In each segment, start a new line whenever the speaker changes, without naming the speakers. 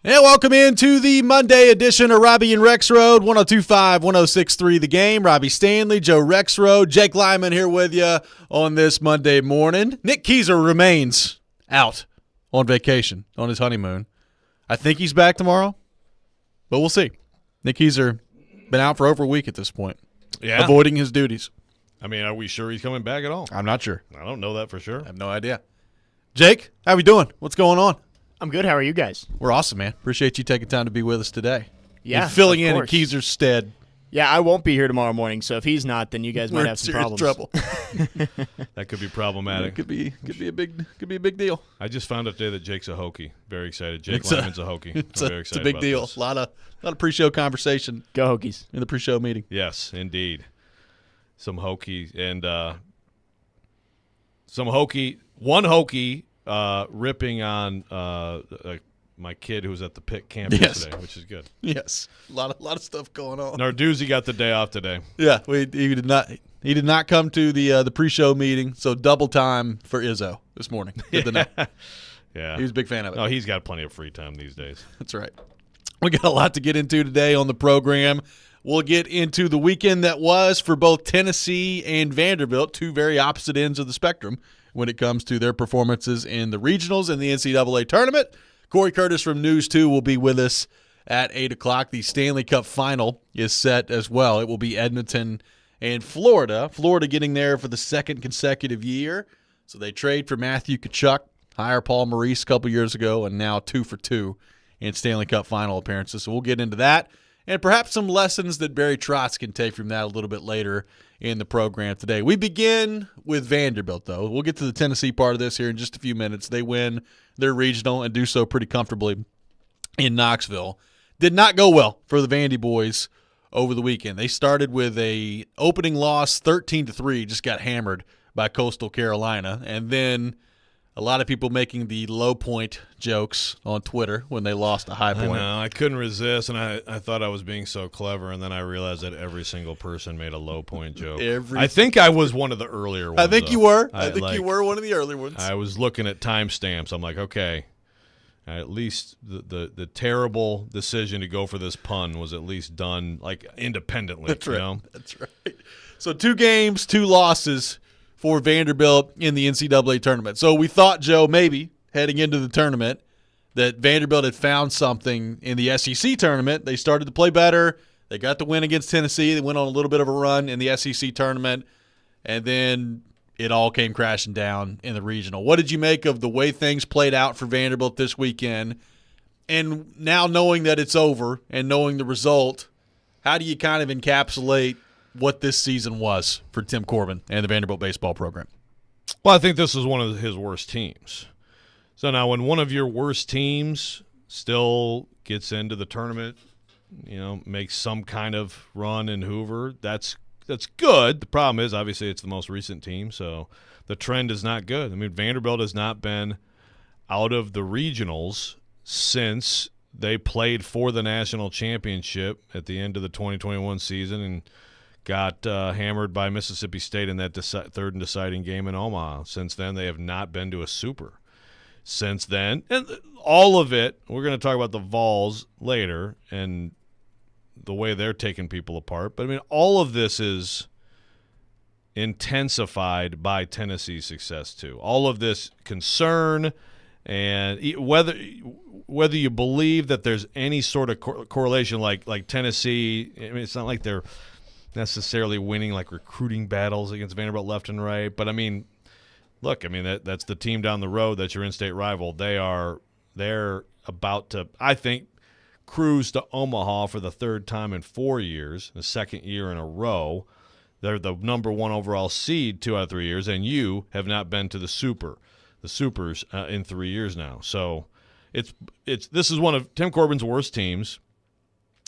And welcome into the Monday edition of Robby and Rexrode, 102.5, 106.3 The Game. Robbie Stanley, Joe Rexrode, Jake Lyman here with you on this Monday morning. Nick Keyser remains out on vacation, on his honeymoon. I think he's back tomorrow, but we'll see. Nick Keyser been out for over a week at this point, avoiding his duties.
I mean, are we sure he's coming back at all?
I'm not sure.
I don't know that for sure.
I have no idea. Jake, how we doing? What's going on?
I'm good. How are you guys?
We're awesome, man. Appreciate you taking time to be with us today.
Yeah,
and filling in Keyser's stead.
Yeah, I won't be here tomorrow morning, so if he's not, then you guys might have some problems.
Trouble.
That could be problematic.
It could be a big deal.
I just found out today that Jake's a Hokie. Very excited. Jake Lyman's a Hokie. I'm very excited.
It's a big deal.
This.
A lot of pre-show conversation.
Go Hokies
in the pre-show meeting.
Yes, indeed. Some Hokie and one Hokie ripping on my kid who was at the Pitt campus today, which is good.
Yes, a lot of stuff going on.
Narduzzi got the day off today.
Yeah, he did not come to the pre-show meeting, so double time for Izzo this morning.
Yeah,
he was a big fan of it.
Oh, he's got plenty of free time these days.
That's right. We got a lot to get into today on the program. We'll get into the weekend that was for both Tennessee and Vanderbilt, two very opposite ends of the spectrum when it comes to their performances in the regionals and the NCAA tournament. Corey Curtis from News 2 will be with us at 8 o'clock. The Stanley Cup final is set as well. It will be Edmonton and Florida. Florida getting there for the second consecutive year. So they trade for Matthew Tkachuk, hire Paul Maurice a couple years ago, and now 2 for 2 in Stanley Cup final appearances. So we'll get into that and perhaps some lessons that Barry Trotz can take from that a little bit later in the program today. We begin with Vanderbilt, though. We'll get to the Tennessee part of this here in just a few minutes. They win their regional and do so pretty comfortably in Knoxville. Did not go well for the Vandy boys over the weekend. They started with a opening loss, 13-3, just got hammered by Coastal Carolina, and then a lot of people making the low point jokes on Twitter when they lost a high point.
I know. I couldn't resist, and I thought I was being so clever, and then I realized that every single person made a low point joke. I think I was one of the earlier ones.
I think you were. I think you were one of the early ones.
I was looking at timestamps. I'm like, okay, at least the terrible decision to go for this pun was at least done like independently.
That's right.
You know?
That's right. So 2 games, 2 losses for Vanderbilt in the NCAA tournament. So we thought, Joe, maybe heading into the tournament that Vanderbilt had found something in the SEC tournament. They started to play better. They got the win against Tennessee. They went on a little bit of a run in the SEC tournament, and then it all came crashing down in the regional. What did you make of the way things played out for Vanderbilt this weekend? And now knowing that it's over and knowing the result, how do you kind of encapsulate what this season was for Tim Corbin and the Vanderbilt baseball program?
Well, I think this is one of his worst teams. So now when one of your worst teams still gets into the tournament, makes some kind of run in Hoover, that's good. The problem is, obviously, it's the most recent team, so the trend is not good. I mean, Vanderbilt has not been out of the regionals since they played for the national championship at the end of the 2021 season and got hammered by Mississippi State in that third and deciding game in Omaha. Since then, they have not been to a super. Since then, and all of it, we're going to talk about the Vols later and the way they're taking people apart. But, I mean, all of this is intensified by Tennessee's success, too. All of this concern, and whether you believe that there's any sort of correlation like Tennessee, I mean, it's not like they're necessarily winning like recruiting battles against Vanderbilt left and right. But, I mean, look, I mean, that's the team down the road. That's your in-state rival. They're about to, I think, cruise to Omaha for the 3rd time in 4 years, the 2nd year in a row. They're the number 1 overall seed 2 out of 3 years, and you have not been to the supers in 3 years now. So this is one of Tim Corbin's worst teams.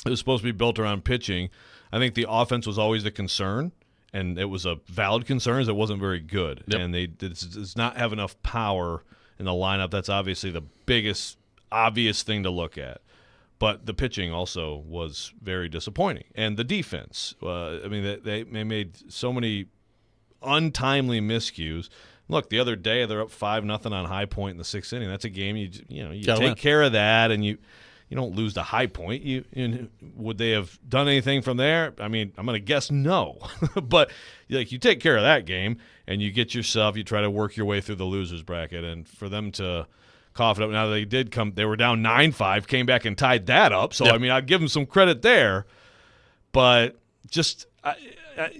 It was supposed to be built around pitching. I think the offense was always the concern, and it was a valid concern as it wasn't very good. Yep. And they does not have enough power in the lineup. That's obviously the biggest obvious thing to look at. But the pitching also was very disappointing. And the defense, I mean, they made so many untimely miscues. Look, the other day they're up 5-0 on High Point in the 6th inning. That's a game you take care of that, and you don't lose the high point. Would they have done anything from there? I mean, I'm going to guess no. But like, you take care of that game and you get yourself, you try to work your way through the losers bracket, and for them to cough it up. Now they were down 9-5, came back and tied that up. So I mean, I'd give them some credit there. But just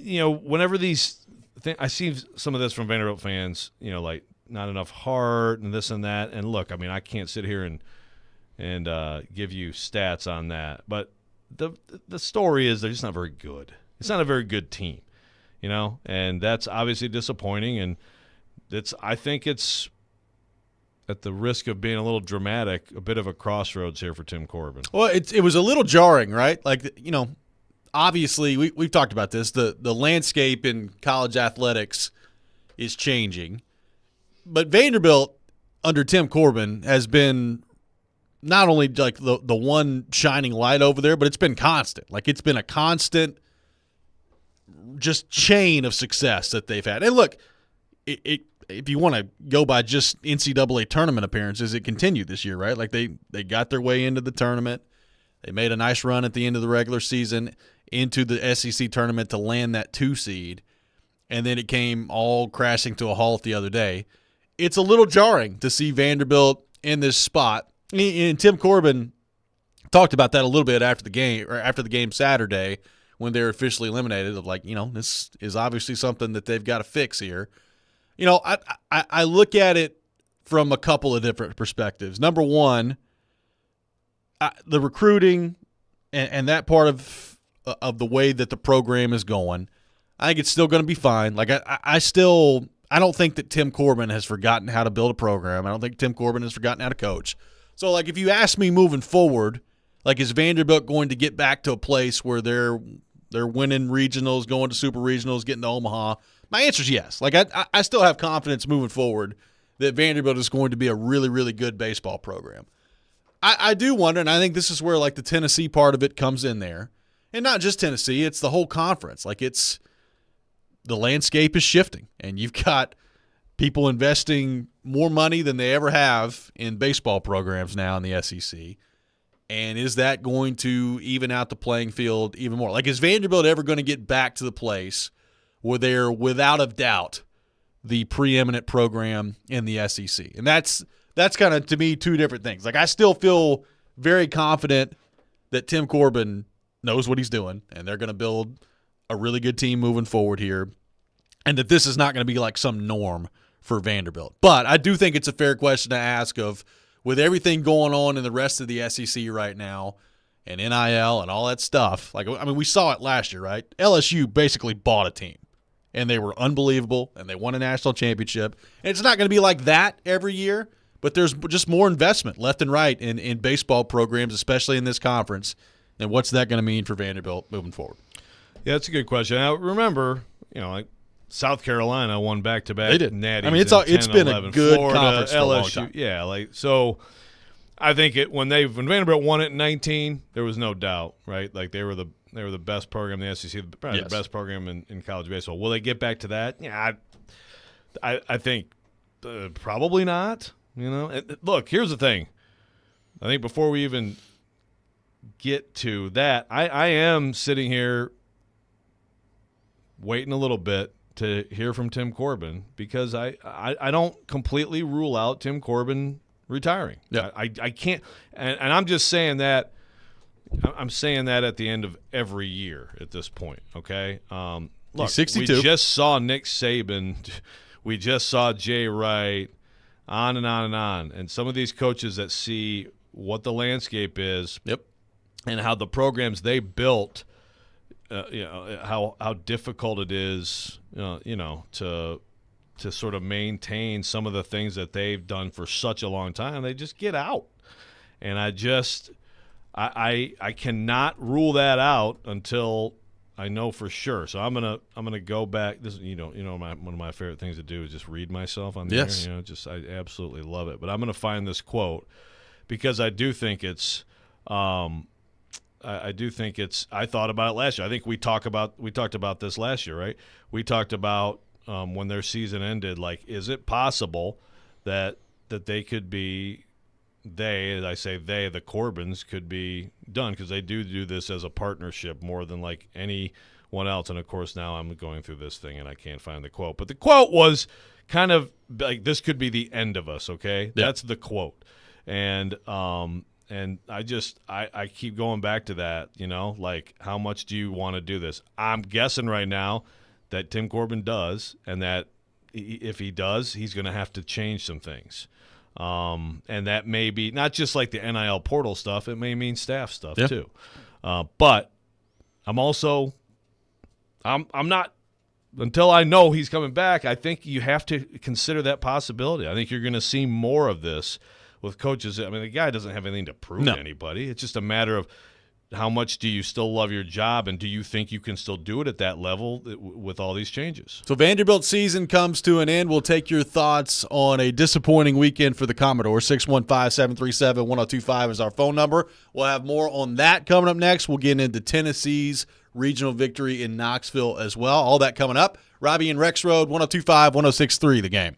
whenever I see some of this from Vanderbilt fans, like not enough heart and this and that. And look, I mean, I can't sit here and give you stats on that, but the story is they're just not very good. It's not a very good team, and that's obviously disappointing. And I think it's, at the risk of being a little dramatic, a bit of a crossroads here for Tim Corbin.
Well, it was a little jarring, right? Like, obviously we've talked about this. The landscape in college athletics is changing, but Vanderbilt under Tim Corbin has been not only like the one shining light over there, but it's been constant. Like, it's been a constant just chain of success that they've had. And look, if you want to go by just NCAA tournament appearances, it continued this year, right? Like, they got their way into the tournament. They made a nice run at the end of the regular season into the SEC tournament to land that 2 seed, and then it came all crashing to a halt the other day. It's a little jarring to see Vanderbilt in this spot. And Tim Corbin talked about that a little bit after the game Saturday when they were officially eliminated, of like, this is obviously something that they've got to fix here. I look at it from a couple of different perspectives. Number one, the recruiting and that part of the way that the program is going, I think it's still going to be fine. Like, I don't think that Tim Corbin has forgotten how to build a program. I don't think Tim Corbin has forgotten how to coach. So, like, if you ask me moving forward, like, is Vanderbilt going to get back to a place where they're winning regionals, going to super regionals, getting to Omaha? My answer is yes. Like, I still have confidence moving forward that Vanderbilt is going to be a really, really good baseball program. I do wonder, and I think this is where, like, the Tennessee part of it comes in there. And not just Tennessee, it's the whole conference. Like, the landscape is shifting, and you've got people investing more money than they ever have in baseball programs now in the SEC. And is that going to even out the playing field even more? Like, is Vanderbilt ever going to get back to the place where they're, without a doubt, the preeminent program in the SEC? And that's kind of, to me, two different things. Like, I still feel very confident that Tim Corbin knows what he's doing, and they're going to build a really good team moving forward here, and that this is not going to be like some norm for Vanderbilt. But I do think it's a fair question to ask of, with everything going on in the rest of the SEC right now, and NIL and all that stuff, like, I mean, we saw it last year, right? LSU basically bought a team, and they were unbelievable, and they won a national championship. And it's not going to be like that every year, but there's just more investment left and right in baseball programs, especially in this conference. And what's that going to mean for Vanderbilt moving forward?
Yeah, that's a good question. Now, remember, like, South Carolina won back-to-back
They did.
natties.
I mean, it's been a good
Florida,
conference for
LSU,
a long time.
Yeah, like, so I think when Vanderbilt won it in 19, there was no doubt, right? Like, they were the best program in the SEC, probably the best program in college baseball. Will they get back to that? Yeah, I think probably not. Look, here's the thing. I think before we even get to that, I am sitting here waiting a little bit to hear from Tim Corbin, because I don't completely rule out Tim Corbin retiring.
Yeah.
I can't, and I'm just saying that. I'm saying that at the end of every year at this point, okay? Look,
He's 62.
We just saw Nick Saban. We just saw Jay Wright, on and on and on. And some of these coaches that see what the landscape is, and how the programs they built, how difficult it is, to sort of maintain some of the things that they've done for such a long time. They just get out, and I cannot rule that out until I know for sure. So I'm gonna go back. This one of my favorite things to do is just read myself on the air. I absolutely love it. But I'm gonna find this quote, because I do think it's. I thought about it last year. I think we talked about this last year, right? We talked about when their season ended. Like, is it possible that they could be as I say they, the Corbins, could be done because they do this as a partnership more than like anyone else. And, of course, now I'm going through this thing and I can't find the quote. But the quote was kind of like, this could be the end of us, okay?
Yeah.
That's the quote. And I keep going back to that, like how much do you want to do this? I'm guessing right now that Tim Corbin does, and that if he does, he's going to have to change some things. And that may be not just like the NIL portal stuff. It may mean staff stuff too. But I'm not, until I know he's coming back, I think you have to consider that possibility. I think you're going to see more of this with coaches. I mean, the guy doesn't have anything to prove to anybody. It's just a matter of how much do you still love your job, and do you think you can still do it at that level with all these changes?
So Vanderbilt season comes to an end. We'll take your thoughts on a disappointing weekend for the Commodores. 615-737-1025 is our phone number. We'll have more on that coming up next. We'll get into Tennessee's regional victory in Knoxville as well. All that coming up. Robby and Rexrode, 102.5, 106.3, The Game.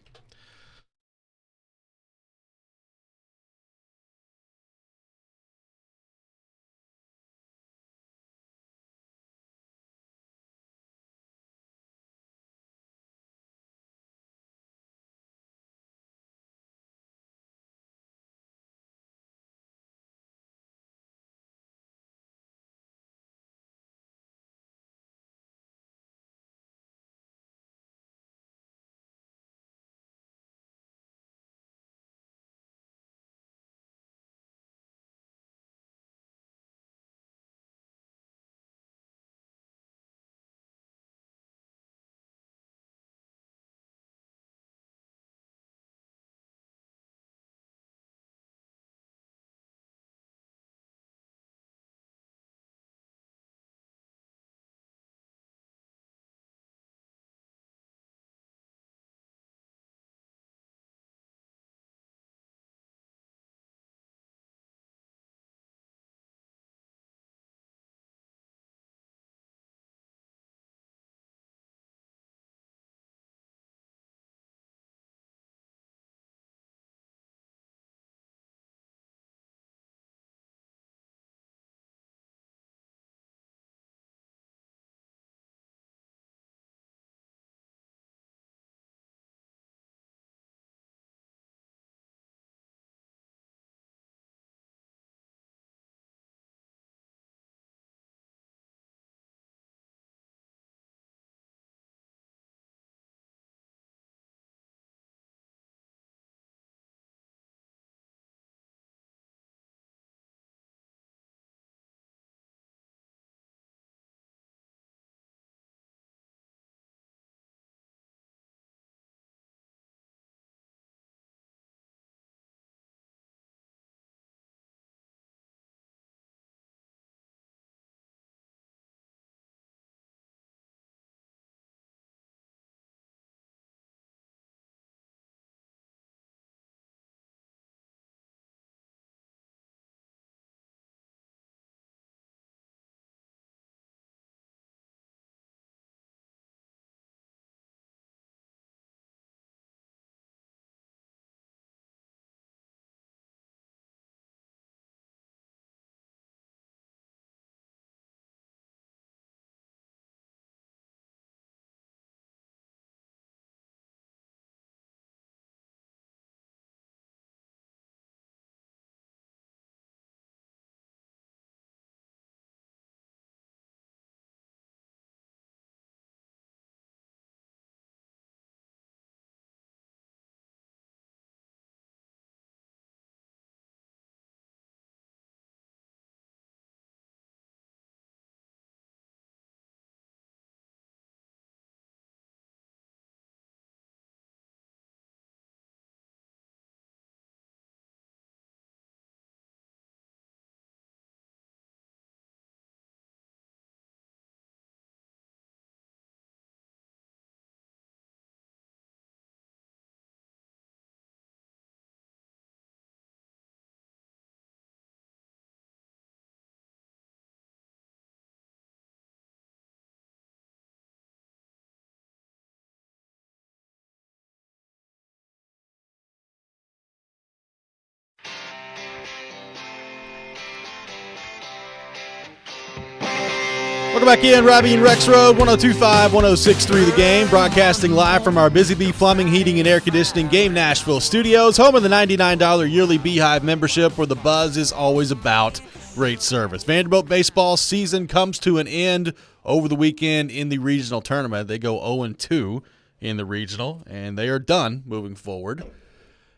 Welcome back in, Robby and Rexrode, 102.5, 106.3 The Game, broadcasting live from our Busy Bee Plumbing, Heating, and Air Conditioning Game Nashville studios, home of the $99 yearly Beehive membership, where the buzz is always about great service. Vanderbilt baseball season comes to an end over the weekend in the regional tournament. They go 0-2 in the regional, and they are done moving forward.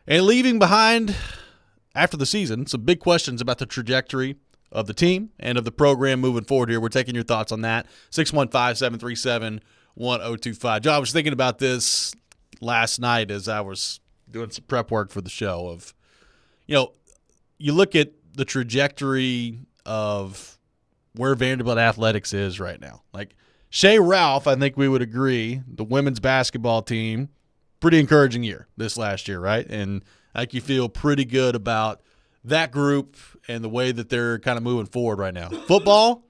And leaving behind, after the season, some big questions about the trajectory of the team and of the program moving forward here. We're taking your thoughts on that. 615-737-1025. John, I was thinking about this last night as I was doing some prep work for the show of, you look at the trajectory of where Vanderbilt athletics is right now. Like Shea Ralph, I think we would agree, the women's basketball team, pretty encouraging year this last year, right? And like you feel pretty good about that group and the way that they're kind of moving forward right now. Football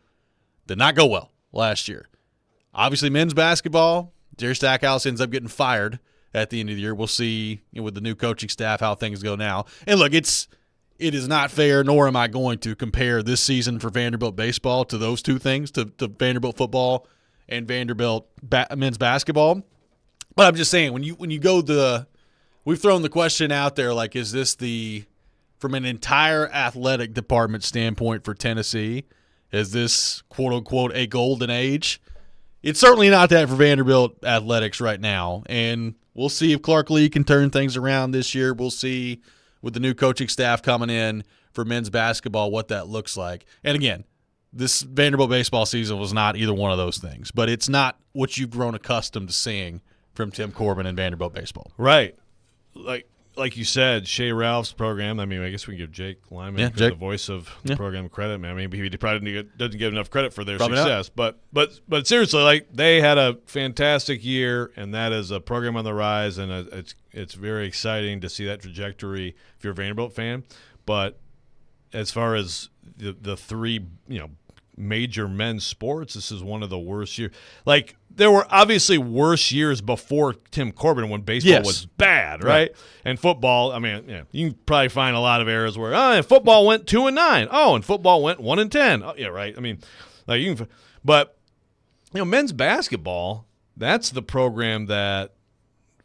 did not go well last year. Obviously, men's basketball, Jerry Stackhouse ends up getting fired at the end of the year. We'll see with the new coaching staff how things go now. And look, it is not fair, nor am I going to compare this season for Vanderbilt baseball to those two things, to Vanderbilt football and Vanderbilt men's basketball. But I'm just saying, when you go we've thrown the question out there, like, is this from an entire athletic department standpoint for Tennessee, is this, quote-unquote, a golden age? It's certainly not that for Vanderbilt athletics right now, and we'll see if Clark Lee can turn things around this year. We'll see with the new coaching staff coming in for men's basketball what that looks like. And again, this Vanderbilt baseball season was not either one of those things, but it's not what you've grown accustomed to seeing from Tim Corbin and Vanderbilt baseball.
Right. Like you said, Shea Ralph's program, I mean, I guess we can give Jake Lyman, the voice of the program, credit. Man, I mean, he probably doesn't give enough credit for their success. But seriously, like, they had a fantastic year, and that is a program on the rise, and it's very exciting to see that trajectory if you're a Vanderbilt fan. But as far as the three, major men's sports, this is one of the worst years. Like, there were obviously worse years before Tim Corbin when baseball was bad, right? And football, I mean, you can probably find a lot of eras where and football went 2-9. Oh, and football went 1-10. Oh, yeah, right. I mean, like, you can, but men's basketball, that's the program that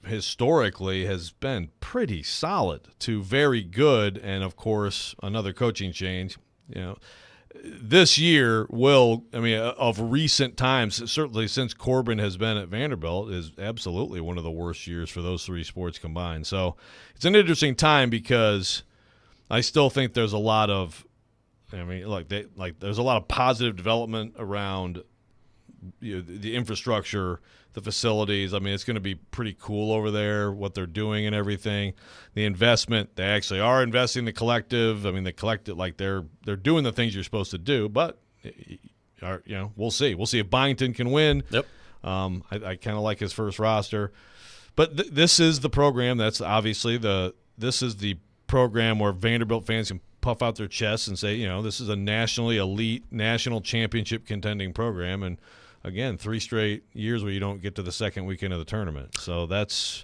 historically has been pretty solid to very good, and of course another coaching change. This year of recent times, certainly since Corbin has been at Vanderbilt, is absolutely one of the worst years for those three sports combined. So it's an interesting time because I still think there's a lot of, there's a lot of positive development around the infrastructure, the facilities. I mean, it's going to be pretty cool over there, what they're doing and everything. The investment, they actually are investing in the collective. I mean, the collective, like, they're doing the things you're supposed to do, but we'll see. We'll see if Byington can win. Yep. I kind of like his first roster, but this is the program that's obviously this is the program where Vanderbilt fans can puff out their chests and say, this is a nationally elite, national championship contending program. And again, 3 straight years where you don't get to the second weekend of the tournament. So that's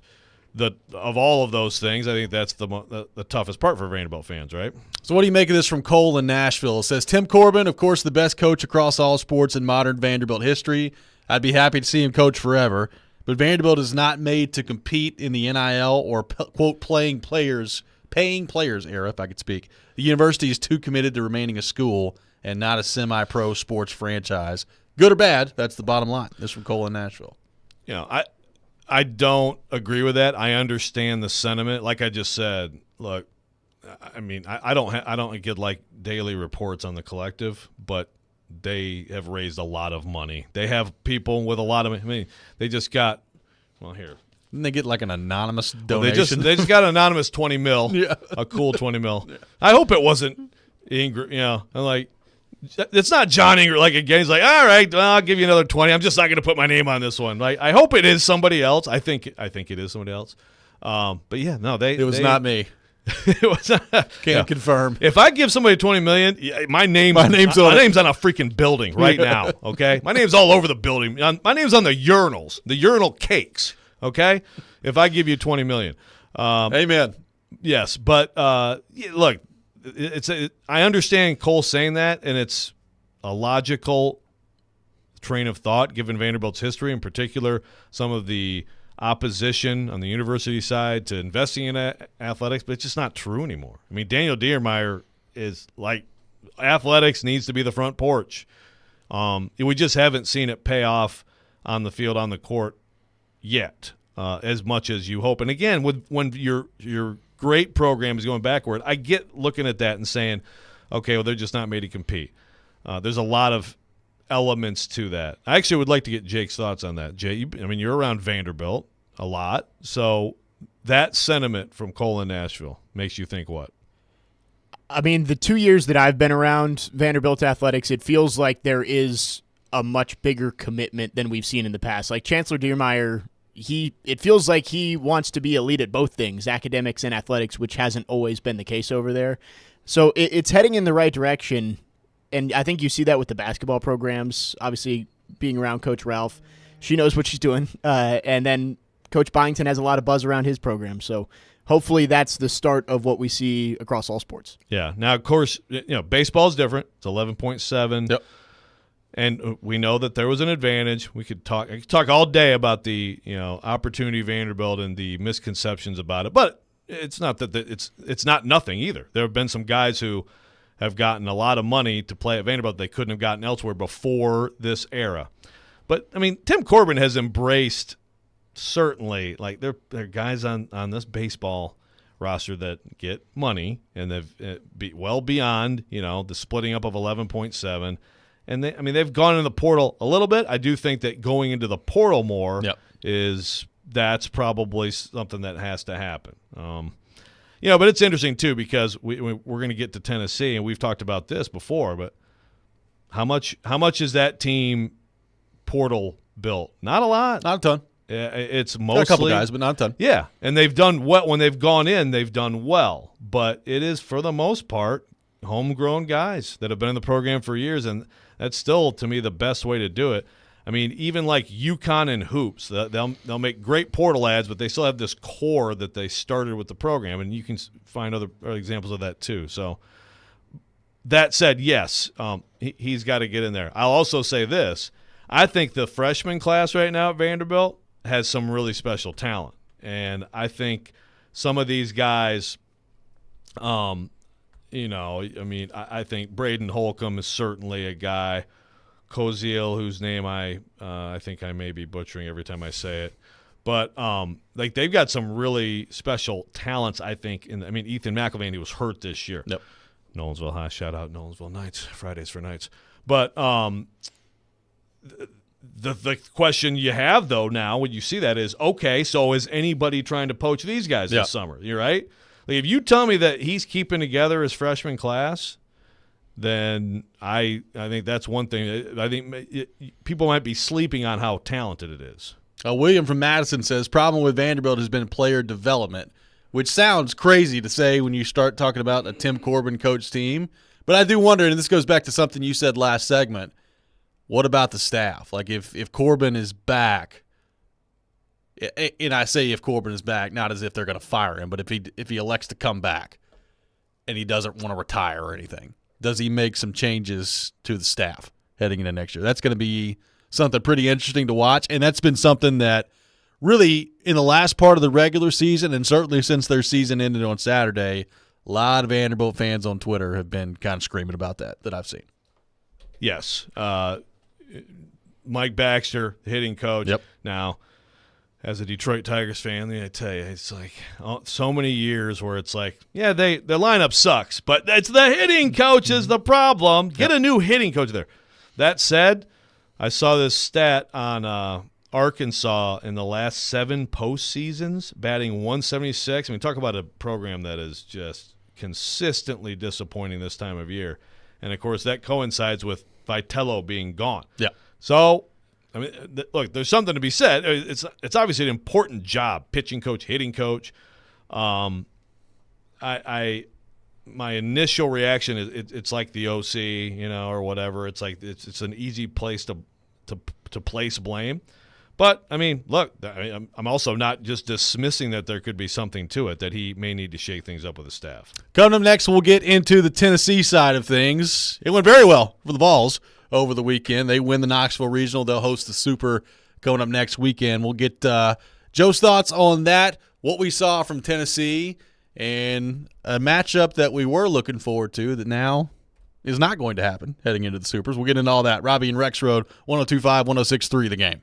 of all of those things, I think that's the toughest part for Vanderbilt fans, right?
So what do you make of this from Cole in Nashville? It says, Tim Corbin, of course, the best coach across all sports in modern Vanderbilt history. I'd be happy to see him coach forever. But Vanderbilt is not made to compete in the NIL or, quote, paying players era, if I could speak. The university is too committed to remaining a school and not a semi-pro sports franchise. Good or bad, that's the bottom line. This from Cole in Nashville.
I don't agree with that. I understand the sentiment. Like I just said, look, I mean, I don't get like daily reports on the collective, but they have raised a lot of money. They have people with a lot of. I mean, they just got. Well, here.
Didn't they get like an anonymous donation?
They just got an anonymous $20 million. A cool $20 million. Yeah. I hope it wasn't Ingram. I'm like. It's not John Ingram. Like, again, he's like, all right, well, I'll give you another 20. I'm just not going to put my name on this one. Like, I hope it is somebody else. I think it is somebody else. But yeah, no, it
was not me.
It was
can't confirm.
If I give somebody $20 million, my name's on a freaking building right now. Okay, my name's all over the building. My name's on the urinals, the urinal cakes. Okay, if I give you $20 million,
amen.
Yes, but look. I understand Cole saying that, and it's a logical train of thought, given Vanderbilt's history, in particular some of the opposition on the university side to investing in athletics, but it's just not true anymore. I mean, Daniel Diermeyer is like, athletics needs to be the front porch. We just haven't seen it pay off on the field, on the court yet, as much as you hope. And again, when your great program is going backward, I get looking at that and saying, okay, well, they're just not made to compete. There's a lot of elements to that. I actually would like to get Jake's thoughts on that. Jake, you're around Vanderbilt a lot, so that sentiment from Cole in Nashville makes you think what?
I mean, the 2 years that I've been around Vanderbilt athletics, it feels like there is a much bigger commitment than we've seen in the past. Like Chancellor Diermeyer, it feels like he wants to be elite at both things, academics and athletics, which hasn't always been the case over there. So it's heading in the right direction, and I think you see that with the basketball programs. Obviously, being around Coach Ralph, she knows what she's doing, and then Coach Byington has a lot of buzz around his program. So hopefully that's the start of what we see across all sports.
Yeah. Now, of course, baseball's different. It's 11.7.
Yep.
And we know that there was an advantage. I could talk all day about the opportunity Vanderbilt and the misconceptions about it, but it's not that it's not nothing either. There have been some guys who have gotten a lot of money to play at Vanderbilt they couldn't have gotten elsewhere before this era. But I mean, Tim Corbin has embraced, certainly, like there are guys on this baseball roster that get money, and they've well beyond the splitting up of 11.7. And they've gone in the portal a little bit. I do think that going into the portal more that's probably something that has to happen. But it's interesting too, because we're going to get to Tennessee, and we've talked about this before. But how much is that team portal built? Not a lot.
Not a ton.
It's mostly
a couple guys, but not a ton.
Yeah, and they've done well when they've gone in. They've done well, but it is for the most part homegrown guys that have been in the program for years, and that's still, to me, the best way to do it. I mean, even like UConn and hoops, they'll make great portal ads, but they still have this core that they started with the program, and you can find other examples of that too. So that said, yes, he's got to get in there. I'll also say this. I think the freshman class right now at Vanderbilt has some really special talent, and I think some of these guys I think Braden Holcomb is certainly a guy. Koziel, whose name I think I may be butchering every time I say it. But they've got some really special talents, I think. Ethan McElvaney was hurt this year.
Yep.
Nolensville High, shout out Nolensville Knights, Fridays for Knights. But the question you have, though, now when you see that is, okay, so is anybody trying to poach these guys this summer? You're right? Like, if you tell me that he's keeping together his freshman class, then I think that's one thing. I think people might be sleeping on how talented it is.
William from Madison says, problem with Vanderbilt has been player development, which sounds crazy to say when you start talking about a Tim Corbin coach team. But I do wonder, and this goes back to something you said last segment, what about the staff? Like if Corbin is back, and I say if Corbin is back, not as if they're going to fire him, but if he elects to come back and he doesn't want to retire or anything, does he make some changes to the staff heading into next year? That's going to be something pretty interesting to watch, and that's been something that really in the last part of the regular season and certainly since their season ended on Saturday, a lot of Vanderbilt fans on Twitter have been kind of screaming about that I've seen.
Yes. Mike Baxter, the hitting coach.
Yep.
Now, as a Detroit Tigers fan, I tell you, it's like so many years where it's like, yeah, their lineup sucks, but it's the hitting coach is the problem. Get a new hitting coach there. That said, I saw this stat on Arkansas in the last 7 postseasons, batting 176. Talk about a program that is just consistently disappointing this time of year. And, of course, that coincides with Vitello being gone.
Yeah.
So, look, there's something to be said. It's obviously an important job, pitching coach, hitting coach. My initial reaction is it's like the OC, or whatever. It's like it's an easy place to place blame. But, look, I'm also not just dismissing that there could be something to it, that he may need to shake things up with the staff.
Coming up next, we'll get into the Tennessee side of things. It went very well for the Vols over the weekend. They win the Knoxville Regional. They'll host the Super coming up next weekend. We'll get Joe's thoughts on that, what we saw from Tennessee, and a matchup that we were looking forward to that now is not going to happen heading into the Supers. We'll get into all that. Robby and Rexrode, 102.5, 106.3 The Game.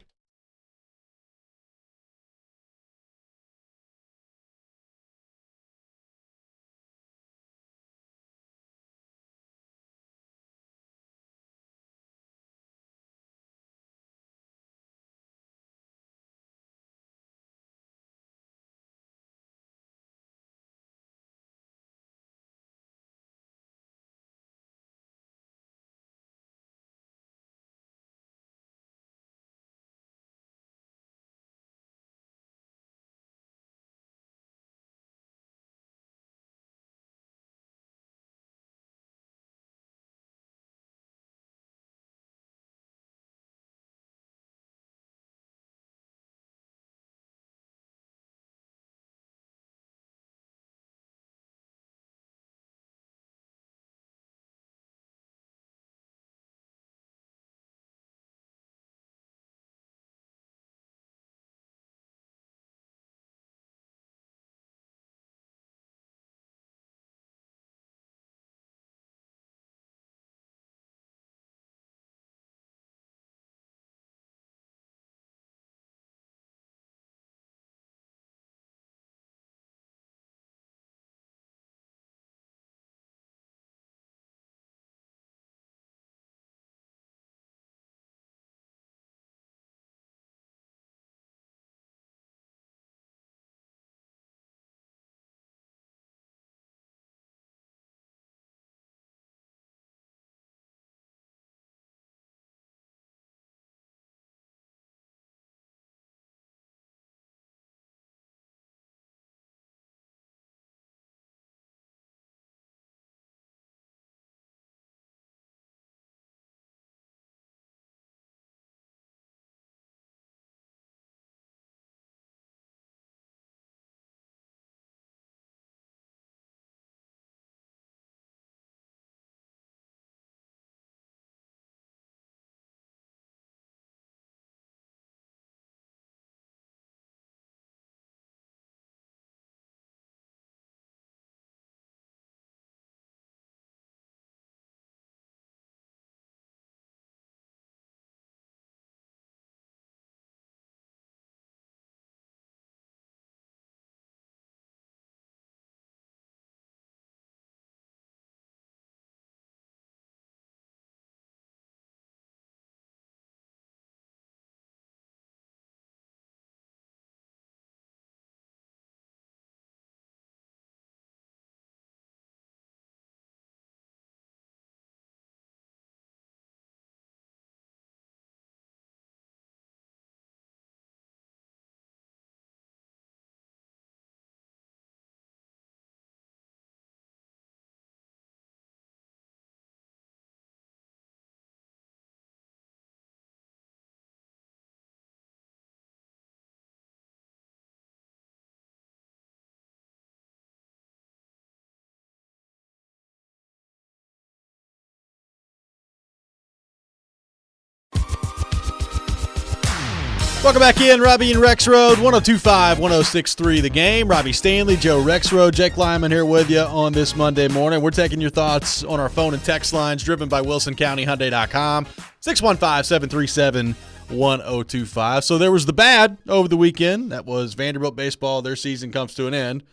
Welcome back in, Robby and Rexrode, 102.5, 106.3 The Game. Robbie Stanley, Joe Rexrode, Jake Lyman here with you on this Monday morning. We're taking your thoughts on our phone and text lines, driven by WilsonCountyHyundai.com, 615-737-1025. So there was the bad over the weekend. That was Vanderbilt baseball. Their season comes to an end.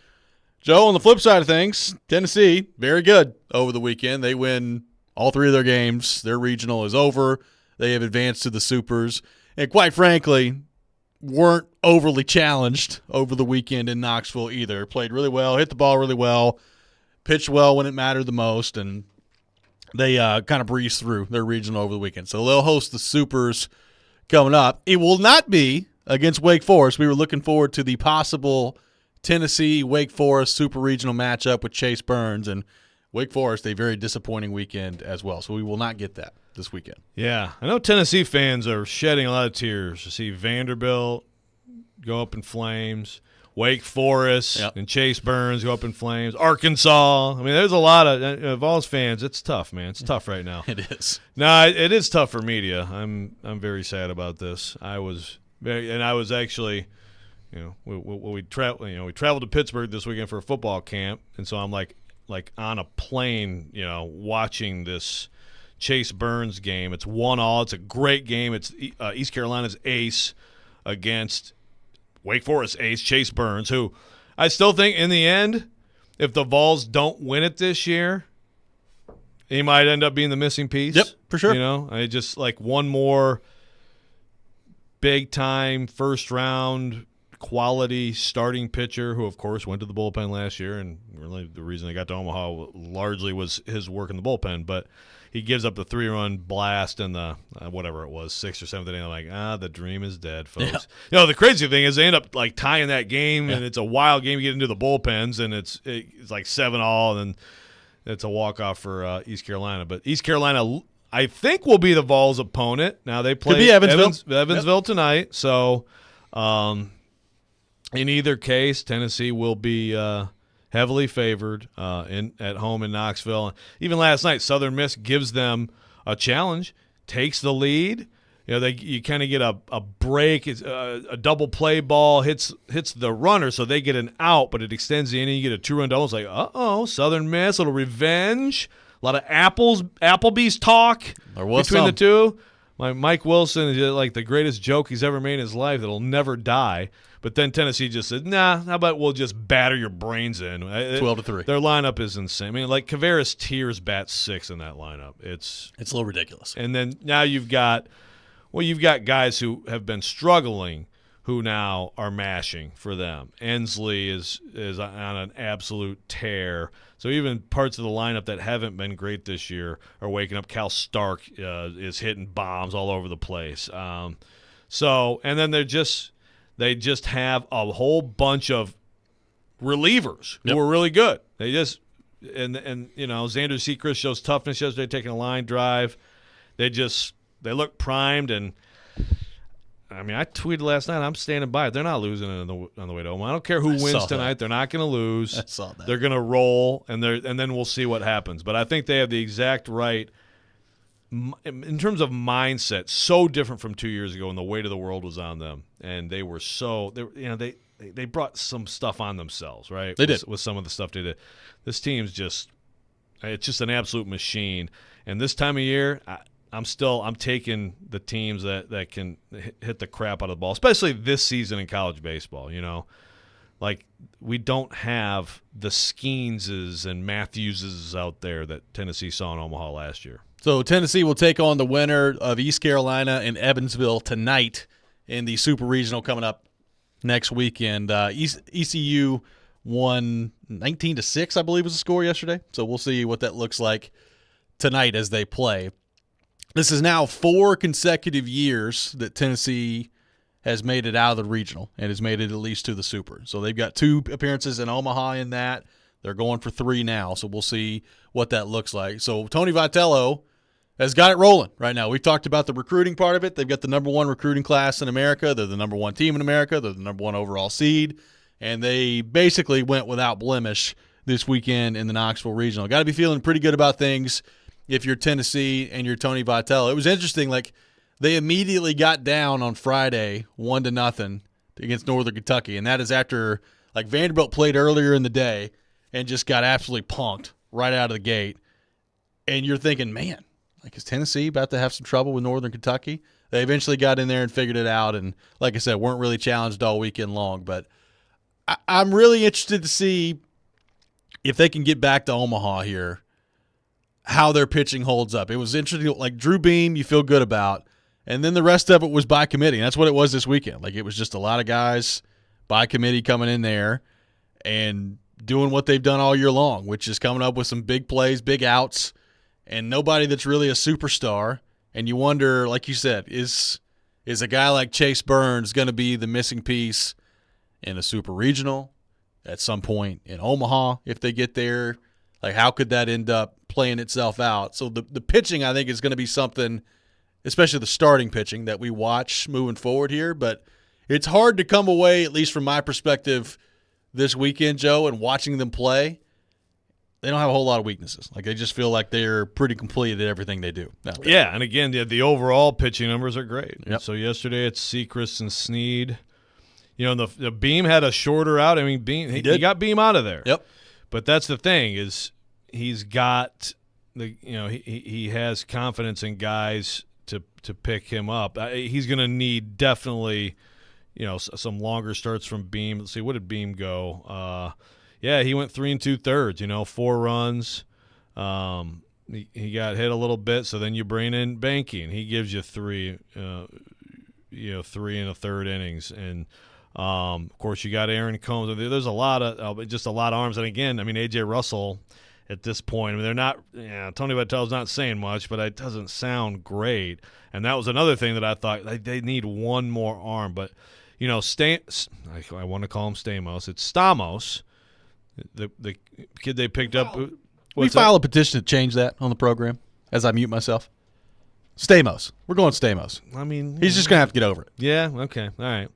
Joe, on the flip side of things, Tennessee, very good over the weekend. They win all three of their games. Their regional is over. They have advanced to the Supers. And quite frankly, weren't overly challenged over the weekend in Knoxville either. Played really well, hit the ball really well, pitched well when it mattered the most, and they kind of breezed through their regional over the weekend. So they'll host the Supers coming up. It will not be against Wake Forest. We were looking forward to the possible Tennessee-Wake Forest Super Regional matchup with Chase Burns, and Wake Forest, a very disappointing weekend as well. So we will not get that this weekend.
Yeah, I know Tennessee fans are shedding a lot of tears to see Vanderbilt go up in flames. Wake Forest
Yep.
and Chase Burns go up in flames. Arkansas. I mean, there's a lot of Vols fans. It's tough, man. It's tough right now.
It is.
No, it is tough for media. I'm very sad about this. I was actually, we traveled to Pittsburgh this weekend for a football camp, and so I'm like on a plane, watching this Chase Burns game. It's 1-1. It's a great game. It's East Carolina's ace against Wake Forest ace Chase Burns, who I still think in the end, if the Vols don't win it this year, he might end up being the missing piece.
Yep, for sure.
I just like one more big-time first-round quality starting pitcher who, of course, went to the bullpen last year, and really the reason they got to Omaha largely was his work in the bullpen. But he gives up the 3-run blast in the whatever it was, 6th or 7th inning. I'm like, the dream is dead, folks.
Yeah.
The crazy thing is they end up like tying that game, and it's a wild game. You get into the bullpens, and it's like 7-7, and it's a walk-off for East Carolina. But East Carolina, I think, will be the Vols' opponent. Now they play
Could be Evansville.
Evansville tonight. So in either case, Tennessee will be heavily favored at home in Knoxville. Even last night, Southern Miss gives them a challenge, takes the lead. You kind of get a break. It's a double play ball hits the runner, so they get an out, but it extends the inning. You get a 2-run double. It's like, Southern Miss, a little revenge. A lot of Applebee's talk between the two. Mike Wilson is like the greatest joke he's ever made in his life that'll never die. But then Tennessee just said, nah, how about we'll just batter your brains in.
12-3.
Their lineup is insane. I mean, like Kavaris Tears bats 6 in that lineup. It's
a little ridiculous.
And then now you've got guys who have been struggling who now are mashing for them. Ensley is on an absolute tear. So even parts of the lineup that haven't been great this year are waking up. Cal Stark is hitting bombs all over the place. And then they just have a whole bunch of relievers who are really good. They just and Xander Sechrist shows toughness yesterday, taking a line drive. They look primed, and I mean, I tweeted last night, I'm standing by it. They're not losing on the way to Omaha. I don't care who wins tonight. They're not going to lose.
I saw that.
They're going to roll, and then we'll see what happens. But I think they have the exact right in terms of mindset, so different from 2 years ago when the weight of the world was on them, and they were they brought some stuff on themselves, right?
They did
with some of the stuff they did. This team's just an absolute machine, and this time of year, I'm taking the teams that can hit the crap out of the ball, especially this season in college baseball. Like we don't have the Skeenses and Matthewses out there that Tennessee saw in Omaha last year.
So Tennessee will take on the winner of East Carolina and Evansville tonight in the Super Regional coming up next weekend. ECU won 19-6, I believe was the score yesterday. So we'll see what that looks like tonight as they play. This is now 4 consecutive years that Tennessee has made it out of the regional and has made it at least to the Super. So they've got 2 appearances in Omaha in that. They're going for 3 now, so we'll see what that looks like. So Tony Vitello has got it rolling right now. We've talked about the recruiting part of it. They've got the number 1 recruiting class in America. They're the number 1 team in America. They're the number 1 overall seed. And they basically went without blemish this weekend in the Knoxville Regional. Got to be feeling pretty good about things if you're Tennessee and you're Tony Vitello. It was interesting, like they immediately got down on Friday 1-0 against Northern Kentucky, and that is after like Vanderbilt played earlier in the day and just got absolutely punked right out of the gate. And you're thinking, man, like is Tennessee about to have some trouble with Northern Kentucky? They eventually got in there and figured it out, and like I said, weren't really challenged all weekend long. But I'm really interested to see if they can get back to Omaha here, how their pitching holds up. It was interesting, like Drew Beam you feel good about, and then the rest of it was by committee. And that's what it was this weekend. Like it was just a lot of guys by committee coming in there and doing what they've done all year long, which is coming up with some big plays, big outs, and nobody that's really a superstar. And you wonder, like you said, is a guy like Chase Burns going to be the missing piece in a Super Regional at some point in Omaha if they get there? Like, how could that end up playing itself out? So the pitching, I think, is going to be something, especially the starting pitching, that we watch moving forward here. But it's hard to come away, at least from my perspective, this weekend, Joe, and watching them play. They don't have a whole lot of weaknesses. Like, they just feel like they're pretty complete at everything they do.
Yeah, and again, the overall pitching numbers are great.
Yep.
So yesterday it's Sechrist and Snead. The Beam had a shorter out. I mean, Beam he got Beam out of there.
Yep.
But that's the thing is he's got he has confidence in guys to pick him up. He's going to need definitely some longer starts from Beam. Let's see, what did Beam go? Yeah, he went 3 2/3. 4 runs. He got hit a little bit, so then you bring in Banking. He gives you 3 3 innings, and of course you got Aaron Combs. There's a lot of arms, and again, I mean AJ Russell at this point. I mean they're not. Tony Vitello's not saying much, but it doesn't sound great. And that was another thing that I thought they need one more arm, but I want to call him Stamos. It's Stamos. The kid they picked up.
We file a petition to change that on the program as I mute myself. Stamos. We're going Stamos.
I mean,
he's just going to have to get over it.
Yeah, okay. All right.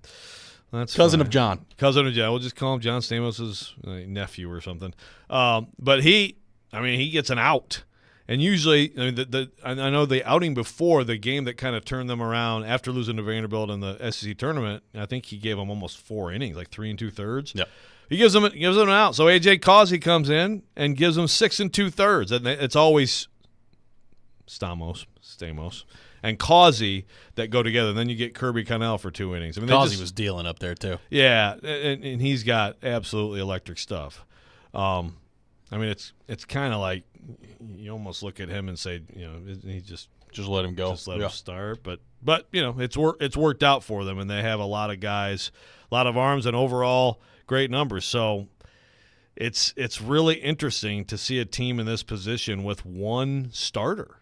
That's
cousin
fine.
of John.
Cousin of John. We'll just call him John Stamos' nephew or something. But he gets an out. And usually, I know the outing before the game that kind of turned them around after losing to Vanderbilt in the SEC tournament, I think he gave them almost 4 innings, like 3 2/3.
Yep.
He gives them an out. So A.J. Causey comes in and gives them 6 2/3. And it's always Stamos, and Causey that go together. And then you get Kirby Connell for 2 innings. I mean,
Causey was dealing up there too.
Yeah, and he's got absolutely electric stuff. I mean, it's kind of like you almost look at him and say, he just
let him go,
just let him start. But it's worked out for them, and they have a lot of guys, a lot of arms, and overall great numbers. So it's really interesting to see a team in this position with one starter.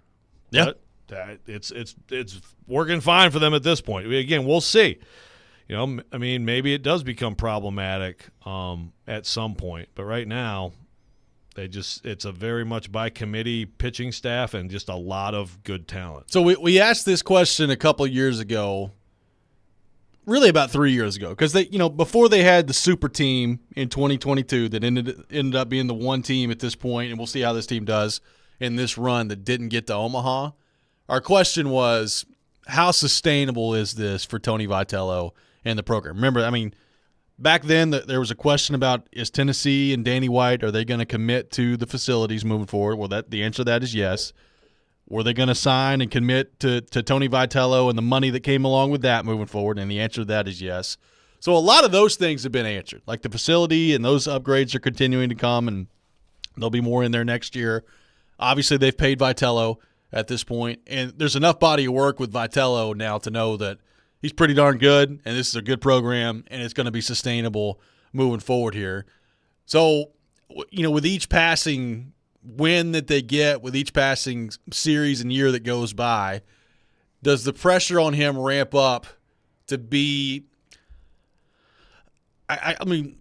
Yeah,
but it's working fine for them at this point. Again, we'll see. I mean, maybe it does become problematic at some point, but right now it's a very much by committee pitching staff and just a lot of good talent.
So we asked this question a couple of years ago, really about 3 years ago, because they, before they had the super team in 2022 that ended up being the one team at this point, and we'll see how this team does in this run that didn't get to Omaha. Our question was, how sustainable is this for Tony Vitello and the program? Remember, I mean, back then there was a question about, is Tennessee and Danny White, are they going to commit to the facilities moving forward? Well, the answer to that is yes. Were they going to sign and commit to Tony Vitello and the money that came along with that moving forward? And the answer to that is yes. So a lot of those things have been answered. Like the facility and those upgrades are continuing to come, and there'll be more in there next year. Obviously, they've paid Vitello at this point, and there's enough body of work with Vitello now to know that he's pretty darn good, and this is a good program, and it's going to be sustainable moving forward here. So, with each passing win that they get, with each passing series and year that goes by, does the pressure on him ramp up to be – I mean,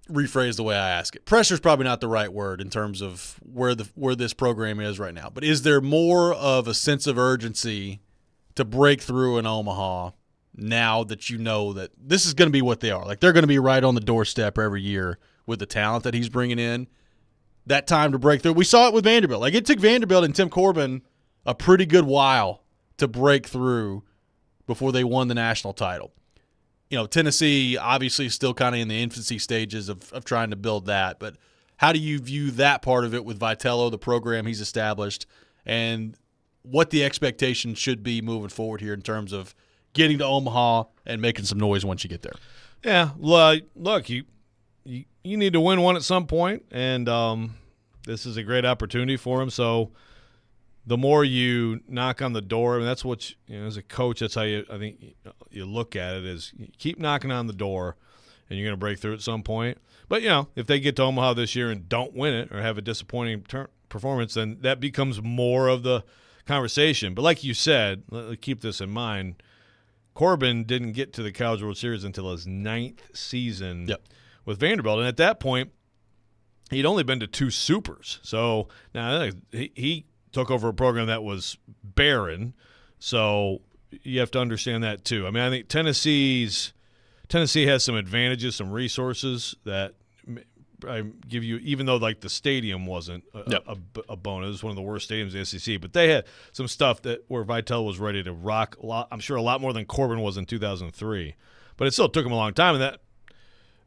rephrase the way I ask it. Pressure is probably not the right word in terms of where this program is right now, but is there more of a sense of urgency to break through in Omaha now that you know that this is going to be what they are? Like, they're going to be right on the doorstep every year with the talent that he's bringing in. That time to break through. We saw it with Vanderbilt. Like, it took Vanderbilt and Tim Corbin a pretty good while to break through before they won the national title. Tennessee obviously is still kind of in the infancy stages of trying to build that. But how do you view that part of it with Vitello, the program he's established, and what the expectation should be moving forward here in terms of getting to Omaha and making some noise once you get there?
Yeah, look, you need to win one at some point, and this is a great opportunity for him. So the more you knock on the door, I mean, that's what as a coach, that's how I think you look at it, is you keep knocking on the door, and you're going to break through at some point. But if they get to Omaha this year and don't win it or have a disappointing performance, then that becomes more of the conversation. But like you said, keep this in mind. Corbin didn't get to the College World Series until his 9th season with Vanderbilt, and at that point, he'd only been to 2 supers. So now he took over a program that was barren. So you have to understand that too. I mean, I think Tennessee's Tennessee has some advantages, some resources that I give you, even though like the stadium wasn't a bonus. It was one of the worst stadiums in the SEC, but they had some stuff that where Vitale was ready to rock a lot. I'm sure a lot more than Corbin was in 2003, but it still took him a long time. And that,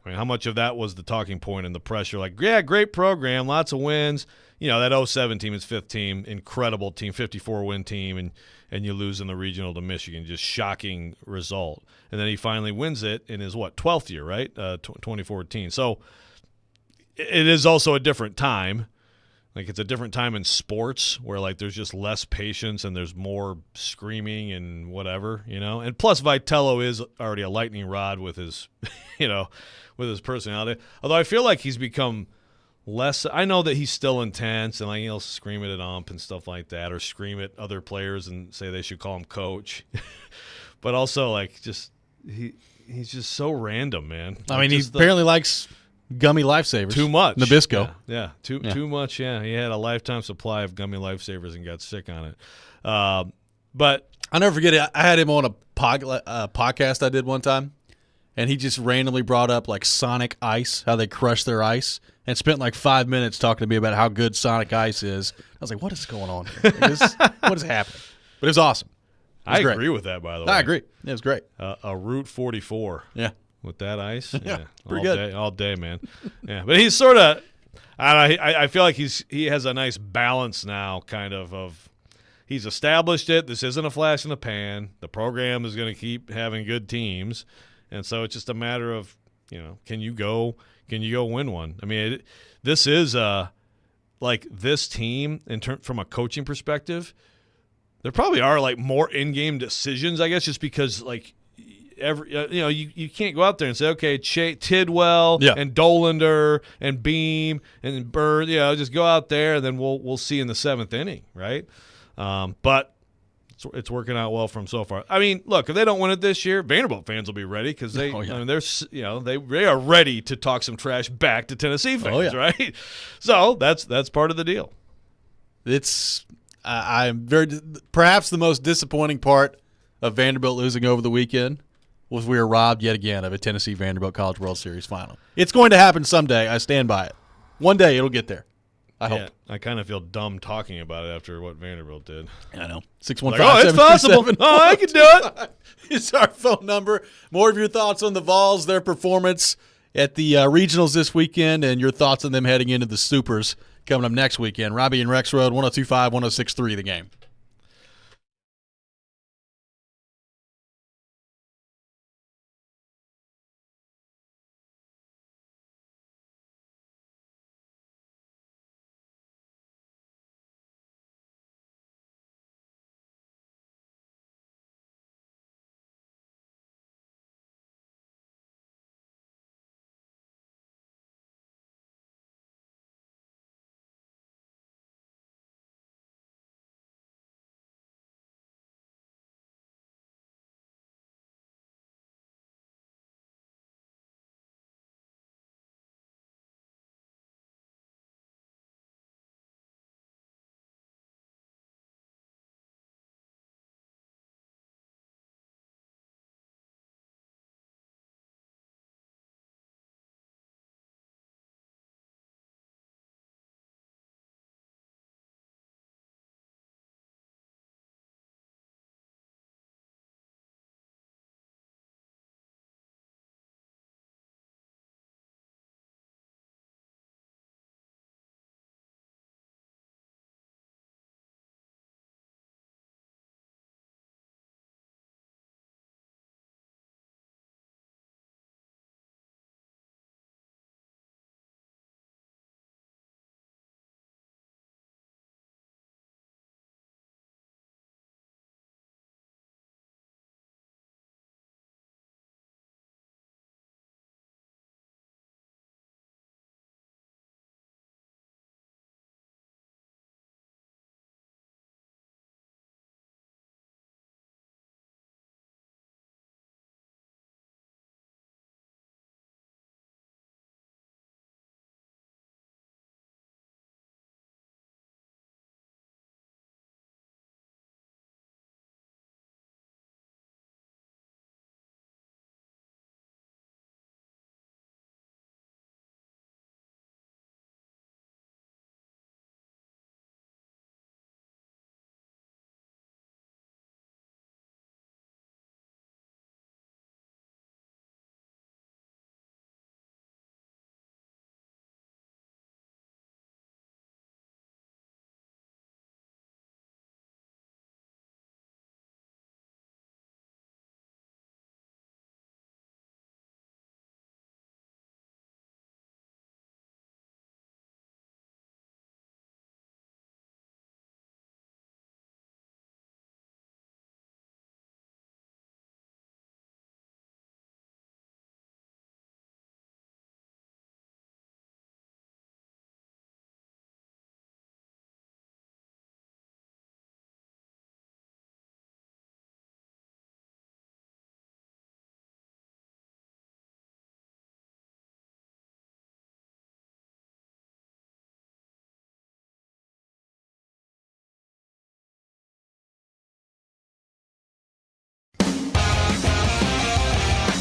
I mean, how much of that was the talking point and the pressure? Like, yeah, great program, lots of wins. You know, that 07 team is fifth team, incredible team, 54-win team, and you lose in the regional to Michigan, just shocking result. And then he finally wins it in his 12th year, right? 2014. So it is also a different time. Like, it's a different time in sports where, like, there's just less patience and there's more screaming and whatever, you know. And plus, Vitello is already a lightning rod with his, with his personality. Although I feel like he's become less. I know that he's still intense and, like, he'll scream at an ump and stuff like that, or scream at other players and say they should call him coach. But also, like, just he's just so random, man.
I mean, he apparently likes gummy lifesavers.
Too much.
Nabisco.
Yeah. Too much, yeah. He had a lifetime supply of gummy lifesavers and got sick on it. But
I'll never forget it. I had him on a podcast I did one time, and he just randomly brought up, like, Sonic Ice, how they crush their ice, and spent like 5 minutes talking to me about how good Sonic Ice is. I was like, what is going on here? What is happening? But it was awesome.
I agree with that, by the way.
I agree. It was great.
A Route 44.
Yeah.
With that ice,
yeah, pretty good.
All day, man. Yeah, but he's sort of, I feel like he has a nice balance now, kind of he's established it. This isn't a flash in the pan. The program is going to keep having good teams, and so it's just a matter of, can you go win one? I mean, this is like this team from a coaching perspective. There probably are like more in-game decisions, I guess, just because like. You can't go out there and say, okay, Tidwell and Dolander and Beam and Bird, just go out there and then we'll see in the seventh inning, right? But it's working out well for them so far. I mean, look, if they don't win it this year, Vanderbilt fans will be ready because they are ready to talk some trash back to Tennessee fans, right? So that's part of the deal.
I'm perhaps the most disappointing part of Vanderbilt losing over the weekend was we were robbed yet again of a Tennessee-Vanderbilt College World Series final. It's going to happen someday. I stand by it. One day it'll get there. I hope.
I kind of feel dumb talking about it after what Vanderbilt did.
I know. 615.
Like, it's possible. Oh, I can do it.
It's our phone number. More of your thoughts on the Vols, their performance at the regionals this weekend, and your thoughts on them heading into the Supers coming up next weekend. Robby and Rexrode, 102.5, 106.3 The Game.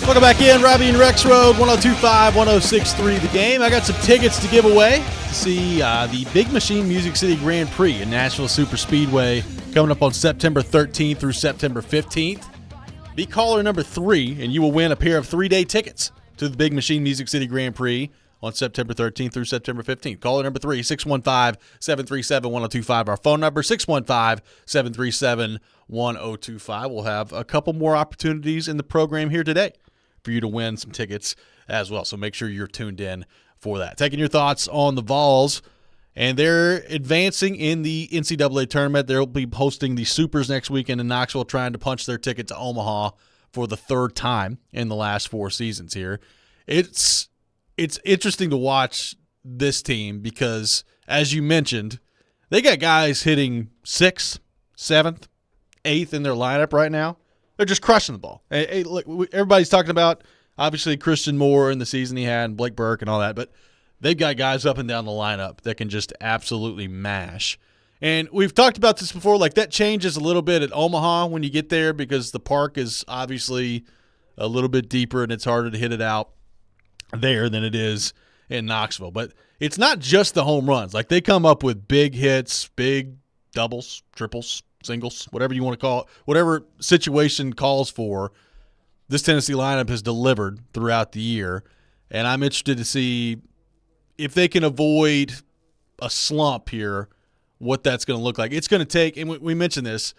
Welcome back in, Robby and Rexrode, 102.5, 106.3 The Game. I got some tickets to give away to see the Big Machine Music City Grand Prix in Nashville Super Speedway coming up on September 13th through September 15th. Be caller number 3, and you will win a pair of 3-day tickets to the Big Machine Music City Grand Prix on September 13th through September 15th. Caller number 3, 615-737-1025. Our phone number, 615-737-1025. We'll have a couple more opportunities in the program here today for you to win some tickets as well. So make sure you're tuned in for that. Taking your thoughts on the Vols, and they're advancing in the NCAA tournament. They'll be hosting the Supers next weekend in Knoxville, trying to punch their ticket to Omaha for the third time in the last 4 seasons here. It's interesting to watch this team because, as you mentioned, they got guys hitting 6th, 7th, 8th in their lineup right now. They're just crushing the ball. Hey, look, everybody's talking about, obviously, Christian Moore and the season he had and Blake Burke and all that, but they've got guys up and down the lineup that can just absolutely mash. And we've talked about this before, like that changes a little bit at Omaha when you get there because the park is obviously a little bit deeper and it's harder to hit it out there than it is in Knoxville. But it's not just the home runs. Like they come up with big hits, big doubles, triples, singles, whatever you want to call it, whatever situation calls for, this Tennessee lineup has delivered throughout the year. And I'm interested to see if they can avoid a slump here, what that's going to look like. It's going to take, and we mentioned this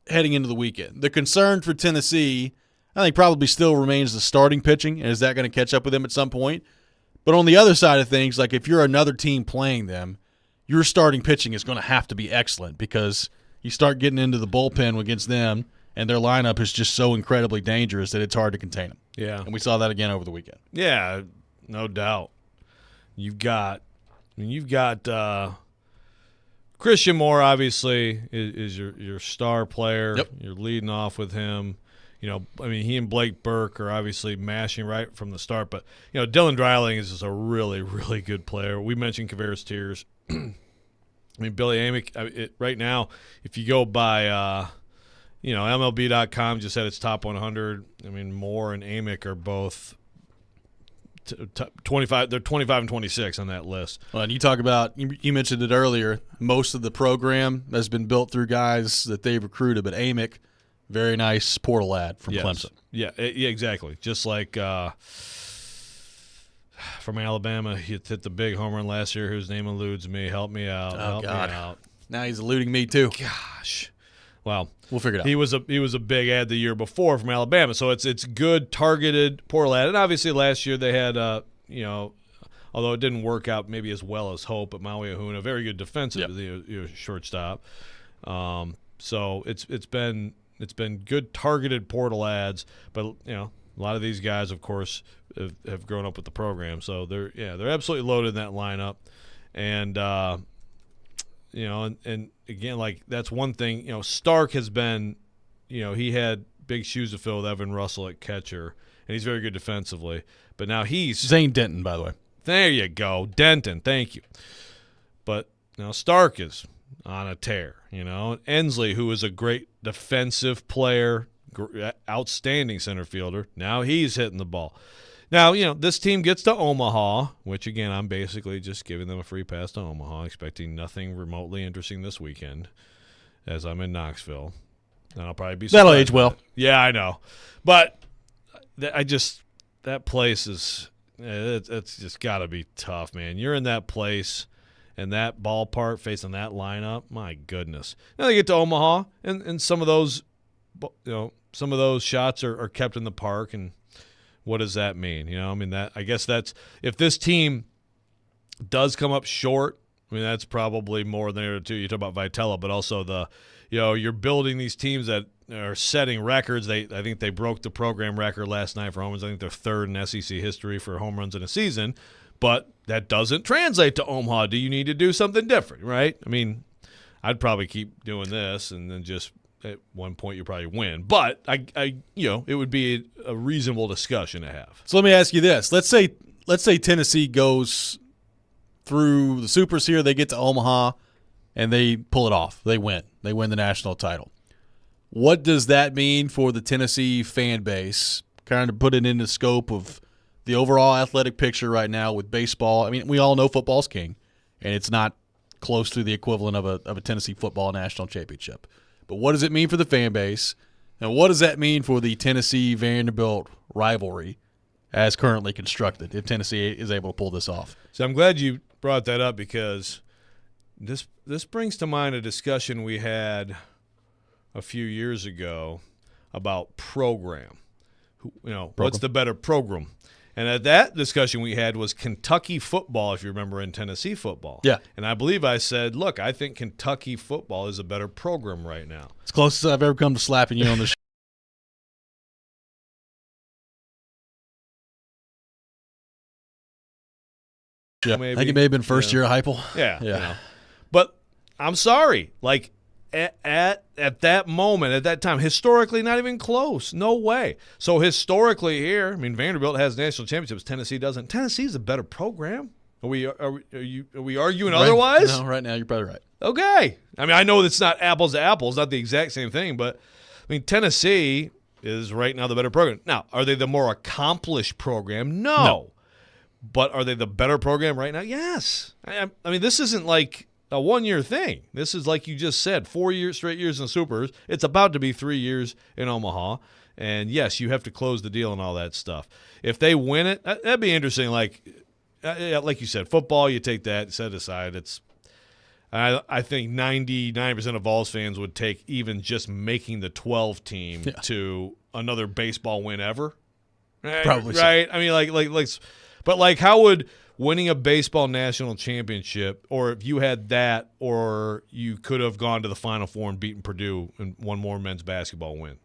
heading into the weekend. The concern for Tennessee, I think, probably still remains the starting pitching, and is that going to catch up with them at some point? But on the other side of things, like if you're another team playing them, your starting pitching is going to have to be excellent because you start getting into the bullpen against them, and their lineup is just so incredibly dangerous that it's hard to contain them.
Yeah.
And we saw that again over the weekend.
Yeah, no doubt. You've got Christian Moore, obviously, is your star player.
Yep.
You're leading off with him. You know, I mean, he and Blake Burke are obviously mashing right from the start. But, you know, Dylan Dreiling is just a really, really good player. We mentioned Kavaris Tears. I mean, Billy Amick, right now, if you go by, MLB.com just had its top 100. I mean, Moore and Amick are both 25. They're 25 and 26 on that list.
Well, and you talk about, you mentioned it earlier, most of the program has been built through guys that they've recruited, but Amick, very nice portal lad from Clemson.
Yeah, exactly. Just like from Alabama, he hit the big home run last year, whose name eludes me. Help me out. Help me out.
Now he's eluding me too.
Gosh. Well,
we'll figure it out.
He was a big ad the year before from Alabama, so it's good targeted portal ad. And obviously last year they had although it didn't work out maybe as well as hoped, but Maui Ahuna, very good defensive shortstop. So it's been good targeted portal ads, but a lot of these guys, of course, have grown up with the program, so they're absolutely loaded in that lineup, and and again, like that's one thing. Stark has been, he had big shoes to fill with Evan Russell at catcher, and he's very good defensively, but now he's
Zane Denton, by the way.
There you go, Denton. Thank you, but Stark is on a tear. Ensley, who is a great defensive player, outstanding center fielder. Now he's hitting the ball. Now, this team gets to Omaha, which, again, I'm basically just giving them a free pass to Omaha, expecting nothing remotely interesting this weekend as I'm in Knoxville. And I'll probably be surprised.
That'll age well.
Yeah, I know. But that place is it's just got to be tough, man. You're in that place and that ballpark facing that lineup, my goodness. Now they get to Omaha, and some of those shots are kept in the park, and what does that mean? I guess that's if this team does come up short. I mean, that's probably more than the other two. You talk about Vitella, but also you're building these teams that are setting records. I think they broke the program record last night for home runs. I think they're third in SEC history for home runs in a season. But that doesn't translate to Omaha. Do you need to do something different, right? I mean, I'd probably keep doing this, and then just at one point you probably win. But it would be a reasonable discussion to have.
So let me ask you this: let's say Tennessee goes through the Supers here, they get to Omaha, and they pull it off. They win the national title. What does that mean for the Tennessee fan base kind of put it in the scope of the overall athletic picture right now with baseball. I mean, we all know football's king, and it's not close to the equivalent of a Tennessee football national championship. But what does it mean for the fan base, and what does that mean for the Tennessee-Vanderbilt rivalry as currently constructed if Tennessee is able to pull this off?
So I'm glad you brought that up because this brings to mind a discussion we had a few years ago about program. What's the better program? And at that discussion we had was Kentucky football, if you remember, in Tennessee football.
Yeah.
And I believe I said, look, I think Kentucky football is a better program right now.
It's closest I've ever come to slapping you on the Yeah,
maybe.
I think it may have been first year of Heupel.
Yeah. But I'm sorry. Like, at that moment, at that time, historically, not even close. No way. So historically here, I mean, Vanderbilt has national championships. Tennessee doesn't. Tennessee's a better program. Are we arguing otherwise?
No, right now you're probably right.
Okay. I mean, I know it's not apples to apples, not the exact same thing, but I mean, Tennessee is right now the better program. Now, are they the more accomplished program? No. But are they the better program right now? Yes. I mean, this isn't like a one-year thing. This is, like you just said, 4 straight years in the Supers. It's about to be 3 years in Omaha. And, yes, you have to close the deal and all that stuff. If they win it, that'd be interesting. Like you said, football, you take that, set aside. I think 99% of Vols fans would take even just making the 12 team to another baseball win ever.
Probably
right?
so.
I mean, but how would winning a baseball national championship, or if you had that, or you could have gone to the Final Four and beaten Purdue and one more men's basketball win,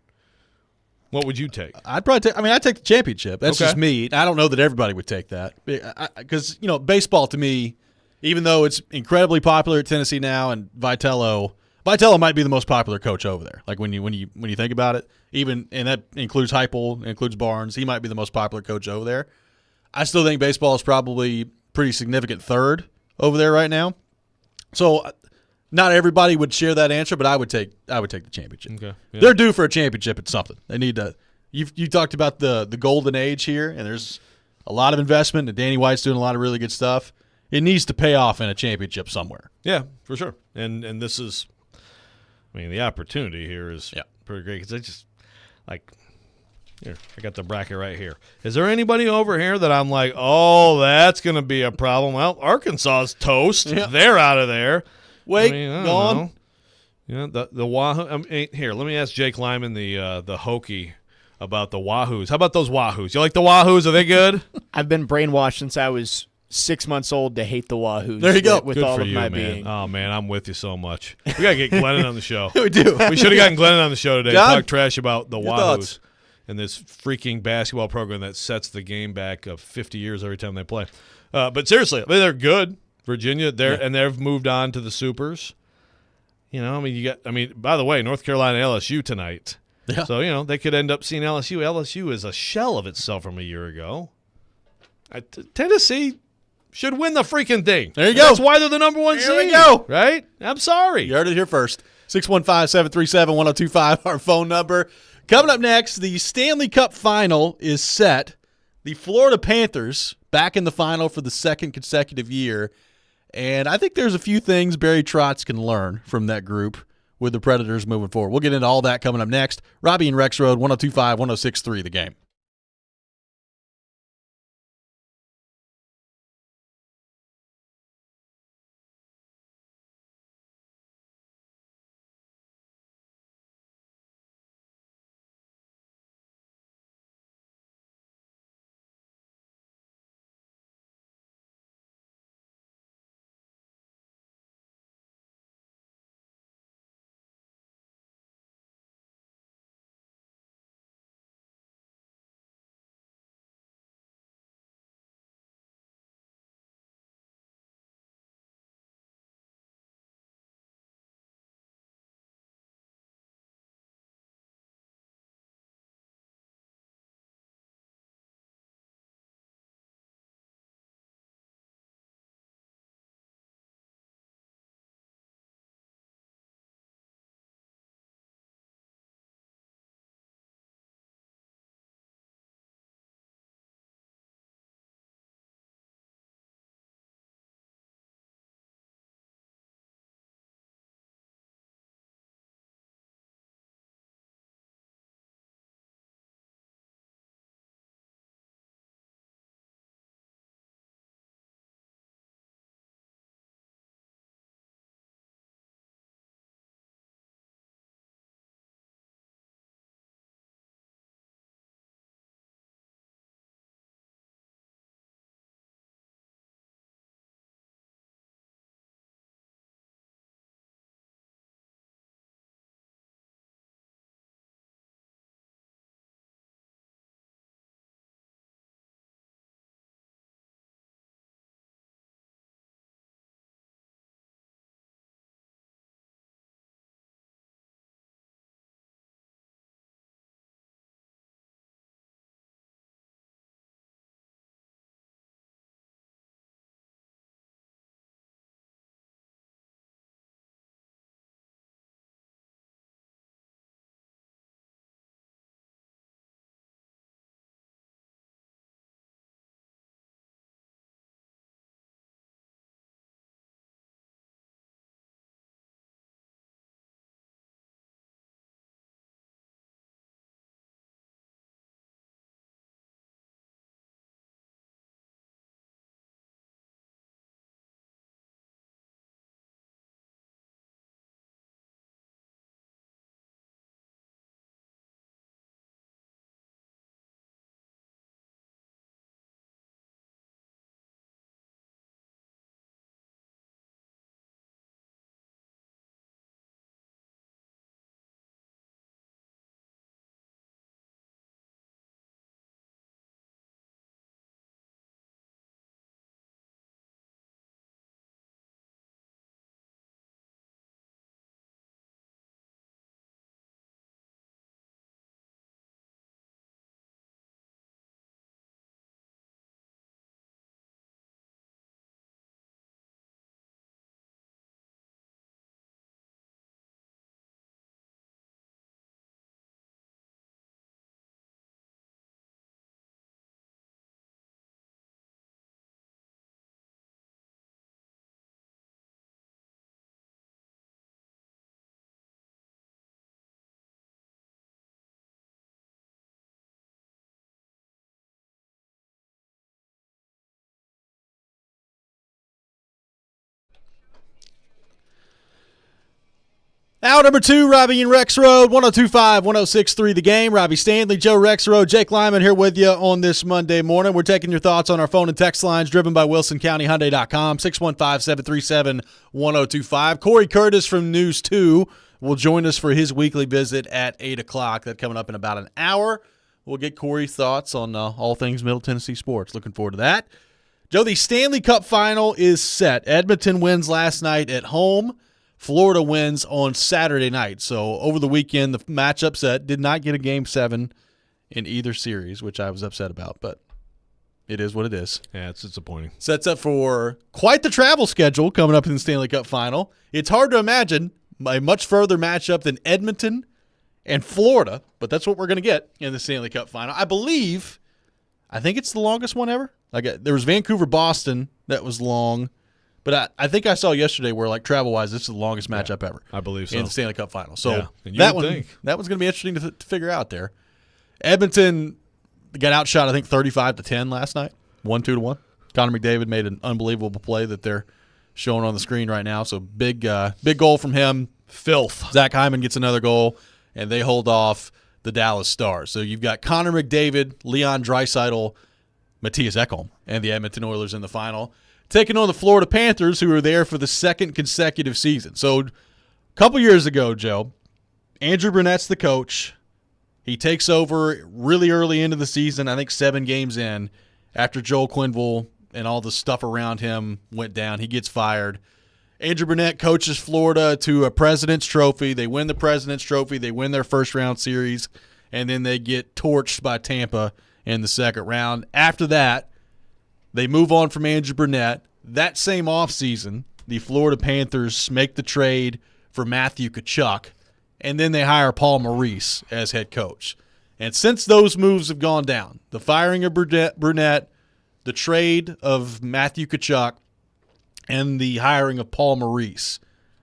what would you take?
I'd probably I'd take the championship. That's
Okay.
just me. I don't know that everybody would take that because baseball to me, even though it's incredibly popular at Tennessee now, and Vitello might be the most popular coach over there. Like when you think about it, and that includes Heupel, includes Barnes. He might be the most popular coach over there. I still think baseball is probably pretty significant third over there right now. So not everybody would share that answer, but I would take the championship.
Okay. Yeah.
They're due for a championship at something. They need to. You talked about the golden age here, and there's a lot of investment, and Danny White's doing a lot of really good stuff. It needs to pay off in a championship somewhere.
Yeah, for sure. And this is, I mean, the opportunity here is pretty great because I just here, I got the bracket right here. Is there anybody over here that I'm like, oh, that's going to be a problem? Well, Arkansas is toast.
Yeah.
They're out of there.
Wait,
I don't
gone.
know. The Wahoo. Here, let me ask Jake Lyman, the Hokie, about the Wahoos. How about those Wahoos? You like the Wahoos? Are they good?
I've been brainwashed since I was 6 months old to hate the Wahoos.
There you go.
With
Good
all
for
of
you,
my
man.
being.
Oh, man, I'm with you so much. We got to get Glennon on the show.
We do.
We should have gotten Glennon on the show today.
John,
Talk trash about the
your
Wahoos
thoughts?
and this freaking basketball program that sets the game back of 50 years every time they play. But seriously, I mean, they're good. Virginia, and they've moved on to the Supers. By the way, North Carolina LSU tonight.
Yeah.
So, they could end up seeing LSU. LSU is a shell of itself from a year ago. Tennessee should win the freaking thing.
There you go.
That's why they're the number one seed.
There we go.
Right? I'm sorry.
You heard it here first. 615-737-1025, our phone number. Coming up next, the Stanley Cup final is set. The Florida Panthers back in the final for the second consecutive year. And I think there's a few things Barry Trotz can learn from that group with the Predators moving forward. We'll get into all that coming up next. Robby and Rexrode, 102.5, 106.3 The Game. Hour number 2, Robby and Rexrode, 102.5, 106.3 The Game. Robby Stanley, Joe Rexrode, Jake Lyman here with you on this Monday morning. We're taking your thoughts on our phone and text lines driven by WilsonCountyHyundai.com, 615-737-1025. Corey Curtis from News 2 will join us for his weekly visit at 8 o'clock. That's coming up in about an hour. We'll get Corey's thoughts on all things Middle Tennessee sports. Looking forward to that. Joe, the Stanley Cup final is set. Edmonton wins last night at home. Florida wins on Saturday night. So over the weekend, the matchup set did not get a Game 7 in either series, which I was upset about, but it is what it is.
Yeah, it's disappointing.
Sets up for quite the travel schedule coming up in the Stanley Cup final. It's hard to imagine a much further matchup than Edmonton and Florida, but that's what we're going to get in the Stanley Cup final. I think it's the longest one ever. There was Vancouver-Boston that was long. But I think I saw yesterday where, like, travel-wise, this is the longest matchup ever.
I believe so.
In the Stanley Cup final. So
that
one's going to be interesting to figure out there. Edmonton got outshot, I think, 35-10 last night, 1-2-1. Connor McDavid made an unbelievable play that they're showing on the screen right now. So big goal from him.
Filth.
Zach Hyman gets another goal, and they hold off the Dallas Stars. So you've got Connor McDavid, Leon Draisaitl, Matthias Ekholm, and the Edmonton Oilers in the final, taking on the Florida Panthers, who are there for the second consecutive season. So a couple years ago, Joe, Andrew Burnett's the coach. He takes over really early into the season, I think 7 games in, after Joel Quenneville and all the stuff around him went down. He gets fired. Andrew Burnett coaches Florida to a President's Trophy. They win the President's Trophy. They win their first-round series, and then they get torched by Tampa in the second round. After that, they move on from Andrew Burnett. That same offseason, the Florida Panthers make the trade for Matthew Tkachuk, and then they hire Paul Maurice as head coach. And since those moves have gone down, the firing of Burnett, the trade of Matthew Tkachuk, and the hiring of Paul Maurice,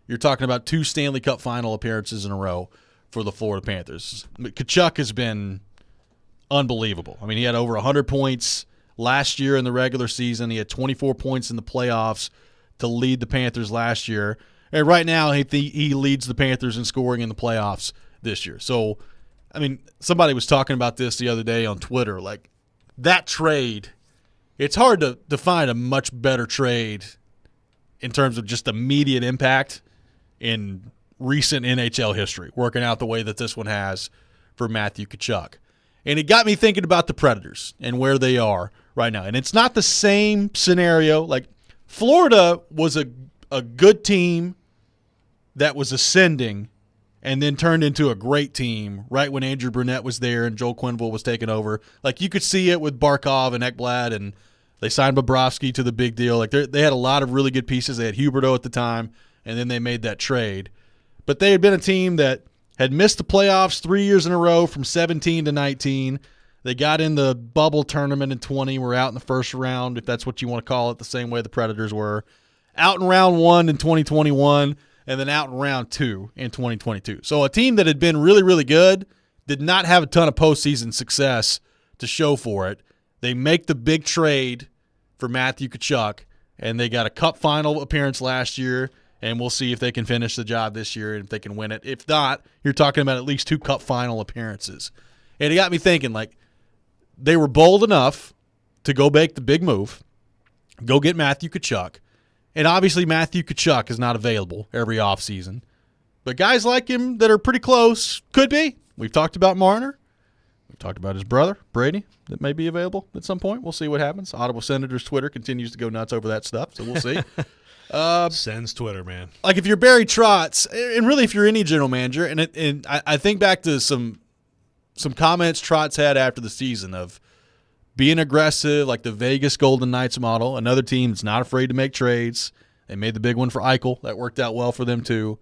you're talking about 2 Stanley Cup final appearances in a row for the Florida Panthers. Tkachuk has been unbelievable. I mean, he had over 100 points last year in the regular season. He had 24 points in the playoffs to lead the Panthers last year. And right now, he leads the Panthers in scoring in the playoffs this year. So, I mean, somebody was talking about this the other day on Twitter. Like, that trade, it's hard to find a much better trade in terms of just immediate impact in recent NHL history, working out the way that this one has for Matthew Tkachuk. And it got me thinking about the Predators and where they are right now. And it's not the same scenario. Like, Florida was a good team that was ascending and then turned into a great team right when Andrew Burnett was there and Joel Quenneville was taking over. Like, you could see it with Barkov and Ekblad, and they signed Bobrovsky to the big deal. Like, they had a lot of really good pieces. They had Huberdeau at the time, and then they made that trade. But they had been a team that had missed the playoffs 3 years in a row from 17 to 19. They got in the bubble tournament in 20. Were out in the first round, if that's what you want to call it, the same way the Predators were. Out in round 1 in 2021, and then out in round 2 in 2022. So a team that had been really, really good did not have a ton of postseason success to show for it. They make the big trade for Matthew Tkachuk, and they got a cup final appearance last year, and we'll see if they can finish the job this year and if they can win it. If not, you're talking about at least 2 cup final appearances. And it got me thinking, like, they were bold enough to go make the big move, go get Matthew Tkachuk. And obviously Matthew Tkachuk is not available every offseason. But guys like him that are pretty close could be. We've talked about Marner. We've talked about his brother, Brady, that may be available at some point. We'll see what happens. Ottawa Senators Twitter continues to go nuts over that stuff, so we'll see.
Sends Twitter, man.
Like, if you're Barry Trotz, and really if you're any general manager, and I think back to some comments Trotz had after the season of being aggressive, like the Vegas Golden Knights model, another team that's not afraid to make trades. They made the big one for Eichel. That worked out well for them too.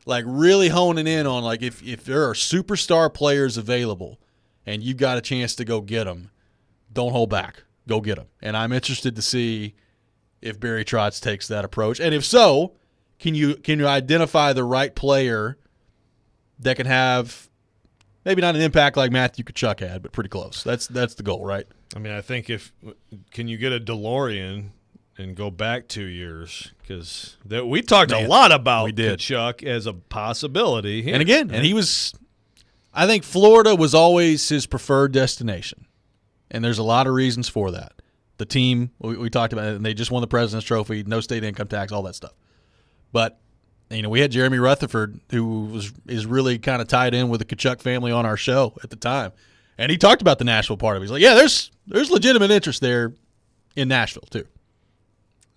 Like, really honing in on, like, if there are superstar players available and you got a chance to go get them, don't hold back. Go get them. And I'm interested to see if Barry Trotz takes that approach. And if so, can you identify the right player that can have maybe not an impact like Matthew Tkachuk had, but pretty close? That's the goal, right?
I mean, I think can you get a DeLorean and go back 2 years because we talked a lot about Kachuk as a possibility here.
And again, I think Florida was always his preferred destination, and there's a lot of reasons for that. The team, we talked about it, and they just won the President's Trophy, no state income tax, all that stuff. But we had Jeremy Rutherford, who is really kind of tied in with the Kachuk family on our show at the time, and he talked about the Nashville part of it. He's like, yeah, there's legitimate interest there in Nashville too.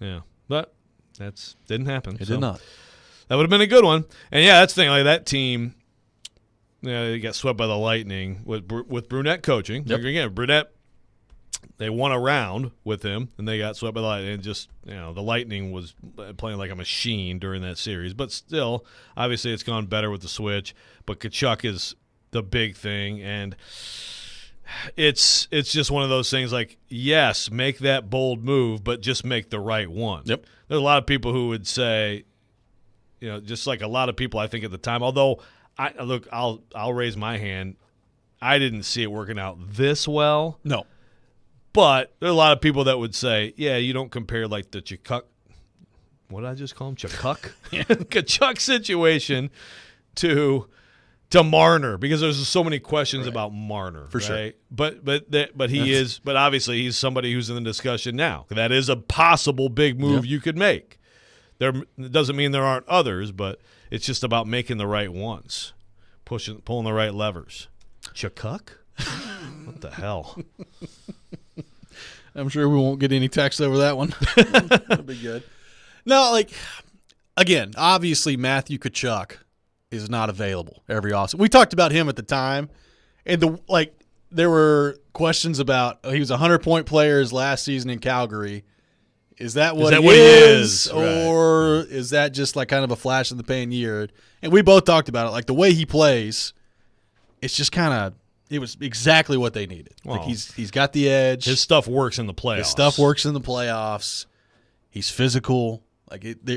Yeah, but that didn't happen.
It did not.
That would have been a good one. And yeah, that's the thing. Like that team, they got swept by the Lightning with Brunette coaching.
Yep.
Again, Brunette, they won a round with him, and they got swept by the Lightning. And just the Lightning was playing like a machine during that series. But still, obviously, it's gone better with the switch. But Kachuk is the big thing, and it's just one of those things. Like, yes, make that bold move, but just make the right one.
Yep.
There's a lot of people who would say, just like a lot of people, I think at the time. Although, I'll raise my hand. I didn't see it working out this well.
No.
But there are a lot of people that would say, yeah, you don't compare like the Kachuk. What did I just call him? Kachuk? Kachuk situation to Marner, because there's so many questions about Marner.
For sure.
But he is. But obviously, he's somebody who's in the discussion now. That is a possible big move you could make. It doesn't mean there aren't others, but it's just about making the right ones, pulling the right levers. Kachuk? What the hell?
I'm sure we won't get any text over that one. That'll be good. No, again, obviously Matthew Kachuk is not available every offseason. We talked about him at the time, and there were questions about he was a 100-point player his last season in Calgary. Is that what he is? Or is that just kind of a flash in the pan year? And we both talked about it. The way he plays, it's just kind of – it was exactly what they needed.
Well,
he's got the edge.
His stuff works in the
playoffs. He's physical.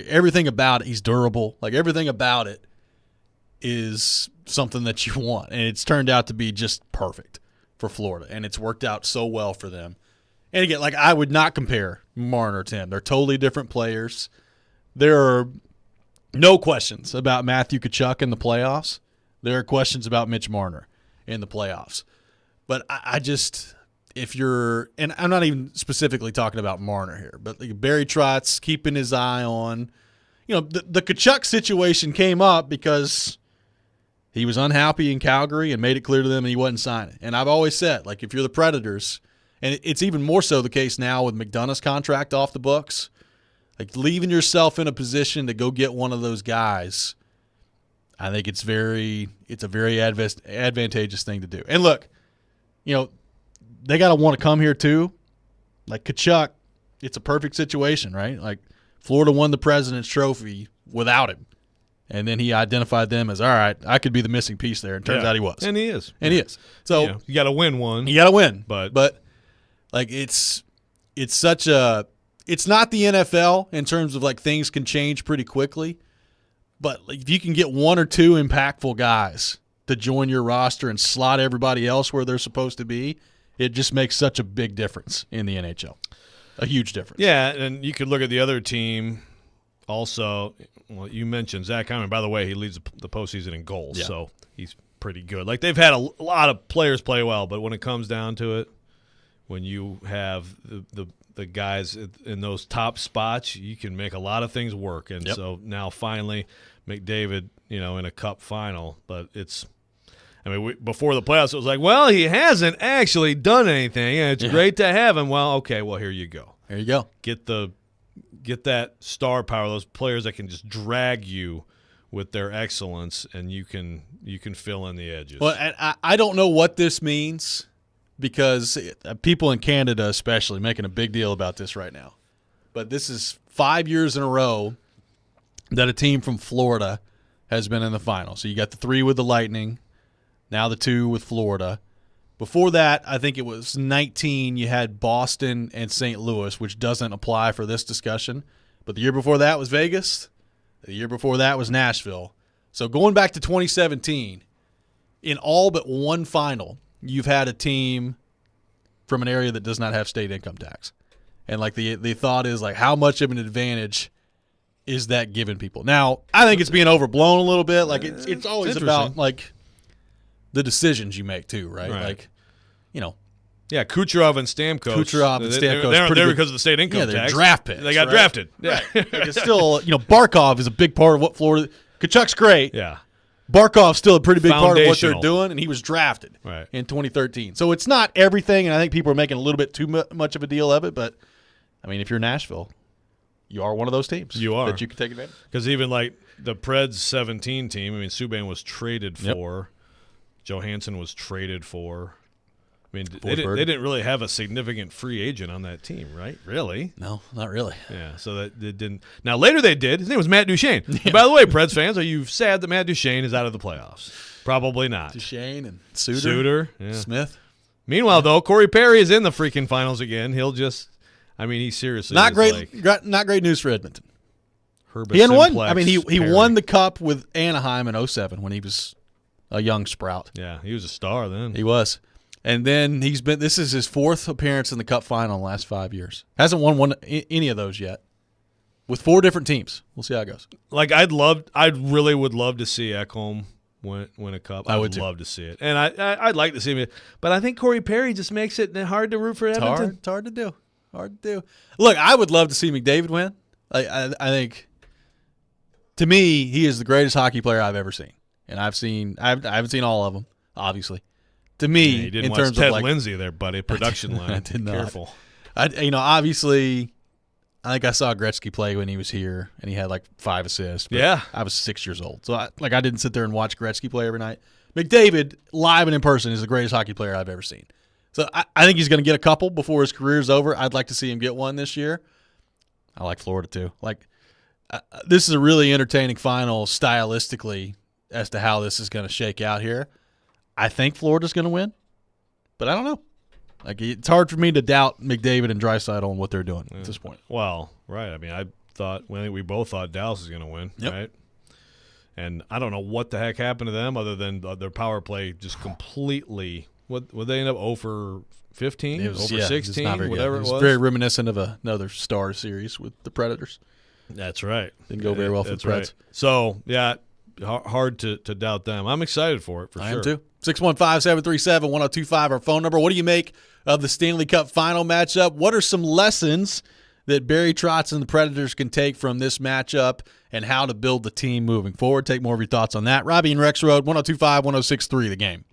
Everything about it, he's durable. Everything about it is something that you want. And it's turned out to be just perfect for Florida. And it's worked out so well for them. And again, I would not compare Marner to him. They're totally different players. There are no questions about Matthew Kachuk in the playoffs. There are questions about Mitch Marner in the playoffs. But I just, if you're, and I'm not even specifically talking about Marner here, but Barry Trotz keeping his eye on, the Kachuk situation came up because he was unhappy in Calgary and made it clear to them that he wasn't signing. And I've always said, if you're the Predators, and it's even more so the case now with McDonough's contract off the books, leaving yourself in a position to go get one of those guys, I think it's a very advantageous thing to do. And look, they got to want to come here too. Kachuk, it's a perfect situation, right? Florida won the President's Trophy without him. And then he identified them as, all right, I could be the missing piece there. And turns out he was.
And he is.
And he is. So
you got to win one.
You got to win.
But
it's such a – it's not the NFL in terms of things can change pretty quickly. But if you can get one or two impactful guys to join your roster and slot everybody else where they're supposed to be, it just makes such a big difference in the NHL. A huge difference.
Yeah, and you could look at the other team also. Well, you mentioned Zach Hyman. By the way, he leads the postseason in goals, so he's pretty good. They've had a lot of players play well, but when it comes down to it, when you have the guys in those top spots, you can make a lot of things work. And so now finally McDavid, in a cup final. But before the playoffs, it was well, he hasn't actually done anything, and it's great to have him. Well, okay, here you go.
There you go.
Get that star power, those players that can just drag you with their excellence, and you can fill in the edges.
Well, and I don't know what this means, because people in Canada especially making a big deal about this right now. But this is 5 years in a row that a team from Florida has been in the final. So you got the 3 with the Lightning, now the 2 with Florida. Before that, I think it was 19, you had Boston and St. Louis, which doesn't apply for this discussion. But the year before that was Vegas. The year before that was Nashville. So going back to 2017, in all but one final, you've had a team from an area that does not have state income tax. And like the thought is like, how much of an advantage is that giving people? Now, I think it's being overblown a little bit. Like it's always about like the decisions you make too, right? Like,
Yeah, Kucherov and Stamkos. They're there because of the state income tax.
They're draft picks.
They got drafted. Yeah.
Right. Like it's still, Barkov is a big part of what Florida. Kachuk's great.
Yeah.
Barkov's still a pretty big part of what they're doing, and he was drafted
right.
in 2013. So it's not everything, and I think people are making a little bit too much of a deal of it. But I mean, if you're Nashville, you are one of those teams.
You are
that you can take advantage.
Because even like the Preds 17 team, I mean, Subban was traded for. Johansson was traded for. I mean, they didn't really have a significant free agent on that team, right? Really?
No, not really.
Yeah, so that it didn't. Now, later they did. His name was Matt Duchene. Yeah. By the way, Preds fans, are you sad that Matt Duchene is out of the playoffs? Probably not.
Duchene and Suter. Smith.
Meanwhile, though, Corey Perry is in the freaking finals again. He'll just – I mean, he seriously
not great. Not great news for Edmonton.
Herbert
he hadn't won.
Simplex,
I mean, he
Perry.
won the Cup with Anaheim in 2007 when he was a young sprout.
Yeah, he was a star then.
He was. And then this is his fourth appearance in the Cup final in the last 5 years. Hasn't won any of those yet. With 4 different teams. We'll see how it goes.
Like, I really would love to see Ekholm win a Cup. I would love to see it. And I'd like to see him. But I think Corey Perry just makes it hard to root for Edmonton.
It's hard to do. Hard to do. Look, I would love to see McDavid win. I think, to me, he is the greatest hockey player I've ever seen. And I haven't seen all of them, obviously. To me,
you didn't
in
watch
terms
Ted
of like
Lindsay there, buddy, production line.
I did not.
Careful.
Obviously, I think I saw Gretzky play when he was here, and he had like 5 assists. But
yeah,
I was 6 years old, so I didn't sit there and watch Gretzky play every night. McDavid, live and in person, is the greatest hockey player I've ever seen. So I think he's going to get a couple before his career's over. I'd like to see him get one this year. I like Florida too. This is a really entertaining final stylistically as to how this is going to shake out here. I think Florida's going to win, but I don't know. It's hard for me to doubt McDavid and Draisaitl and what they're doing at this point.
Well, right. I mean, I think we both thought Dallas was going to win, right? And I don't know what the heck happened to them other than their power play just completely. Would they end up 0 for 15, over 16, whatever it was?
Very reminiscent of another Star series with the Predators.
That's right.
Didn't go very well for the Preds. Right.
So, yeah, hard to doubt them. I'm excited for it, for sure.
I am too. 615-737-1025, our phone number. What do you make of the Stanley Cup final matchup? What are some lessons that Barry Trotz and the Predators can take from this matchup and how to build the team moving forward? Take more of your thoughts on that. Robby and Rexrode, 1025-1063, The Game.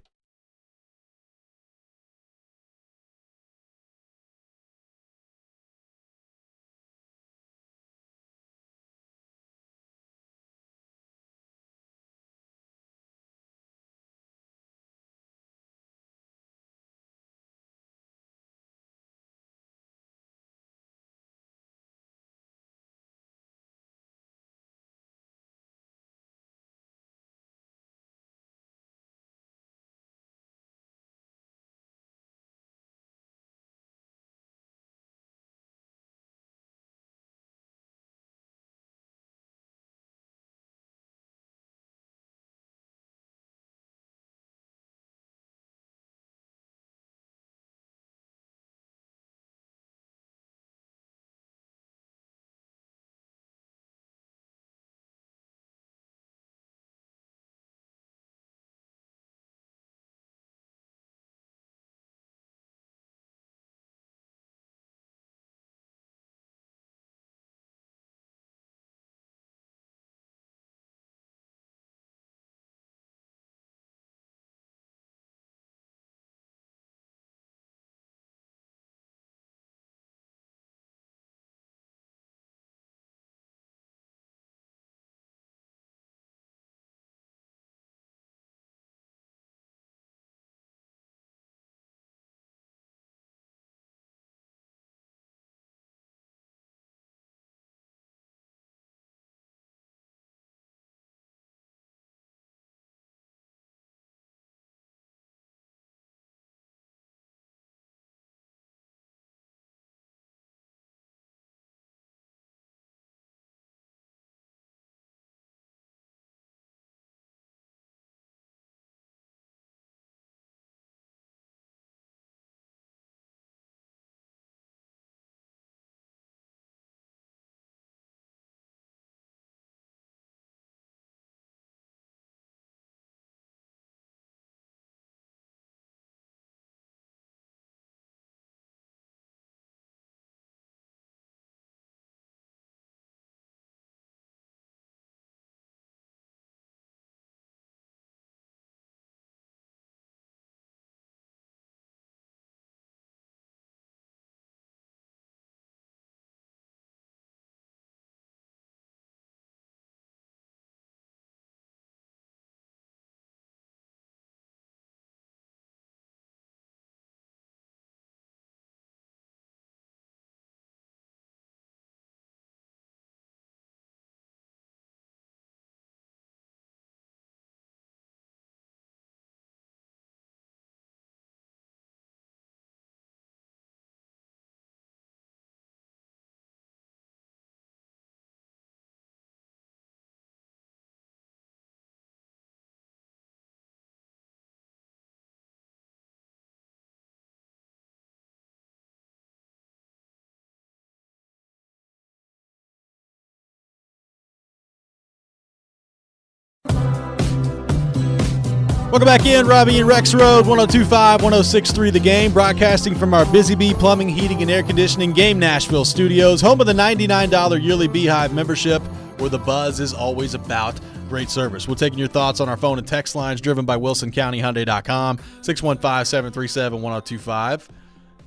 Welcome back in, Robby and Rexrode, 102.5, 106.3 The Game, broadcasting from our Busy Bee Plumbing, Heating, and Air Conditioning Game Nashville studios, home of the $99 yearly Beehive membership, where the buzz is always about great service. We're taking your thoughts on our phone and text lines driven by WilsonCountyHyundai.com, 615-737-1025.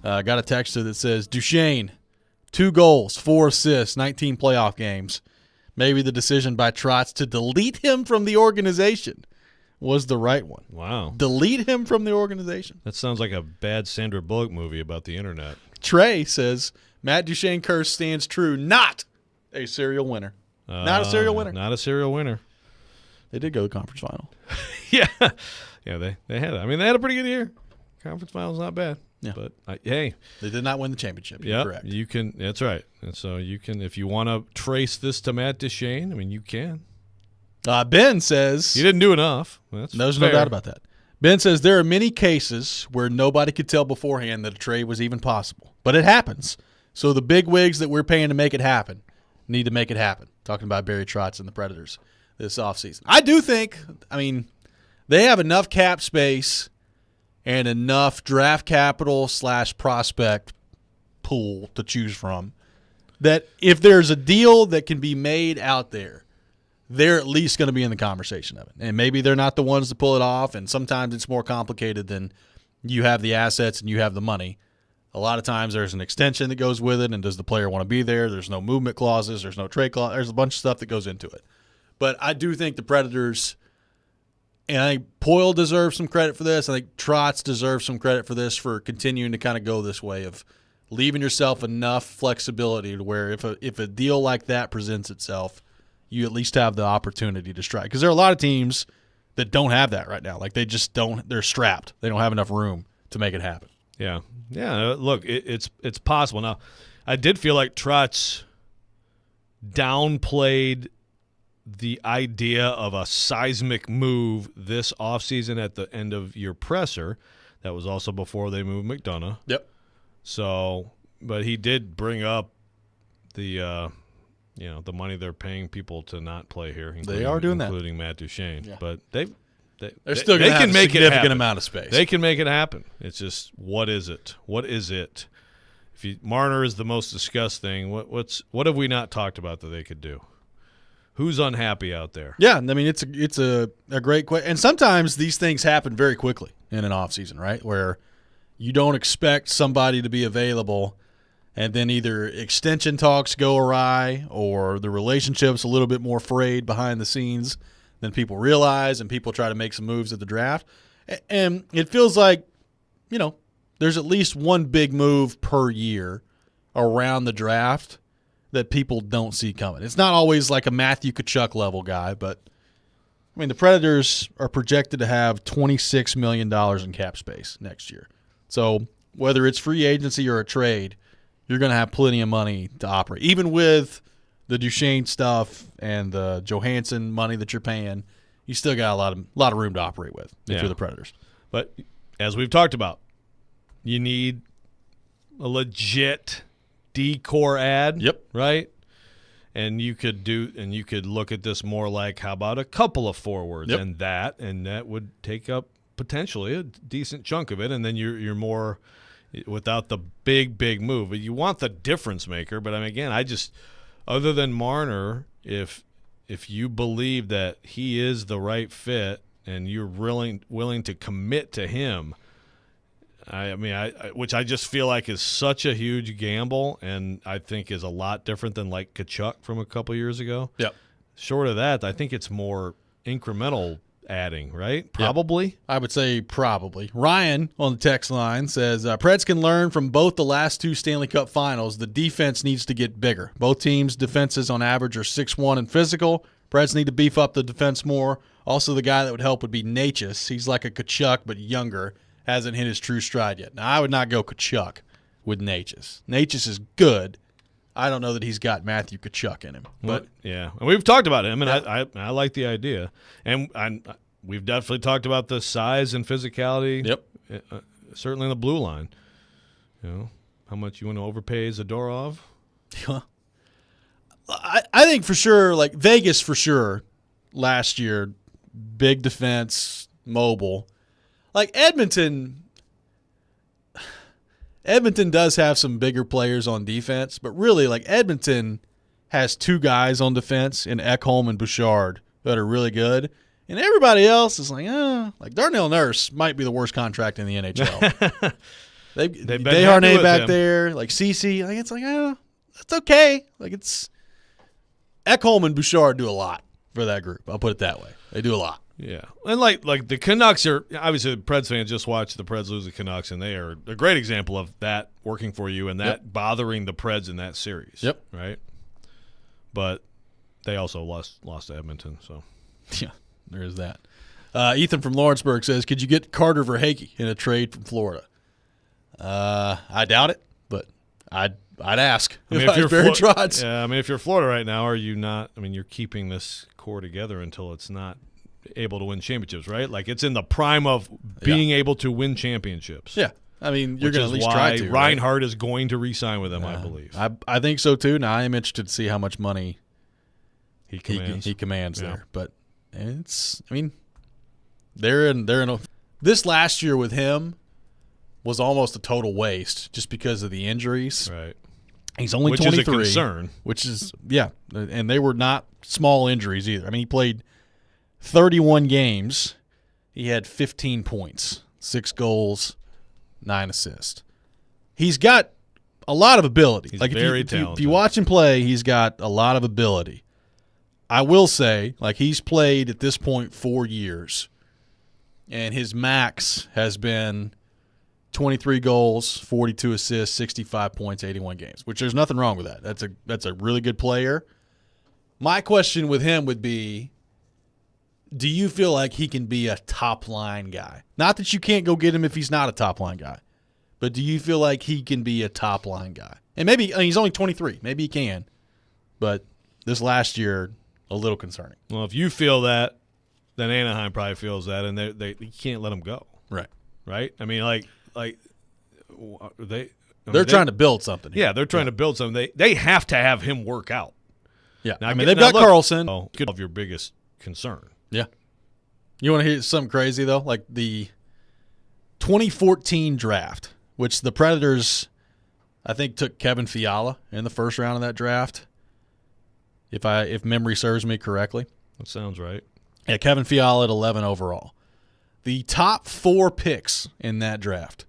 Got a texter that says, Duchesne, 2 goals, 4 assists, 19 playoff games. Maybe the decision by Trotz to delete him from the organization was the right one.
Wow.
Delete him from the organization.
That sounds like a bad Sandra Bullock movie about the internet.
Trey says, Matt Duchesne curse stands true. Not a serial winner. Not a serial winner.
Not a serial winner.
They did go to the conference final.
Yeah. Yeah, they had it. I mean, they had a pretty good year. Conference final's not bad.
Yeah.
But, hey.
They did not win the championship. You're correct.
You can. That's right. And so you can, if you want to trace this to Matt Duchesne, I mean, you can.
Ben says
he didn't do enough. There's
no doubt about that. Ben says there are many cases where nobody could tell beforehand that a trade was even possible, but it happens. So the big wigs that we're paying to make it happen need to make it happen. Talking about Barry Trotz and the Predators this offseason. I do think, they have enough cap space and enough draft capital / prospect pool to choose from that if there's a deal that can be made out there, they're at least going to be in the conversation of it. And maybe they're not the ones to pull it off, and sometimes it's more complicated than you have the assets and you have the money. A lot of times there's an extension that goes with it, and does the player want to be there? There's no movement clauses. There's no trade clause. There's a bunch of stuff that goes into it. But I do think the Predators, and I think Poyle deserves some credit for this. I think Trotz deserves some credit for this, for continuing to kind of go this way of leaving yourself enough flexibility to where if a deal like that presents itself, you at least have the opportunity to strike. Because there are a lot of teams that don't have that right now. Like, they just don't – they're strapped. They don't have enough room to make it happen.
Yeah. Yeah, look, it's possible. Now, I did feel like Trotz downplayed the idea of a seismic move this offseason at the end of your presser. That was also before they moved McDonough.
Yep.
So, but he did bring up the the money they're paying people to not play here.
They are doing that,
including Matt Duchesne. Yeah. But they're
still going to have a significant amount of space.
They can make it happen. It's just, what is it? What is it? Marner is the most discussed thing. What have we not talked about that they could do? Who's unhappy out there?
Yeah, I mean, it's a great question. And sometimes these things happen very quickly in an offseason, right, where you don't expect somebody to be available, and then either extension talks go awry or the relationship's a little bit more frayed behind the scenes than people realize, and people try to make some moves at the draft. And it feels like, there's at least one big move per year around the draft that people don't see coming. It's not always like a Matthew Tkachuk level guy, but the Predators are projected to have $26 million in cap space next year. So whether it's free agency or a trade, you're going to have plenty of money to operate. Even with the Duchesne stuff and the Johansson money that you're paying, you still got a lot of room to operate with if you're the Predators.
But as we've talked about, you need a legit decor ad.
Yep.
Right? And you could look at this more like, how about a couple of forwards?
Yep.
And that would take up potentially a decent chunk of it, and then you're more without the big move. But you want the difference maker. But again, I just, other than Marner, if you believe that he is the right fit and you're willing to commit to him, which I just feel like is such a huge gamble, and I think is a lot different than like Tkachuk from a couple years ago.
Yep.
Short of that, I think it's more incremental adding, right? Probably.
Yep. I would say probably. Ryan on the text line says, Preds can learn from both the last 2 Stanley Cup finals. The defense needs to get bigger. Both teams' defenses on average are 6'1" and physical. Preds need to beef up the defense more. Also, the guy that would help would be Natchez. He's like a Tkachuk, but younger. Hasn't hit his true stride yet. Now, I would not go Tkachuk with Natchez. Natchez is good. I don't know that he's got Matthew Tkachuk in him. But
yeah, and we've talked about him, and I like the idea. And we've definitely talked about the size and physicality.
Yep.
Certainly in the blue line. How much you want to overpay Zadorov?
I think for sure, like Vegas for sure, last year, big defense, mobile. Like Edmonton does have some bigger players on defense, but really, like Edmonton has two guys on defense in Ekholm and Bouchard that are really good. And everybody else is like Darnell Nurse might be the worst contract in the NHL. They've been Desharnais back there, like Cece. Like it's like, that's okay. Like it's Ekholm and Bouchard do a lot for that group. I'll put it that way. They do a lot.
Yeah, and like the Canucks are obviously Preds fans just watched the Preds lose the Canucks, and they are a great example of that working for you and that bothering the Preds in that series.
Yep.
Right. But they also lost to Edmonton, so
yeah, there is that. Ethan from Lawrenceburg says, "Could you get Carter Verhaeghe in a trade from Florida?" I doubt it, but I'd ask.
I mean, if you're
Barry Trotz.
Yeah, I mean, if you're Florida right now, are you not? I mean, you're keeping this core together until it's not able to win championships, right? Like it's in the prime of being able to win championships.
Yeah, I mean, you're going to at least
why
try to.
Reinhart is going to re-sign with them, I believe.
I think so too. Now I am interested to see how much money
he commands
there, but it's. I mean, they're in this last year with him was almost a total waste just because of the injuries.
Right.
He's only 23.
Which is a concern.
Which is, and they were not small injuries either. I mean, he played 31 games. He had 15 points, 6 goals, 9 assists. He's got a lot of ability.
He's
like
very
talented. If you watch him play, he's got a lot of ability. I will say, like he's played at this point 4 years, and his max has been 23 goals, 42 assists, 65 points, 81 games, which there's nothing wrong with that. That's a really good player. My question with him would be, do you feel like he can be a top-line guy? Not that you can't go get him if he's not a top-line guy, but do you feel like he can be a top-line guy? And maybe he's only 23. Maybe he can, but this last year, a little concerning.
Well, if you feel that, then Anaheim probably feels that, and they can't let him go. Right? I mean, they're
trying to build something here.
Yeah, they're trying to build something. They have to have him work out.
Yeah,
now,
I mean, they've got Carlson.
Of your biggest concern.
Yeah. You want to hear something crazy, though? Like the 2014 draft, which the Predators, I think, took Kevin Fiala in the first round of that draft, if memory serves me correctly.
That sounds right.
Yeah, Kevin Fiala at 11 overall. The top 4 picks in that draft: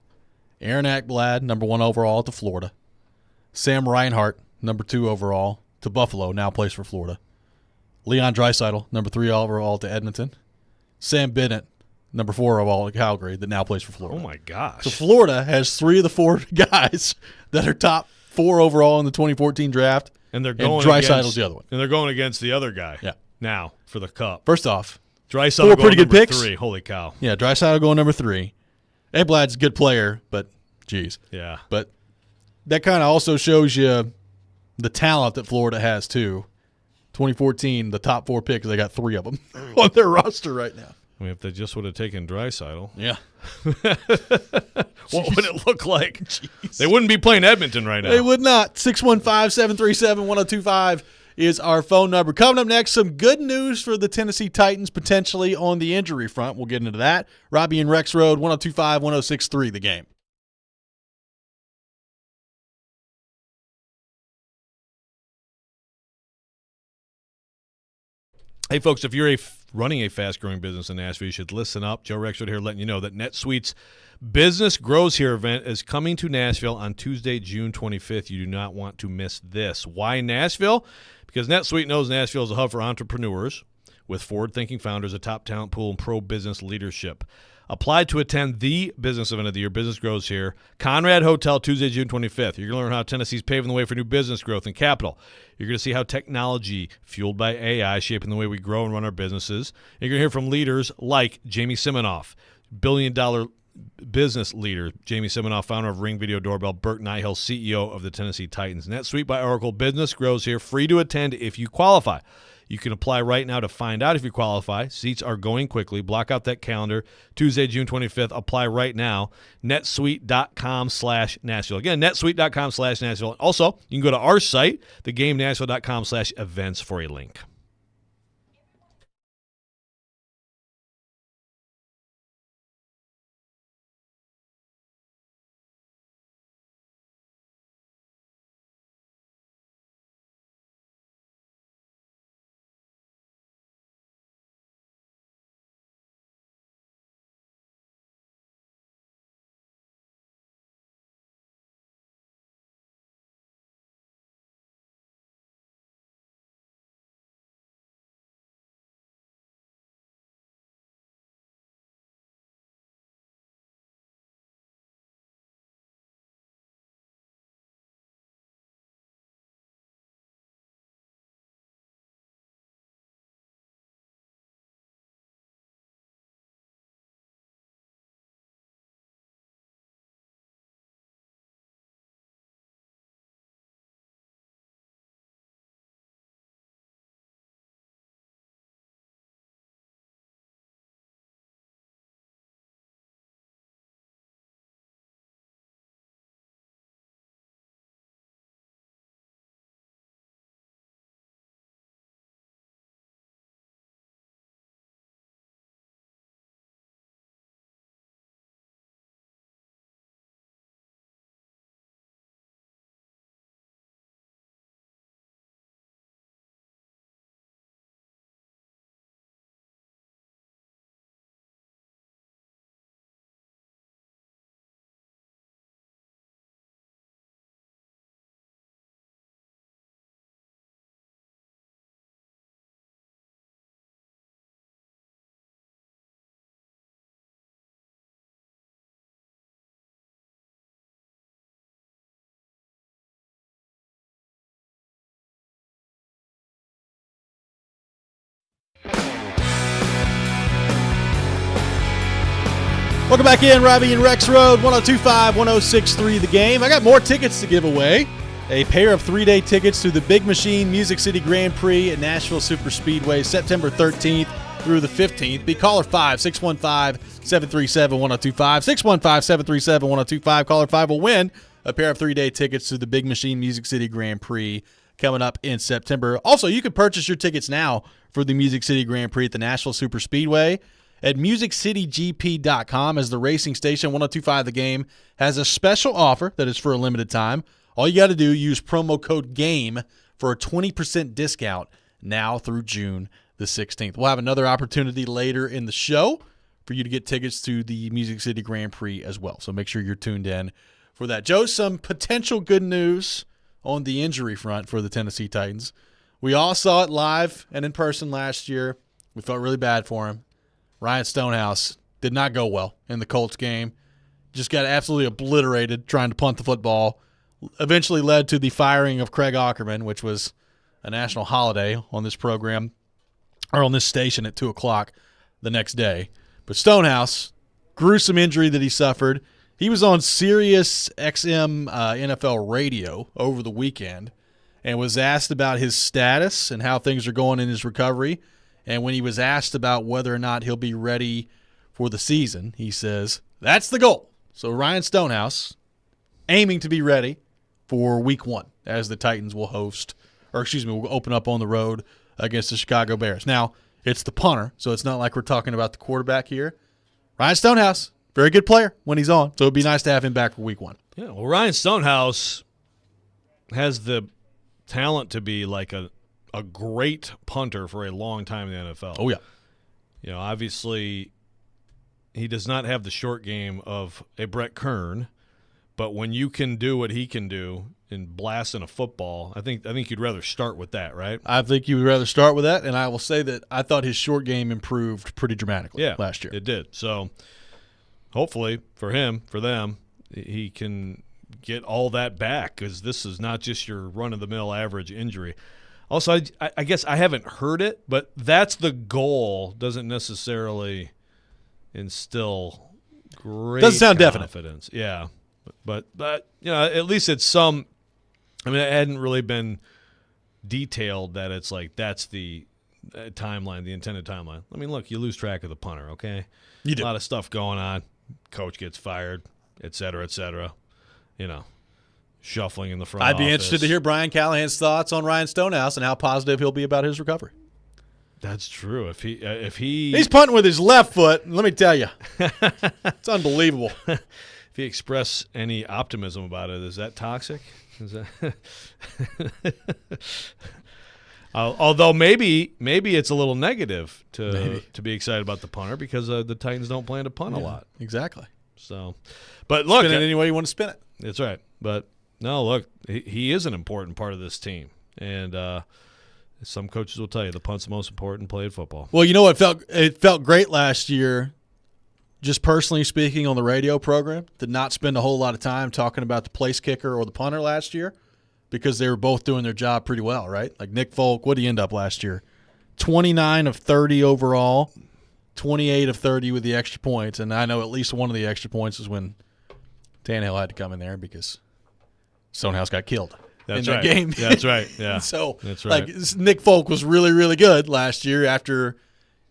Aaron Ekblad, number 1 overall to Florida; Sam Reinhart, number 2 overall to Buffalo, now plays for Florida; Leon Draisaitl, number 3 overall to Edmonton; Sam Bennett, number 4 overall to Calgary, that now plays for Florida.
Oh my gosh!
So Florida has 3 of the 4 guys that are top 4 overall in the 2014 draft,
and they're going
Draisaitl's the other one.
And they're going against the other guy.
Yeah.
Now for the Cup.
First off,
Draisaitl
4 pretty good picks.
3. Holy cow!
Yeah, Draisaitl going number 3. Ekblad's a good player, but geez.
Yeah.
But that kind of also shows you the talent that Florida has too. 2014, the top 4 picks, they got 3 of them on their roster right now.
I mean, if they just would have taken Draisaitl,
yeah.
What would it look like? Jeez. They wouldn't be playing Edmonton right now.
They would not. 615-737-1025 is our phone number. Coming up next, some good news for the Tennessee Titans potentially on the injury front. We'll get into that. Robby and Rexrode, 102.5-106.3 The Game.
Hey, folks, if you're running a fast-growing business in Nashville, you should listen up. Joe Rexrode here letting you know that NetSuite's Business Grows Here event is coming to Nashville on Tuesday, June 25th. You do not want to miss this. Why Nashville? Because NetSuite knows Nashville is a hub for entrepreneurs with forward-thinking founders, a top talent pool, and pro-business leadership. Apply to attend the business event of the year, Business Grows Here, Conrad Hotel, Tuesday, June 25th. You're going to learn how Tennessee's paving the way for new business growth and capital. You're going to see how technology, fueled by AI, is shaping the way we grow and run our businesses. And you're going to hear from leaders like Jamie Siminoff, billion-dollar business leader, Jamie Siminoff, founder of Ring Video Doorbell, Burt Nihill, CEO of the Tennessee Titans. NetSuite by Oracle, Business Grows Here, free to attend if you qualify. You can apply right now to find out if you qualify. Seats are going quickly. Block out that calendar. Tuesday, June 25th. Apply right now. netsuite.com/Nashville. Again, netsuite.com/Nashville. Also, you can go to our site, thegamenashville.com/events for a link.
Welcome back in, Robby and Rexrode, 102.5, 106.3 The Game. I got more tickets to give away. A pair of 3-day tickets to the Big Machine Music City Grand Prix at Nashville Superspeedway, September 13th through the 15th. Be caller 5, 615-737-1025. 615-737-1025. Caller 5 will win a pair of 3-day tickets to the Big Machine Music City Grand Prix coming up in September. Also, you can purchase your tickets now for the Music City Grand Prix at the Nashville Superspeedway at musiccitygp.com, as the racing station 102.5 The Game has a special offer that is for a limited time. All you got to do, use promo code GAME for a 20% discount now through June the 16th. We'll have another opportunity later in the show for you to get tickets to the Music City Grand Prix as well. So make sure you're tuned in for that. Joe, some potential good news on the injury front for the Tennessee Titans. We all saw it live and in person last year. We felt really bad for him. Ryan Stonehouse did not go well in the Colts game. Just got absolutely obliterated trying to punt the football. Eventually led to the firing of Craig Aukerman, which was a national holiday on this program, or on this station at 2 o'clock the next day. But Stonehouse, gruesome injury that he suffered. He was on Sirius XM NFL radio over the weekend and was asked about his status and how things are going in his recovery. And when he was asked about whether or not he'll be ready for the season, he says, that's the goal. So Ryan Stonehouse aiming to be ready for week 1 as the Titans will will open up on the road against the Chicago Bears. Now, it's the punter, so it's not like we're talking about the quarterback here. Ryan Stonehouse, very good player when he's on, so it'd be nice to have him back for week 1.
Yeah, well, Ryan Stonehouse has the talent to be like a great punter for a long time in the NFL.
Oh, yeah.
You know, obviously, he does not have the short game of a Brett Kern, but when you can do what he can do in blasting a football, I think you'd rather start with that, right?
I think you would rather start with that, and I will say that I thought his short game improved pretty dramatically last year.
It did. So hopefully for them, he can get all that back, because this is not just your run-of-the-mill average injury. Also, I guess I haven't heard it, but that's the goal. Doesn't necessarily instill great
doesn't sound
confidence. Definite. Yeah, but you know, at least it's some. I mean, it hadn't really been detailed that it's like that's the timeline, the intended timeline. I mean, look, you lose track of the punter. Okay,
you do.
A lot of stuff going on. Coach gets fired, et cetera, et cetera. You know. Shuffling in the front
I'd be
office.
interested to hear Brian Callahan's thoughts on Ryan Stonehouse and how positive he'll be about his recovery.
That's true. If
he's punting with his left foot, let me tell you, it's unbelievable.
If he expressed any optimism about it, is that toxic? Is that although maybe it's a little negative to be excited about the punter, because the Titans don't plan to punt a lot.
Exactly.
So, but look,
spin it any way you want to spin it.
That's right. But no, look, he is an important part of this team, and some coaches will tell you the punt's the most important play in football.
Well, you know what? It felt great last year, just personally speaking on the radio program, did not spend a whole lot of time talking about the place kicker or the punter last year, because they were both doing their job pretty well, right? Like Nick Folk, what did he end up last year? 29 of 30 overall, 28 of 30 with the extra points, and I know at least one of the extra points is when Tannehill had to come in there because Stonehouse got killed in that game.
That's right. Yeah.
So,
that's right.
like, Nick Folk was really, really good last year after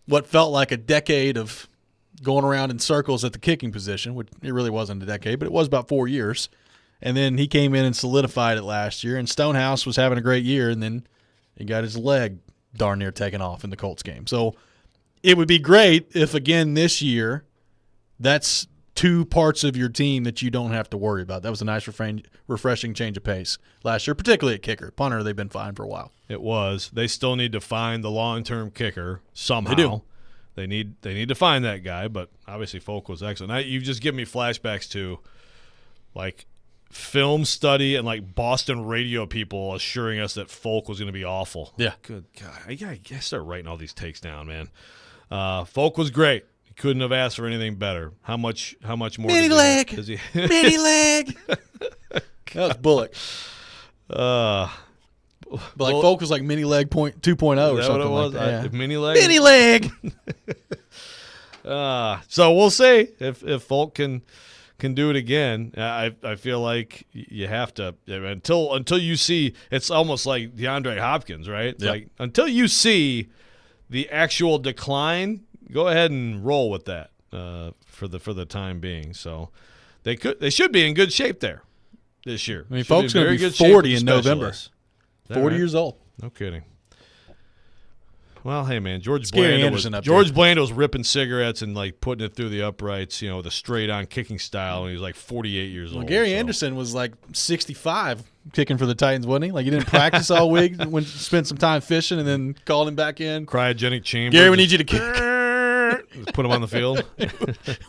what felt like a decade of going around in circles at the kicking position, which it really wasn't a decade, but it was about 4 years. And then he came in and solidified it last year, and Stonehouse was having a great year, and then he got his leg darn near taken off in the Colts game. So it would be great if, again, this year, that's two parts of your team that you don't have to worry about. That was a nice, refreshing change of pace last year, particularly at kicker. Punter, they've been fine for a while.
It was. They still need to find the long-term kicker somehow.
They do.
They need to find that guy, but obviously Folk was excellent. You've just given me flashbacks to, like, film study and, like, Boston radio people assuring us that Folk was going to be awful.
Yeah.
Good God. I got to start writing all these takes down, man. Folk was great. He couldn't have asked for anything better. How much more?
Mini leg. Mini leg. That was Bullock. But like Folk was like mini leg 2.0 or something like that.
Yeah. Mini leg.
Mini leg.
So we'll see if Folk can do it again. I feel like you have to until you see. It's almost like DeAndre Hopkins, right?
Yep.
Like until you see the actual decline, go ahead and roll with that for the time being. So they should be in good shape there this year.
I mean, Folk's going to be 40 in November. 40
right?
years old.
No kidding. Well, hey man, George
Gary
Blando was ripping cigarettes and like putting it through the uprights, with a straight-on kicking style, and he was like 48 years old.
Gary Anderson was like 65 kicking for the Titans, wasn't he? Like he didn't practice all week, spent some time fishing, and then called him back in.
Cryogenic chamber.
Gary, we need you to kick.
Put him on the field.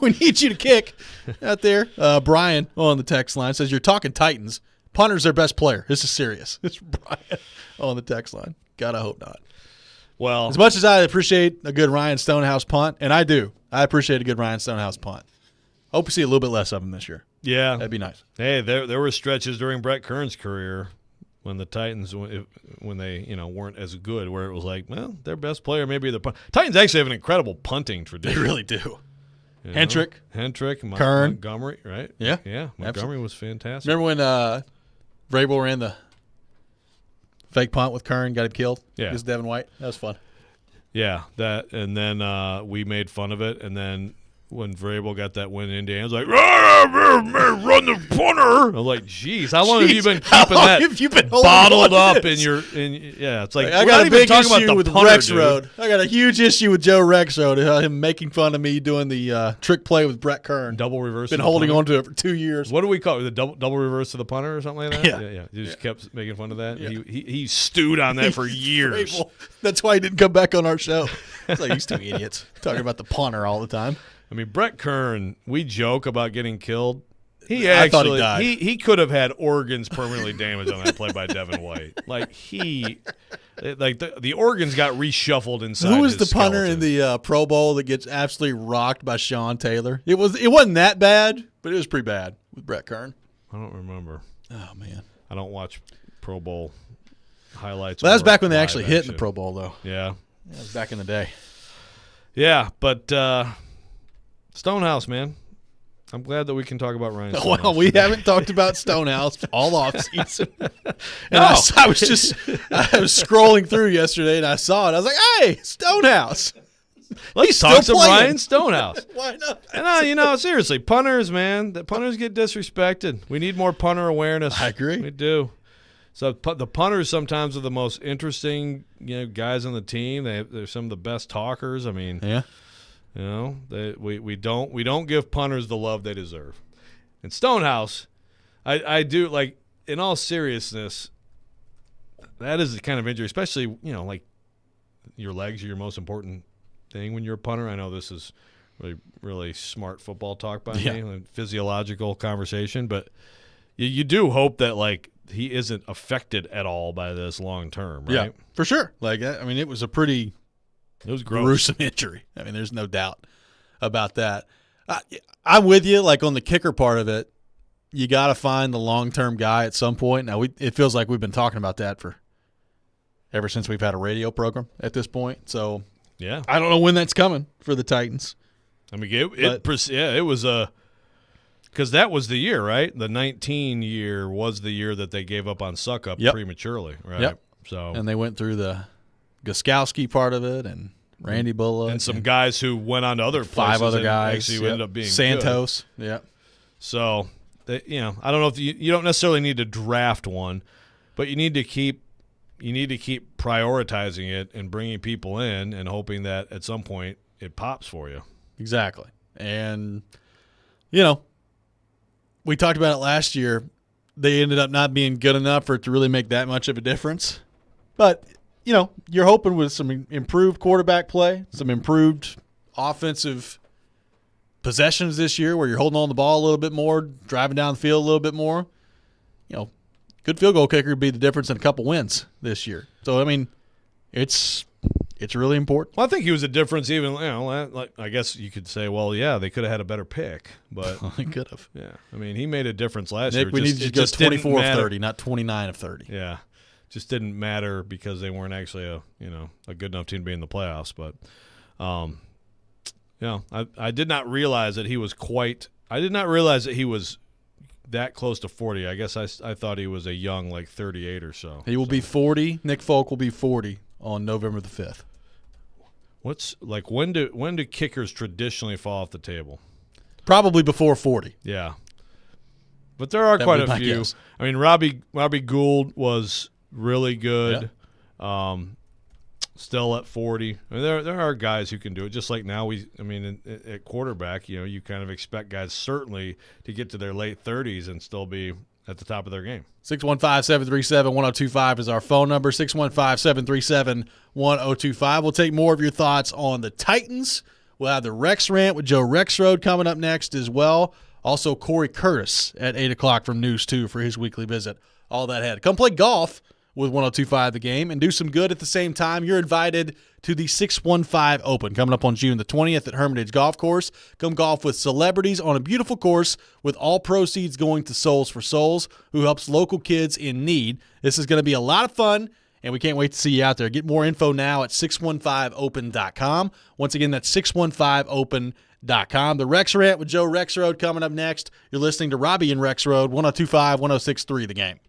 We need you to kick out there. Brian on the text line says, "You're talking Titans. Punter's their best player. This is serious." It's Brian on the text line. God, I hope not.
Well,
as much as I appreciate a good Ryan Stonehouse punt, and I do, I appreciate a good Ryan Stonehouse punt. Hope we see a little bit less of him this year.
Yeah,
that'd be nice.
Hey, there were stretches during Brett Kern's career when the Titans, when they weren't as good, where it was like, well, their best player maybe the punt. Titans actually have an incredible punting tradition.
They really do. Hentrick,
Kern, Montgomery, right?
Yeah,
Montgomery
absolutely.
was fantastic.
Remember when Vrabel ran the fake punt with Kern, got him killed?
Yeah.
Against Devin White. That was fun.
Yeah, that, and then we made fun of it, and then when Vrabel got that win in Indiana, was like, run the punter. I'm like, geez, how long have you been keeping that bottled up in your? Yeah, it's like
I got a big issue with Rexrode.
Dude.
I got a huge issue with Joe Rexrode, him making fun of me doing the trick play with Brett Kern.
Double reverse.
Been holding on to it for 2 years.
What do we call it? The double reverse to the punter or something like that?
Yeah.
You just kept making fun of that. Yeah. He stewed on that for years.
That's why he didn't come back on our show. It's like these two idiots talking about the punter all the time.
I mean, Brett Kern, we joke about getting killed.
I thought he died.
He could have had organs permanently damaged on that play by Devin White. Like the organs got reshuffled inside.
Who was
his
the punter
skeleton.
in the Pro Bowl that gets absolutely rocked by Sean Taylor? It wasn't that bad, but it was pretty bad with Brett Kern.
I don't remember.
Oh man,
I don't watch Pro Bowl highlights.
Well, that was back when they actually hit in the Pro Bowl, though.
Yeah,
that was back in the day.
Yeah, but Stonehouse, man. I'm glad that we can talk about Ryan Stonehouse.
Well, we haven't talked about Stonehouse all offseason. And I was scrolling through yesterday, and I saw it. I was like, hey, Stonehouse.
Let's talk some Ryan Stonehouse.
Why not?
And seriously, punters, man. The punters get disrespected. We need more punter awareness.
I agree.
We do. So the punters sometimes are the most interesting, guys on the team. They're some of the best talkers. I mean,
yeah.
We don't give punters the love they deserve. And Stonehouse, I do, like, in all seriousness, that is the kind of injury, especially, like your legs are your most important thing when you're a punter. I know this is really, really smart football talk by me, like physiological conversation, but you do hope that, like, he isn't affected at all by this long term, right?
Yeah, for sure. Like, I mean, it was a pretty gruesome injury. I mean, there's no doubt about that. I'm with you. Like, on the kicker part of it, you got to find the long-term guy at some point. Now, it feels like we've been talking about that ever since we've had a radio program at this point. So,
yeah,
I don't know when that's coming for the Titans.
I mean, it was a – because that was the year, right? The 19 year was the year that they gave up on Suckup prematurely, right?
Yep.
So,
and they went through the Gostkowski part of it and Randy Bullock.
And some guys who went on to other places.
5 other guys.
Actually ended up being
Santos.
Good.
Yeah.
So, I don't know if you don't necessarily need to draft one, but you need to keep prioritizing it and bringing people in and hoping that at some point it pops for you.
Exactly. And, we talked about it last year. They ended up not being good enough for it to really make that much of a difference. But, you're hoping with some improved quarterback play, some improved offensive possessions this year where you're holding on the ball a little bit more, driving down the field a little bit more. Good field goal kicker would be the difference in a couple wins this year. So, I mean, it's really important.
Well, I think he was a difference even, like, I guess you could say, well, yeah, they could have had a better pick. But
they could have.
Yeah. I mean, he made a difference last year.
Nick, we need you to go 24 of 30, not 29 of 30.
Yeah. Just didn't matter because they weren't actually a good enough team to be in the playoffs. But, Yeah, I did not realize that he was I did not realize that he was that close to 40. I guess I thought he was a young, like 38 or so.
He will be 40. Nick Folk will be 40 on November the 5th.
What's like when do kickers traditionally fall off the table?
Probably before 40.
Yeah, but there are
That
quite
would be
a
my
few.
guess.
I mean, Robbie Gould was really good. Still at 40. I mean, there are guys who can do it. Just like now, at quarterback, you kind of expect guys certainly to get to their late 30s and still be at the top of their game.
615-737-1025 is our phone number, 615-737-1025. We'll take more of your thoughts on the Titans. We'll have the Rex Rant with Joe Rexrode coming up next as well. Also, Corey Curtis at 8 o'clock from News 2 for his weekly visit. All that ahead. Come play golf with 1025 The Game and do some good at the same time. You're invited to the 615 Open coming up on June the 20th at Hermitage Golf Course. Come golf with celebrities on a beautiful course with all proceeds going to Souls for Souls, who helps local kids in need. This is going to be a lot of fun, and we can't wait to see you out there. Get more info now at 615open.com. Once again, that's 615open.com. The Rex Rant with Joe Rexrode coming up next. You're listening to Robby and Rexrode, 1025, 1063 The Game.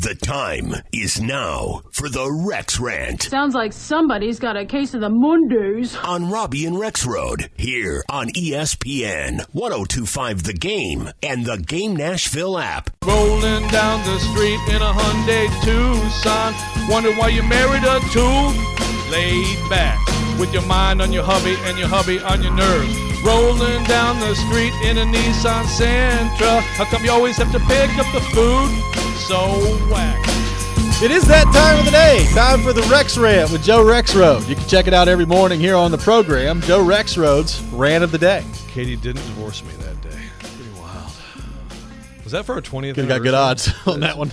The time is now for the Rex Rant
Sounds like somebody's got a case of the Mondays.
on Robby and Rexrode here on ESPN 1025 The Game and the Game Nashville app.
Rolling down the street in a Hyundai Tucson. Wonder why you married a two? Laid back with your mind on your hubby and your hubby on your nerves. Rolling down the street in a Nissan Sentra. How come you always have to pick up the food? So whack.
It is that time of the day. Time for the Rex Rant with Joe Rexrode. You can check it out every morning here on the program. Joe Rexrode's Rant of the Day.
Katie didn't divorce me that day. Pretty wild. Was that for our 20th?
Could have got good odds on that one.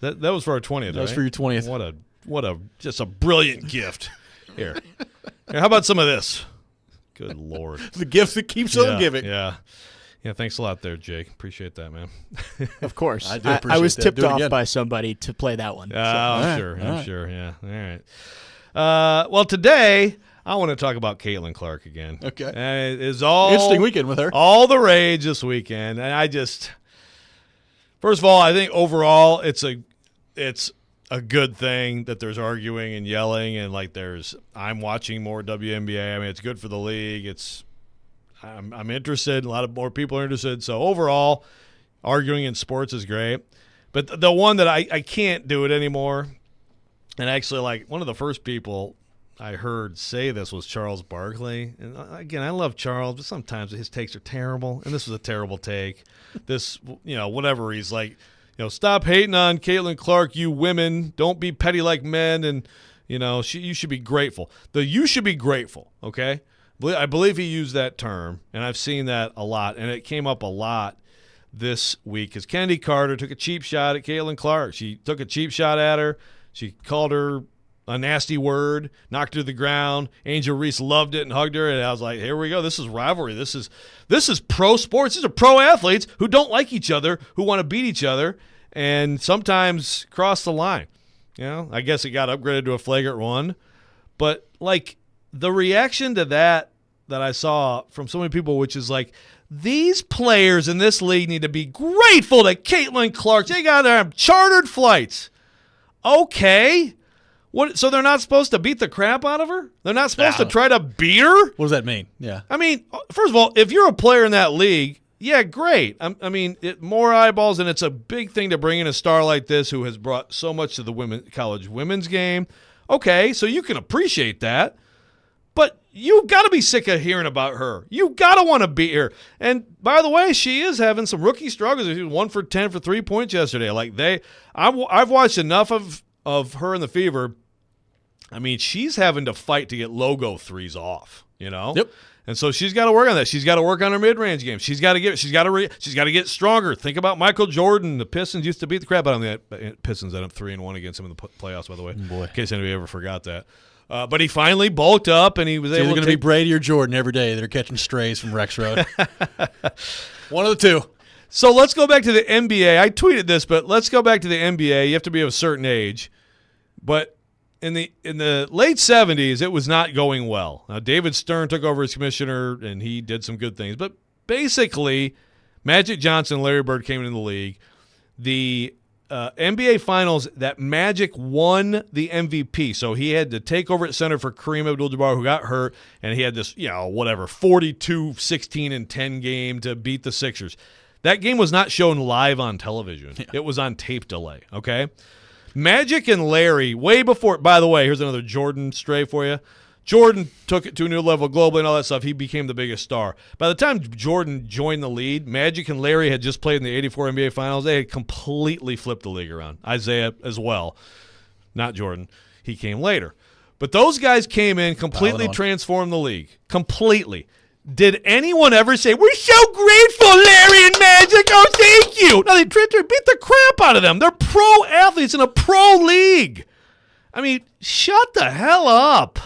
That was for our 20th.
That was
right?
for your 20th.
What a just a brilliant gift. Here, how about some of this? Good Lord.
The gift that keeps on giving.
Yeah. Yeah, thanks a lot there, Jake. Appreciate that, man.
Of course.
I do appreciate
I was
that.
tipped
Do it
off
again.
by somebody to play that one.
I'm sure. Yeah. All right. Well, today I want to talk about Caitlin Clark again.
Okay.
It is all
Interesting weekend with her.
all the rage this weekend, and first of all, I think overall it's a good thing that there's arguing and yelling and I'm watching more WNBA. I mean, it's good for the league. I'm interested. A lot of more people are interested. So overall, arguing in sports is great. But the one that I can't do it anymore, and actually one of the first people I heard say this was Charles Barkley. And again, I love Charles, but sometimes his takes are terrible. And this was a terrible take. This, whatever. He's like, stop hating on Caitlin Clark, you women. Don't be petty like men. And, you should be grateful. You should be grateful, okay? I believe he used that term, and I've seen that a lot. And it came up a lot this week because Kennedy Carter took a cheap shot at Caitlin Clark. She took a cheap shot at her. She called her a nasty word, knocked her to the ground. Angel Reese loved it and hugged her, and I was like, here we go. This is rivalry. This is pro sports. These are pro athletes who don't like each other, who want to beat each other, and sometimes cross the line. I guess it got upgraded to a flagrant one. But, the reaction to that I saw from so many people, which is these players in this league need to be grateful to Caitlin Clark. They got chartered flights. Okay. What? So they're not supposed to beat the crap out of her? They're not supposed to try to beat her?
What does that mean? Yeah.
I mean, first of all, if you're a player in that league, yeah, great. I mean, more eyeballs, and it's a big thing to bring in a star like this who has brought so much to the college women's game. Okay, so you can appreciate that. But you've got to be sick of hearing about her. You've got to want to beat her. And by the way, she is having some rookie struggles. She was 1 for 10 for 3 points yesterday. I've watched enough of her in the Fever. I mean, she's having to fight to get logo threes off.
Yep.
And so she's got to work on that. She's got to work on her mid-range game. She's got to get stronger. Think about Michael Jordan. The Pistons used to beat the crap out of them. The Pistons ended up 3-1 against him in the playoffs, by the way.
Boy.
In case anybody ever forgot that. But he finally bulked up, and he was
It's
able
either
to
going to be Brady or Jordan every day that are catching strays from Rexrode. One of the two.
So let's go back to the NBA. I tweeted this, but let's go back to the NBA. You have to be of a certain age. But in the late 70s, it was not going well. Now, David Stern took over as commissioner, and he did some good things. But basically, Magic Johnson and Larry Bird came into the league. The NBA Finals, that Magic won the MVP. So he had to take over at center for Kareem Abdul-Jabbar, who got hurt, and he had this, 42, 16, and 10 game to beat the Sixers. That game was not shown live on television. Yeah. It was on tape delay, okay? Magic and Larry, way before, by the way, here's another Jordan stray for you. Jordan took it to a new level globally and all that stuff. He became the biggest star. By the time Jordan joined the league, Magic and Larry had just played in the 84 NBA Finals. They had completely flipped the league around. Isaiah as well. Not Jordan. He came later. But those guys came in, completely transformed the league. Completely. Did anyone ever say, we're so grateful, Larry and Magic, oh, thank you? No, they beat the crap out of them. They're pro athletes in a pro league. I mean, shut the hell up.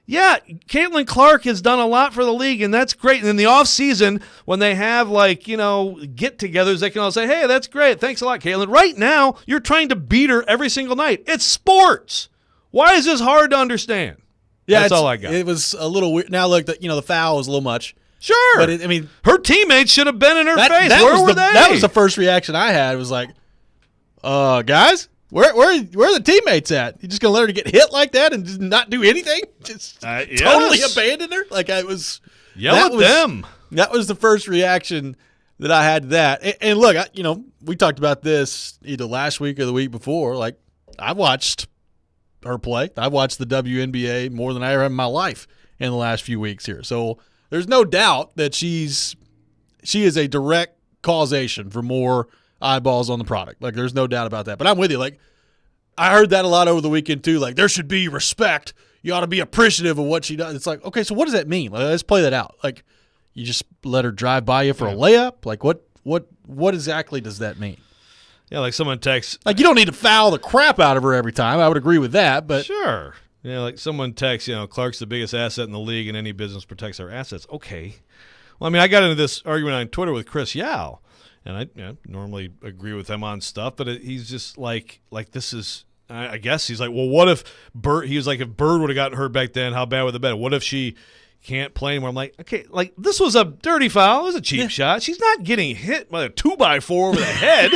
Yeah, Caitlin Clark has done a lot for the league, and that's great. And in the offseason, when they have, get-togethers, they can all say, hey, that's great. Thanks a lot, Caitlin. Right now, you're trying to beat her every single night. It's sports. Why is this hard to understand?
Yeah,
that's all I got.
It was a little weird. Now, look, the foul was a little much.
Sure.
But,
her teammates should have been in her face. Where were they?
That was the first reaction I had. Was like, guys, where are the teammates at? You just gonna let her get hit like that and just not do anything? Just totally abandon her? Like I was
yell at them.
That was the first reaction that I had to that. And look, we talked about this either last week or the week before. Like, I've watched her play. I've watched the WNBA more than I ever have in my life in the last few weeks here. So there's no doubt that she is a direct causation for more eyeballs on the product. Like, there's no doubt about that. But I'm with you. Like, I heard that a lot over the weekend too. Like, there should be respect. You ought to be appreciative of what she does. It's like, okay, so what does that mean? Like, let's play that out. Like, you just let her drive by you for a layup? Like, what exactly does that mean?
Yeah, like someone texts.
Like, you don't need to foul the crap out of her every time. I would agree with that, but
sure. Yeah, like someone texts, Clark's the biggest asset in the league, and any business protects their assets. Okay. Well, I mean, I got into this argument on Twitter with Chris Yao, and I normally agree with him on stuff, but he's just like this is. I guess he's like, well, what if Bird? He was like, if Bird would have gotten hurt back then, how bad would it have been? What if she can't play anymore? I'm like, okay, like this was a dirty foul. It was a cheap shot. She's not getting hit by a 2x4 over the head.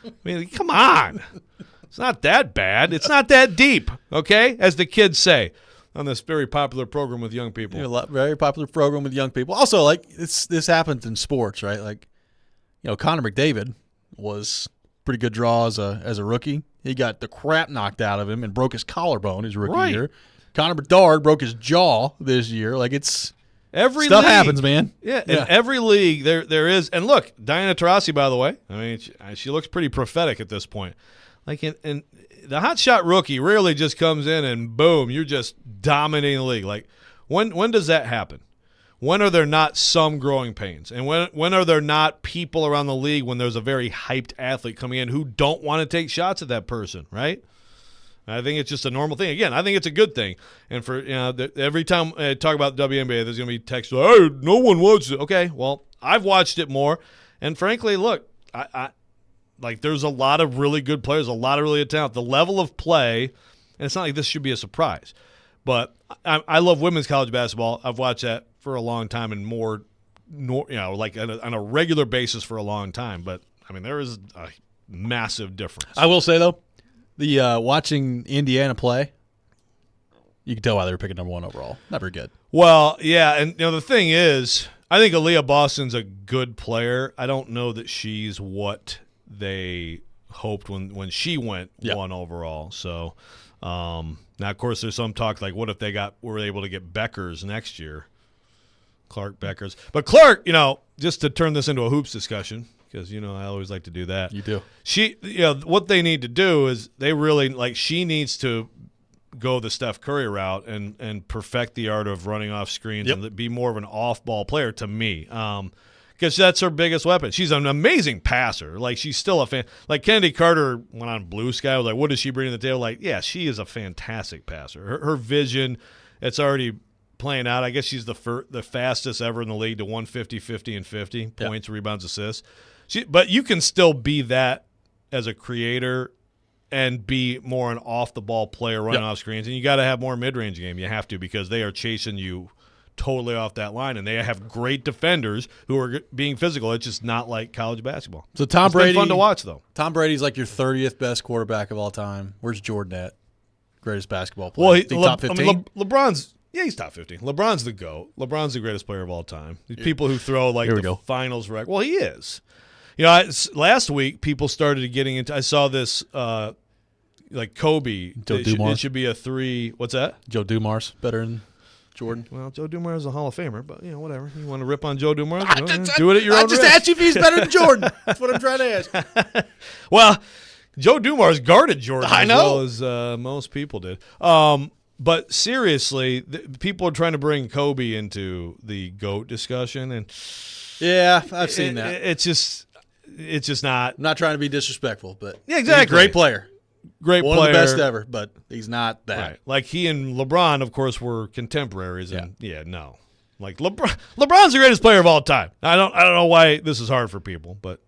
I mean, come on. It's not that bad. It's not that deep, okay, as the kids say on this very popular program with young people.
Very popular program with young people. Also, like, this happens in sports, right? Like, Connor McDavid was pretty good draw as a rookie. He got the crap knocked out of him and broke his collarbone his rookie year. Connor Bedard broke his jaw this year. Like, it's
every
stuff
league
happens, man.
Yeah, in every league there is. And look, Diana Taurasi, by the way, I mean, she looks pretty prophetic at this point. Like, in the hot shot rookie rarely just comes in and boom, you're just dominating the league. Like, when does that happen? When are there not some growing pains? And when are there not people around the league when there's a very hyped athlete coming in who don't want to take shots at that person, right? I think it's just a normal thing. Again, I think it's a good thing. And for every time I talk about the WNBA, there's going to be text, hey, no one watches it. Okay, well, I've watched it more. And frankly, look, I like there's a lot of really good players, a lot of really good talent. The level of play, and it's not like this should be a surprise, but I love women's college basketball. I've watched that for a long time and more, like on a regular basis for a long time. But, I mean, there is a massive difference.
I will say, though, the watching Indiana play, you can tell why they were picking number 1 overall. Not very good.
Well, yeah, and the thing is, I think Aaliyah Boston's a good player. I don't know that she's what they hoped when she went 1 overall. So now, of course, there's some talk like, what if they were able to get Beckers next year, Clark Beckers. But Clark, just to turn this into a hoops discussion, because I always like to do that.
You do.
She, what they need to do is they really she needs to go the Steph Curry route and perfect the art of running off screens and be more of an off-ball player to me. Because that's her biggest weapon. She's an amazing passer. Like, she's still a fan. Like, Kennedy Carter went on Blue Sky. I was like, what does she bring to the table? Like, yeah, she is a fantastic passer. Her vision, it's already playing out. I guess she's the fastest ever in the league to 150, 50, and 50 points, rebounds, assists. But you can still be that as a creator and be more an off-the-ball player running off screens. And you got to have more mid-range game. You have to, because they are chasing you totally off that line, and they have great defenders who are being physical. It's just not like college basketball.
So Tom Brady,
fun to watch, though.
Tom Brady's like your 30th best quarterback of all time. Where's Jordan at? Greatest basketball player.
Well,
top 15?
I mean, LeBron's – yeah, he's top 15. LeBron's the GOAT. LeBron's the greatest player of all time. These people who throw like the finals record. Well, he is. Last week people started getting into – I saw this like Kobe.
Joe Dumars.
It should be a 3 – what's that?
Joe Dumars better than Jordan.
Well, Joe Dumars is a Hall of Famer, but whatever. You want to rip on Joe Dumars? Do it at your own risk.
I just asked you if he's better than Jordan. That's what I'm trying to ask.
Well, Joe Dumars guarded Jordan
as
well as most people did. But seriously, people are trying to bring Kobe into the GOAT discussion, and
yeah, I've seen that.
It's just not.
I'm not trying to be disrespectful, but
yeah, exactly.
He's a great player.
Great
One
player.
of the best ever, but he's not that.
Right. Like he and LeBron, of course, were contemporaries, and no. Like LeBron's the greatest player of all time. I don't know why this is hard for people, but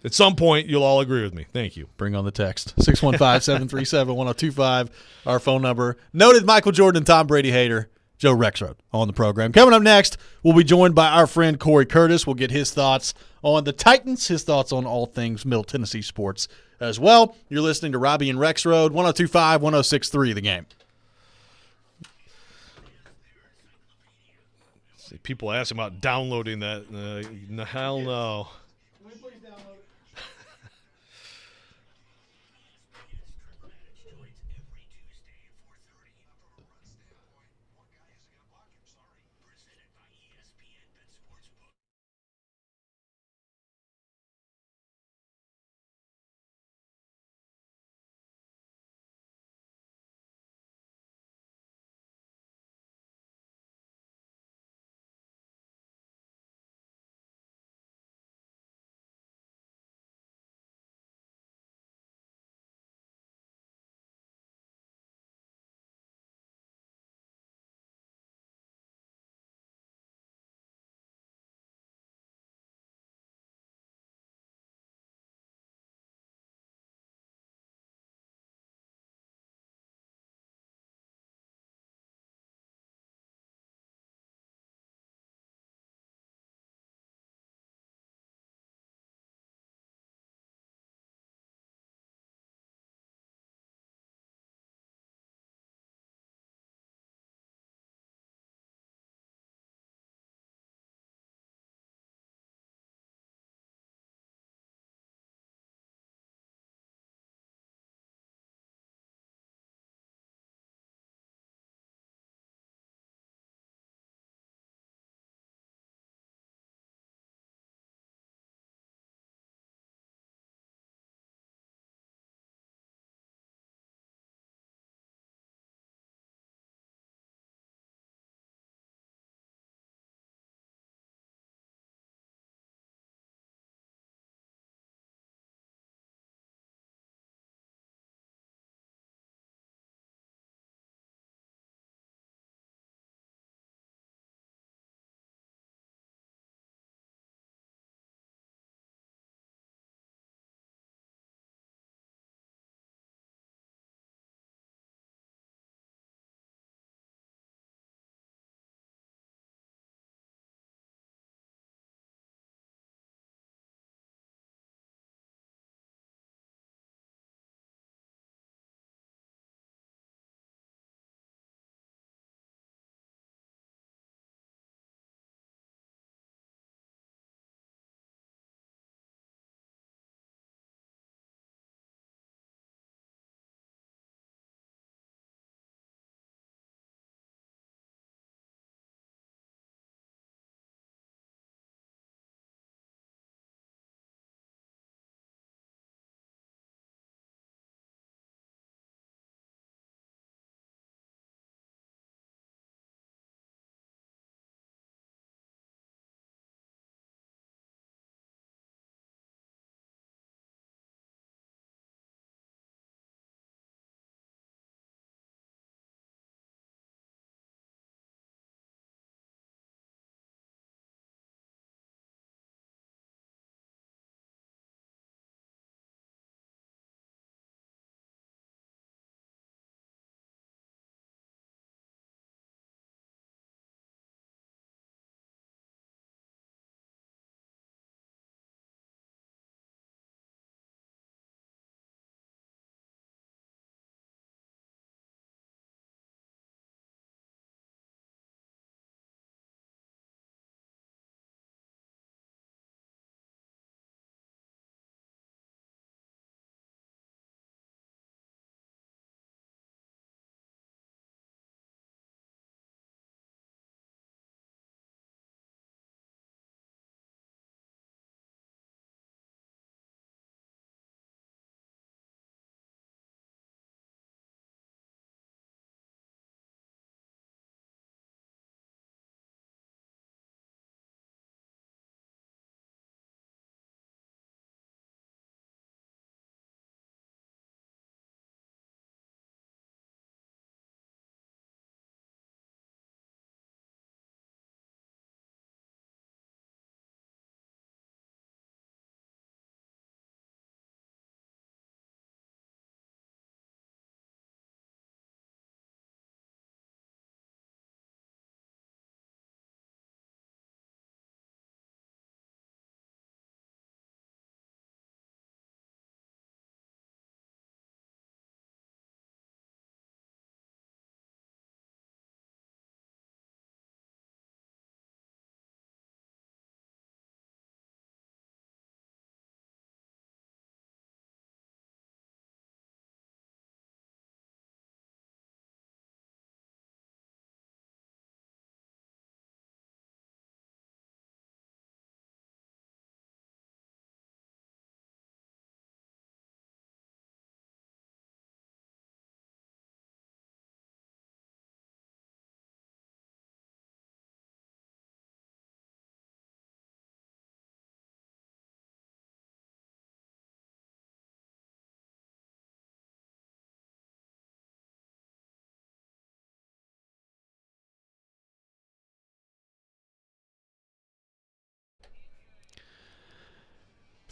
at some point you'll all agree with me. Thank you.
Bring on the text. 615-737-1025, our phone number. Noted Michael Jordan and Tom Brady hater. Joe Rexrode on the program. Coming up next, we'll be joined by our friend Corey Curtis. We'll get his thoughts on the Titans, his thoughts on all things Middle Tennessee sports as well. You're listening to Robby and Rexrode, 102.5, 106.3 The Game.
See, people ask about downloading that. Hell no.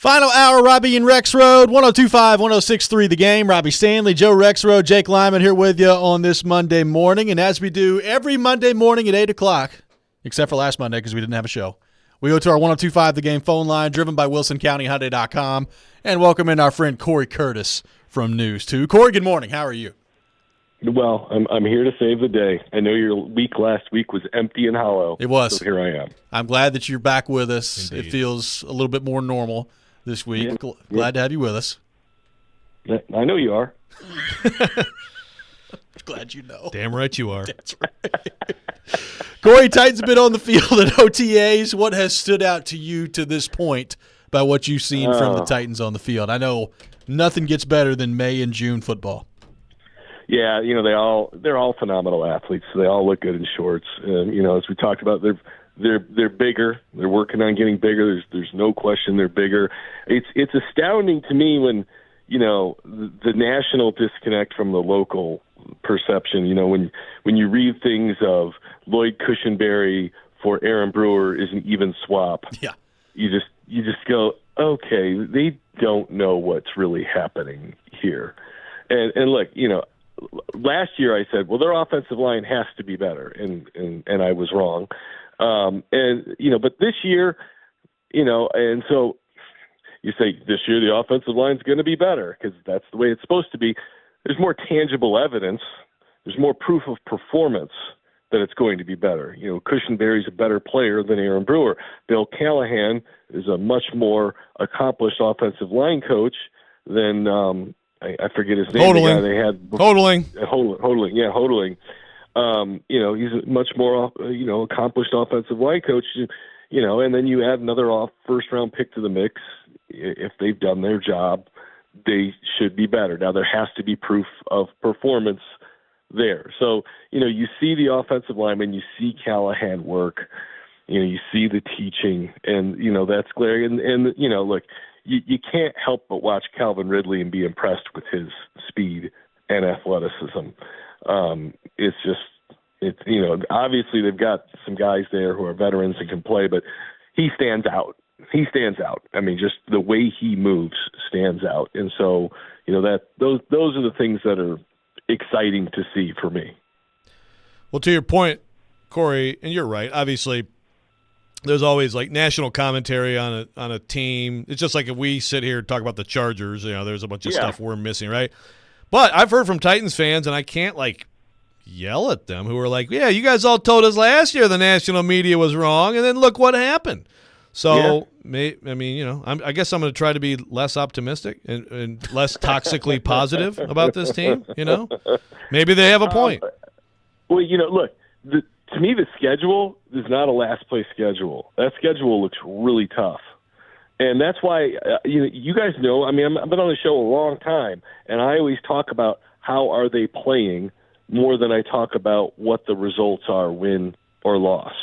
Final hour, Robby and Rexrode, 102.5, 106.3 The Game. Robby Stanley, Joe Rexrode, Jake Lyman here with you on this Monday morning. And as we do every Monday morning at 8 o'clock, except for last Monday because we didn't have a show, we go to our 102.5 The Game phone line, driven by WilsonCountyHyundai.com, and welcome in our friend Corey Curtis from News 2. Corey, good morning. How are you?
Well, I'm here to save the day. I know your week last week was empty and hollow.
It was.
So here I am.
I'm glad that you're back with us.
Indeed.
It feels a little bit more normal this week.
Yeah.
Glad to have you with us.
I know you are.
Glad you know.
Damn right you are.
That's right. Corey, Titans have been on the field at OTAs. What has stood out to you to this point by what you've seen from the Titans on the field? I know nothing gets better than May and June football.
Yeah, they're all phenomenal athletes. They all look good in shorts. And as we talked about, they're bigger. They're working on getting bigger. There's no question they're bigger. It's astounding to me when the national disconnect from the local perception. When you read things of Lloyd Cushenberry for Aaron Brewer is an even swap.
Yeah,
you just go, okay, they don't know what's really happening here. And look, last year I said, well, their offensive line has to be better, and I was wrong. But this year, and so you say this year the offensive line's going to be better because that's the way it's supposed to be. There's more tangible evidence. There's more proof of performance that it's going to be better. Cushenberry's a better player than Aaron Brewer. Bill Callahan is a much more accomplished offensive line coach than I forget his name.
Hodling.
The guy they had.
Hodling.
Hodling. Yeah, Hodling. He's a much more accomplished offensive line coach. And then you add another first-round pick to the mix. If they've done their job, they should be better. Now there has to be proof of performance there. So you see the offensive lineman, you see Callahan work, you see the teaching, and that's glaring. And look, you can't help but watch Calvin Ridley and be impressed with his speed and athleticism. Obviously they've got some guys there who are veterans and can play, but he stands out. I mean, just the way he moves stands out. And so, those are the things that are exciting to see for me.
Well, to your point, Corey, and you're right, obviously there's always like national commentary on a team. It's just like if we sit here and talk about the Chargers, there's a bunch of stuff we're missing, right? But I've heard from Titans fans, and I can't yell at them, who are like, yeah, you guys all told us last year the national media was wrong, and then look what happened. So, I guess I'm going to try to be less optimistic and less toxically positive about this team, Maybe they have a point.
Well, look, to me the schedule is not a last-place schedule. That schedule looks really tough. And that's why, you guys know, I've been on the show a long time, and I always talk about how are they playing more than I talk about what the results are, win or loss.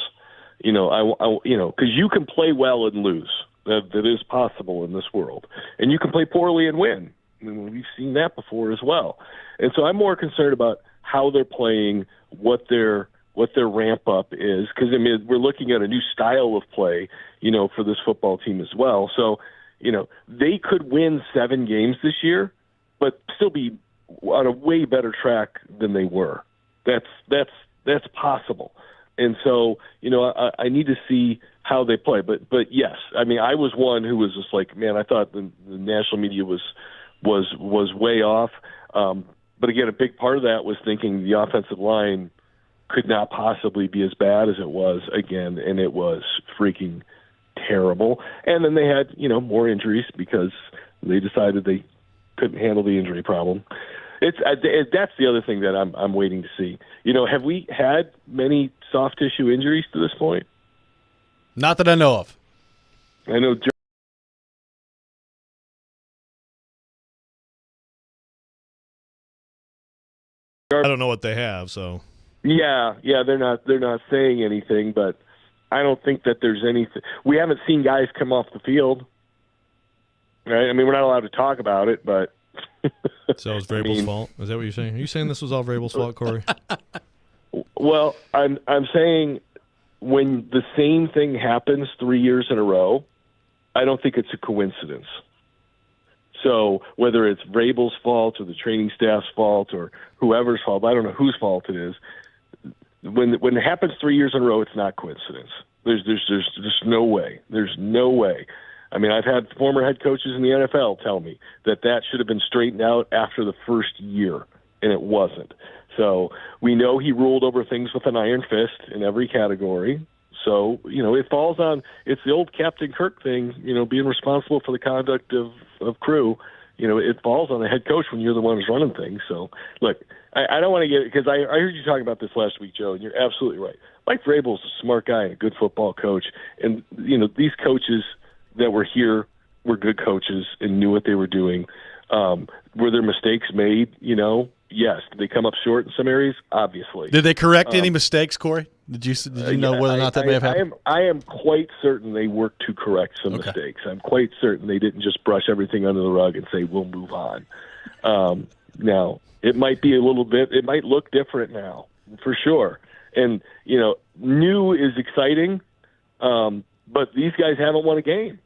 Because you can play well and lose. That is possible in this world. And you can play poorly and win. We've seen that before as well. And so I'm more concerned about how they're playing, what their ramp up is, because we're looking at a new style of play, for this football team as well. So, they could win 7 games this year, but still be on a way better track than they were. That's possible. And so, I need to see how they play. But yes, I was one who was just like, man, I thought the national media was way off. But again, a big part of that was thinking the offensive line could not possibly be as bad as it was again, and it was freaking terrible. And then they had, more injuries because they decided they couldn't handle the injury problem. That's the other thing that I'm waiting to see. Have we had many soft tissue injuries to this point?
Not that I know of.
I know.
I don't know what they have, so.
Yeah, they're not saying anything, but I don't think that there's anything. We haven't seen guys come off the field, right? We're not allowed to talk about it, but.
So it's Vrabel's fault? Is that what you're saying? Are you saying this was all Vrabel's fault, Corey?
Well, I'm saying when the same thing happens 3 years in a row, I don't think it's a coincidence. So whether it's Vrabel's fault or the training staff's fault or whoever's fault, I don't know whose fault it is. When it happens 3 years in a row, it's not coincidence. There's just no way. There's no way. I mean, I've had former head coaches in the NFL tell me that should have been straightened out after the first year, and it wasn't. So we know he ruled over things with an iron fist in every category. So, it falls on – it's the old Captain Kirk thing, being responsible for the conduct of crew. It falls on the head coach when you're the one who's running things. So, look, I don't want to get – because I heard you talking about this last week, Joe, and you're absolutely right. Mike Vrabel's a smart guy and a good football coach. And, these coaches that were here were good coaches and knew what they were doing. Were there mistakes made? Yes. Did they come up short in some areas? Obviously.
Did they correct any mistakes, Corey? Did you know whether or not that may have happened?
I am quite certain they worked to correct some mistakes. I'm quite certain they didn't just brush everything under the rug and say, we'll move on. Now, it might be a little bit – it might look different now, for sure. And, new is exciting, but these guys haven't won a game.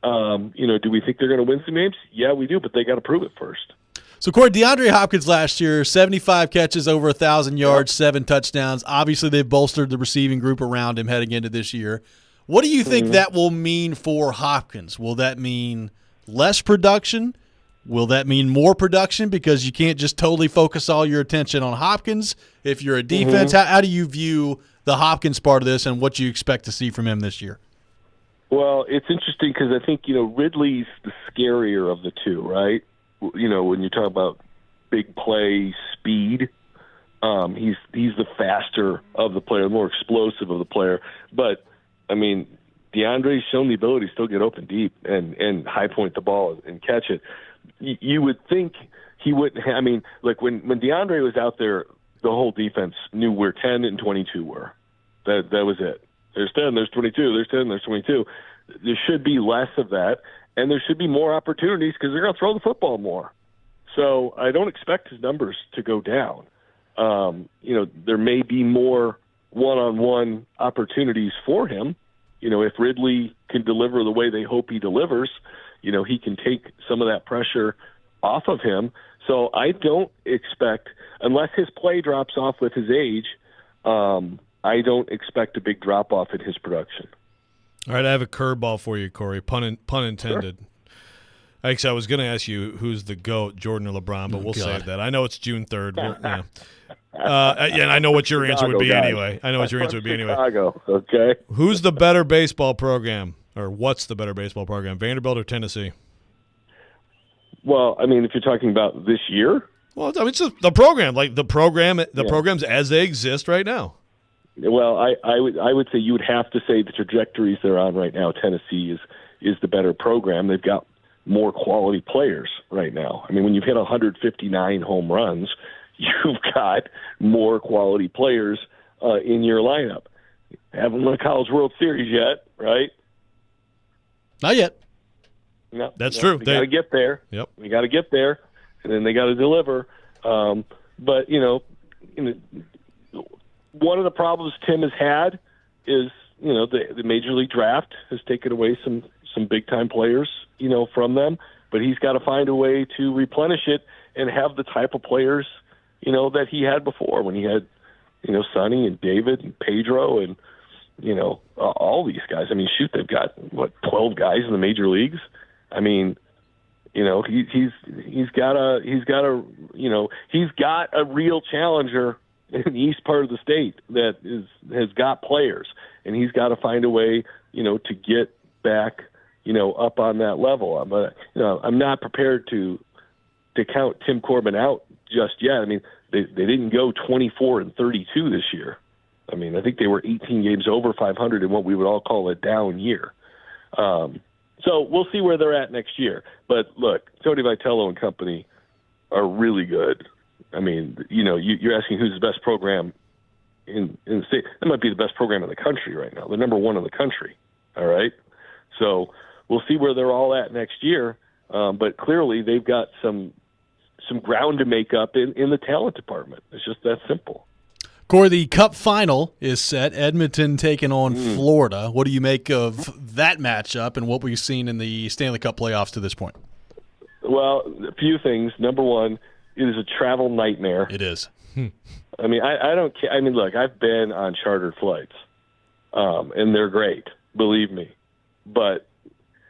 Do we think they're going to win some games? Yeah, we do, but they got to prove it first.
So, Corey, DeAndre Hopkins last year, 75 catches, over 1,000 yards, 7 touchdowns. Obviously, they've bolstered the receiving group around him heading into this year. What do you think that will mean for Hopkins? Will that mean less production? Will that mean more production because you can't just totally focus all your attention on Hopkins if you're a defense? How do you view the Hopkins part of this and what you expect to see from him this year?
Well, it's interesting because I think, Ridley's the scarier of the two, right? When you talk about big play speed, he's the faster of the player, the more explosive of the player. But, I mean, DeAndre's shown the ability to still get open deep and high point the ball and catch it. You would think he wouldn't I mean, like when DeAndre was out there, the whole defense knew where 10 and 22 were. That was it. There's 10, there's 22, there's 10, there's 22. There should be less of that, and there should be more opportunities because they're going to throw the football more. So I don't expect his numbers to go down. There may be more one-on-one opportunities for him. If Ridley can deliver the way they hope he delivers, he can take some of that pressure off of him. So I don't expect, unless his play drops off with his age, I don't expect a big drop-off in his production.
All right, I have a curveball for you, Corey. Pun intended. Sure. Actually, I was going to ask you who's the GOAT, Jordan or LeBron, but we'll save that. I know it's June 3rd. And I know what your answer would be anyway.
Chicago, okay.
Who's the better baseball program, or what's the better baseball program, Vanderbilt or Tennessee?
Well, I mean, if you're talking about this year?
Well, I mean, it's the program, programs as they exist right now.
Well, I would say you would have to say the trajectories they're on right now. Tennessee is the better program. They've got more quality players right now. I mean, when you've hit 159 home runs, you've got more quality players in your lineup. Haven't won a College World Series yet, right?
Not yet.
No,
that's true.
We got to get there.
Yep.
We got to get there, and then they got to deliver. But one of the problems Tim has had is, the Major League Draft has taken away some big-time players, from them. But he's got to find a way to replenish it and have the type of players, that he had before when he had, Sonny and David and Pedro and, all these guys. I mean, shoot, they've got, 12 guys in the major leagues? I mean, he's got a real challenger in the east part of the state that has got players, and he's got to find a way, to get back, up on that level. But I'm not prepared to count Tim Corbin out just yet. I mean, they didn't go 24-32 this year. I mean, I think they were 18 games over 500 in what we would all call a down year. So we'll see where they're at next year. But look, Tony Vitello and company are really good. I mean, you're asking who's the best program in the state. That might be the best program in the country right now. They're number one in the country. All right. So we'll see where they're all at next year. But clearly they've got some ground to make up in the talent department. It's just that simple.
Corey, the Cup final is set. Edmonton taking on Florida. What do you make of that matchup and what we've seen in the Stanley Cup playoffs to this point?
Well, a few things. Number one, it is a travel nightmare.
It is.
I mean, I don't care. I mean, look, I've been on chartered flights, and they're great, believe me. But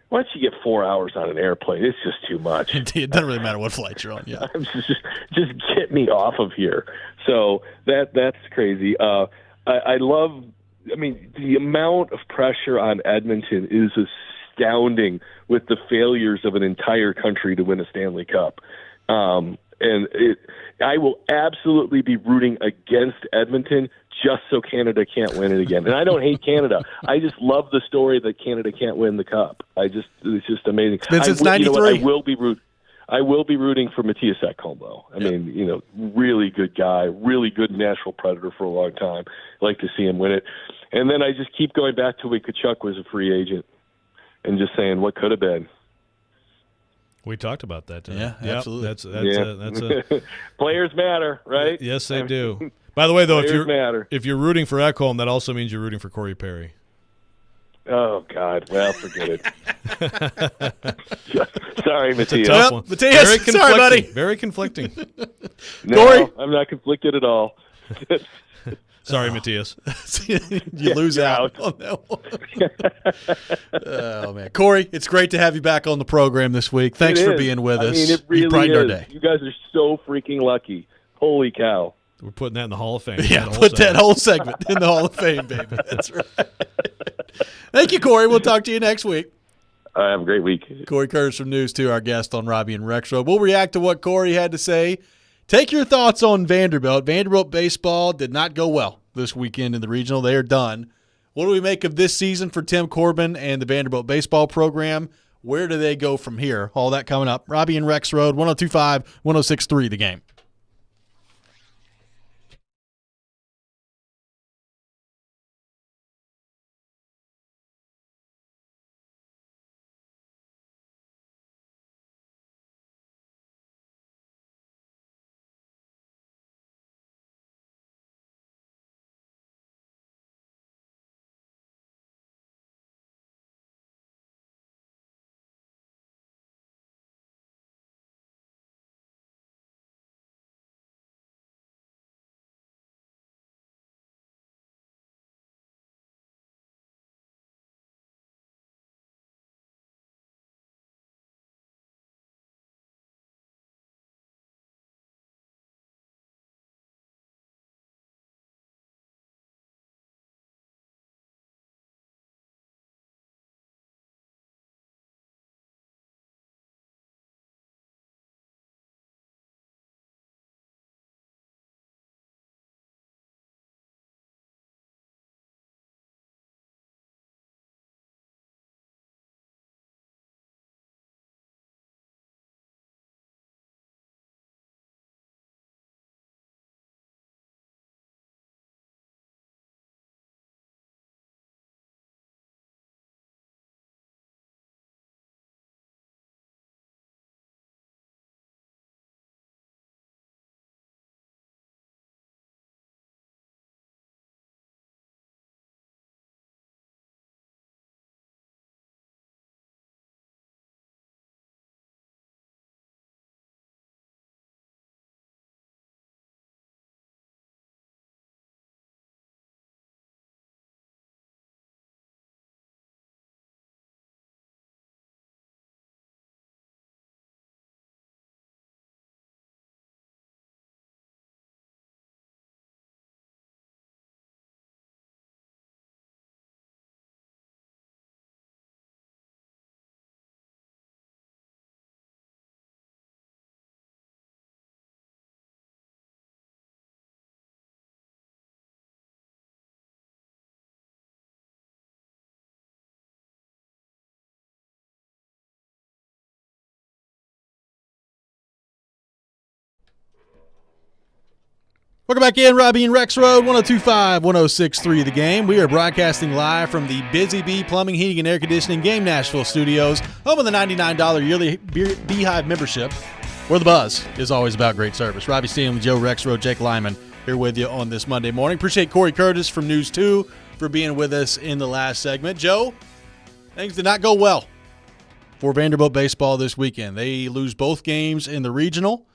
once you get 4 hours on an airplane, it's just too much.
It doesn't really matter what flight you're on. Yeah,
just get me off of here. So that's crazy. I love. I mean, the amount of pressure on Edmonton is astounding with the failures of an entire country to win a Stanley Cup. I will absolutely be rooting against Edmonton just so Canada can't win it again. And I don't hate Canada. I just love the story that Canada can't win the Cup. It's just amazing.
It's been since '93.
You know what, I will be rooting for Matthias Ekholm, though. I mean, really good guy, really good Nashville Predator for a long time. Like to see him win it. And then I just keep going back to when Tkachuk was a free agent and just saying what could have been.
We talked about that today.
Yeah,
yep,
absolutely.
That's
Players matter, right?
Yes, they do. By the way, though,
matter.
if you're rooting for Ekholm, that also means you're rooting for Corey Perry.
Oh God! Well, forget it. Sorry,
It's
Matthias.
a tough one.
Matthias,
Very conflicting.
sorry, buddy.
Very conflicting.
No,
Corey?
I'm not conflicted at all.
Sorry, Matthias.
You lose out on that one. Oh, man. Corey, it's great to have you back on the program this week. Thanks for being with us.
I mean, it really
you brightened
is.
our day.
You guys are so freaking lucky. Holy cow.
We're putting that in the Hall of Fame.
Yeah, put that whole segment in the Hall of Fame, baby. That's right. Thank you, Corey. We'll talk to you next week.
Have a great week.
Corey Curtis from News 2, our guest on Robby and Rexrode. We'll react to what Corey had to say. Take your thoughts on Vanderbilt. Vanderbilt baseball did not go well this weekend in the regional. They are done. What do we make of this season for Tim Corbin and the Vanderbilt baseball program? Where do they go from here? All that coming up. Robby and Rexrode, 102.5, 106.3 The Game. Welcome back in, Robby and Rexrode, 102.5, 106.3 The Game. We are broadcasting live from the Busy Bee Plumbing, Heating, and Air Conditioning Game Nashville studios, home of the $99 yearly Beehive membership, where the buzz is always about great service. Robby Steen with Joe Rexrode, Jake Lyman, here with you on this Monday morning. Appreciate Corey Curtis from News 2 for being with us in the last segment. Joe, things did not go well for Vanderbilt baseball this weekend. They lose both games in the regional,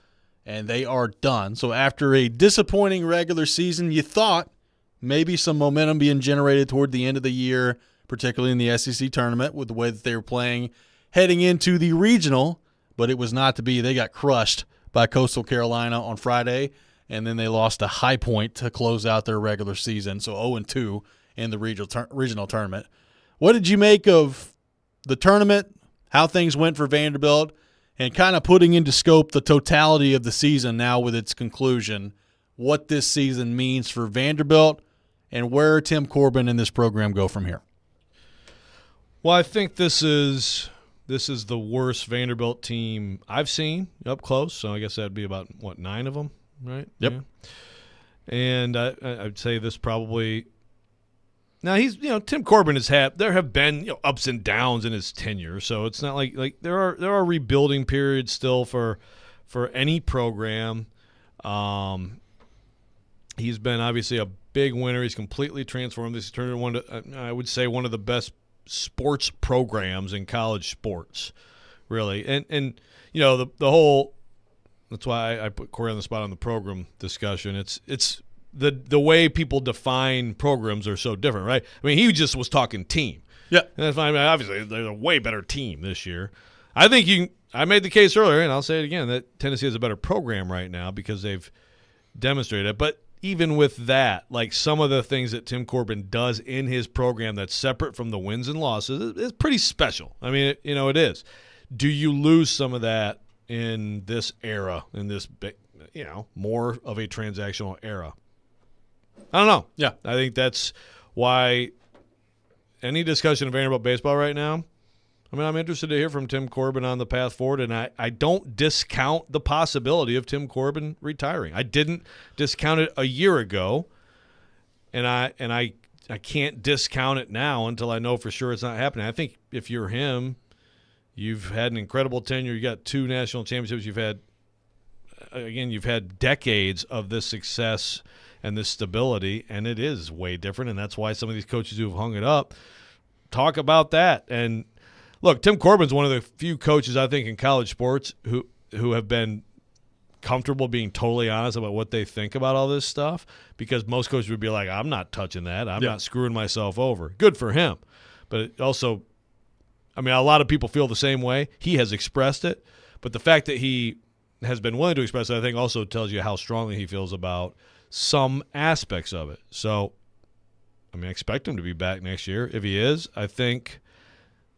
and they are done. So after a disappointing regular season, you thought maybe some momentum being generated toward the end of the year, particularly in the SEC tournament with the way that they were playing heading into the regional, but it was not to be. They got crushed by Coastal Carolina on Friday, and then they lost to High Point to close out their regular season, so 0-2 in the regional tournament. What did you make of the tournament, how things went for Vanderbilt, and kind of putting into scope the totality of the season now with its conclusion, what this season means for Vanderbilt and where Tim Corbin and this program go from here?
Well, I think this is the worst Vanderbilt team I've seen up close. So I guess that'd be about, 9 of them, right?
Yep.
Yeah. And I'd say this probably – now Tim Corbin has had – there have been ups and downs in his tenure. So it's not like there are rebuilding periods still for any program. He's been obviously a big winner. He's completely transformed this. He's turned into I would say one of the best sports programs in college sports, really. And the whole – that's why I put Corey on the spot on the program discussion. It's the way people define programs are so different, right? I mean, he just was talking team.
Yeah.
And that's fine. Obviously, they're a way better team this year. I think I made the case earlier, and I'll say it again, that Tennessee is a better program right now because they've demonstrated it. But even with that, like some of the things that Tim Corbin does in his program that's separate from the wins and losses is pretty special. I mean, it is. Do you lose some of that in this era, in this, more of a transactional era? I don't know.
Yeah.
I think that's why any discussion of Vanderbilt baseball right now, I mean, I'm interested to hear from Tim Corbin on the path forward, and I don't discount the possibility of Tim Corbin retiring. I didn't discount it a year ago, and I can't discount it now until I know for sure it's not happening. I think if you're him, you've had an incredible tenure. You got 2 national championships. You've had decades of this success and this stability, and it is way different, and that's why some of these coaches who have hung it up talk about that. And look, Tim Corbin's one of the few coaches I think in college sports who have been comfortable being totally honest about what they think about all this stuff, because most coaches would be like, I'm not touching that. I'm not screwing myself over. Good for him. But it also, I mean, a lot of people feel the same way. He has expressed it. But the fact that he has been willing to express it, I think, also tells you how strongly he feels about some aspects of it. So, I mean, I expect him to be back next year. If he is, I think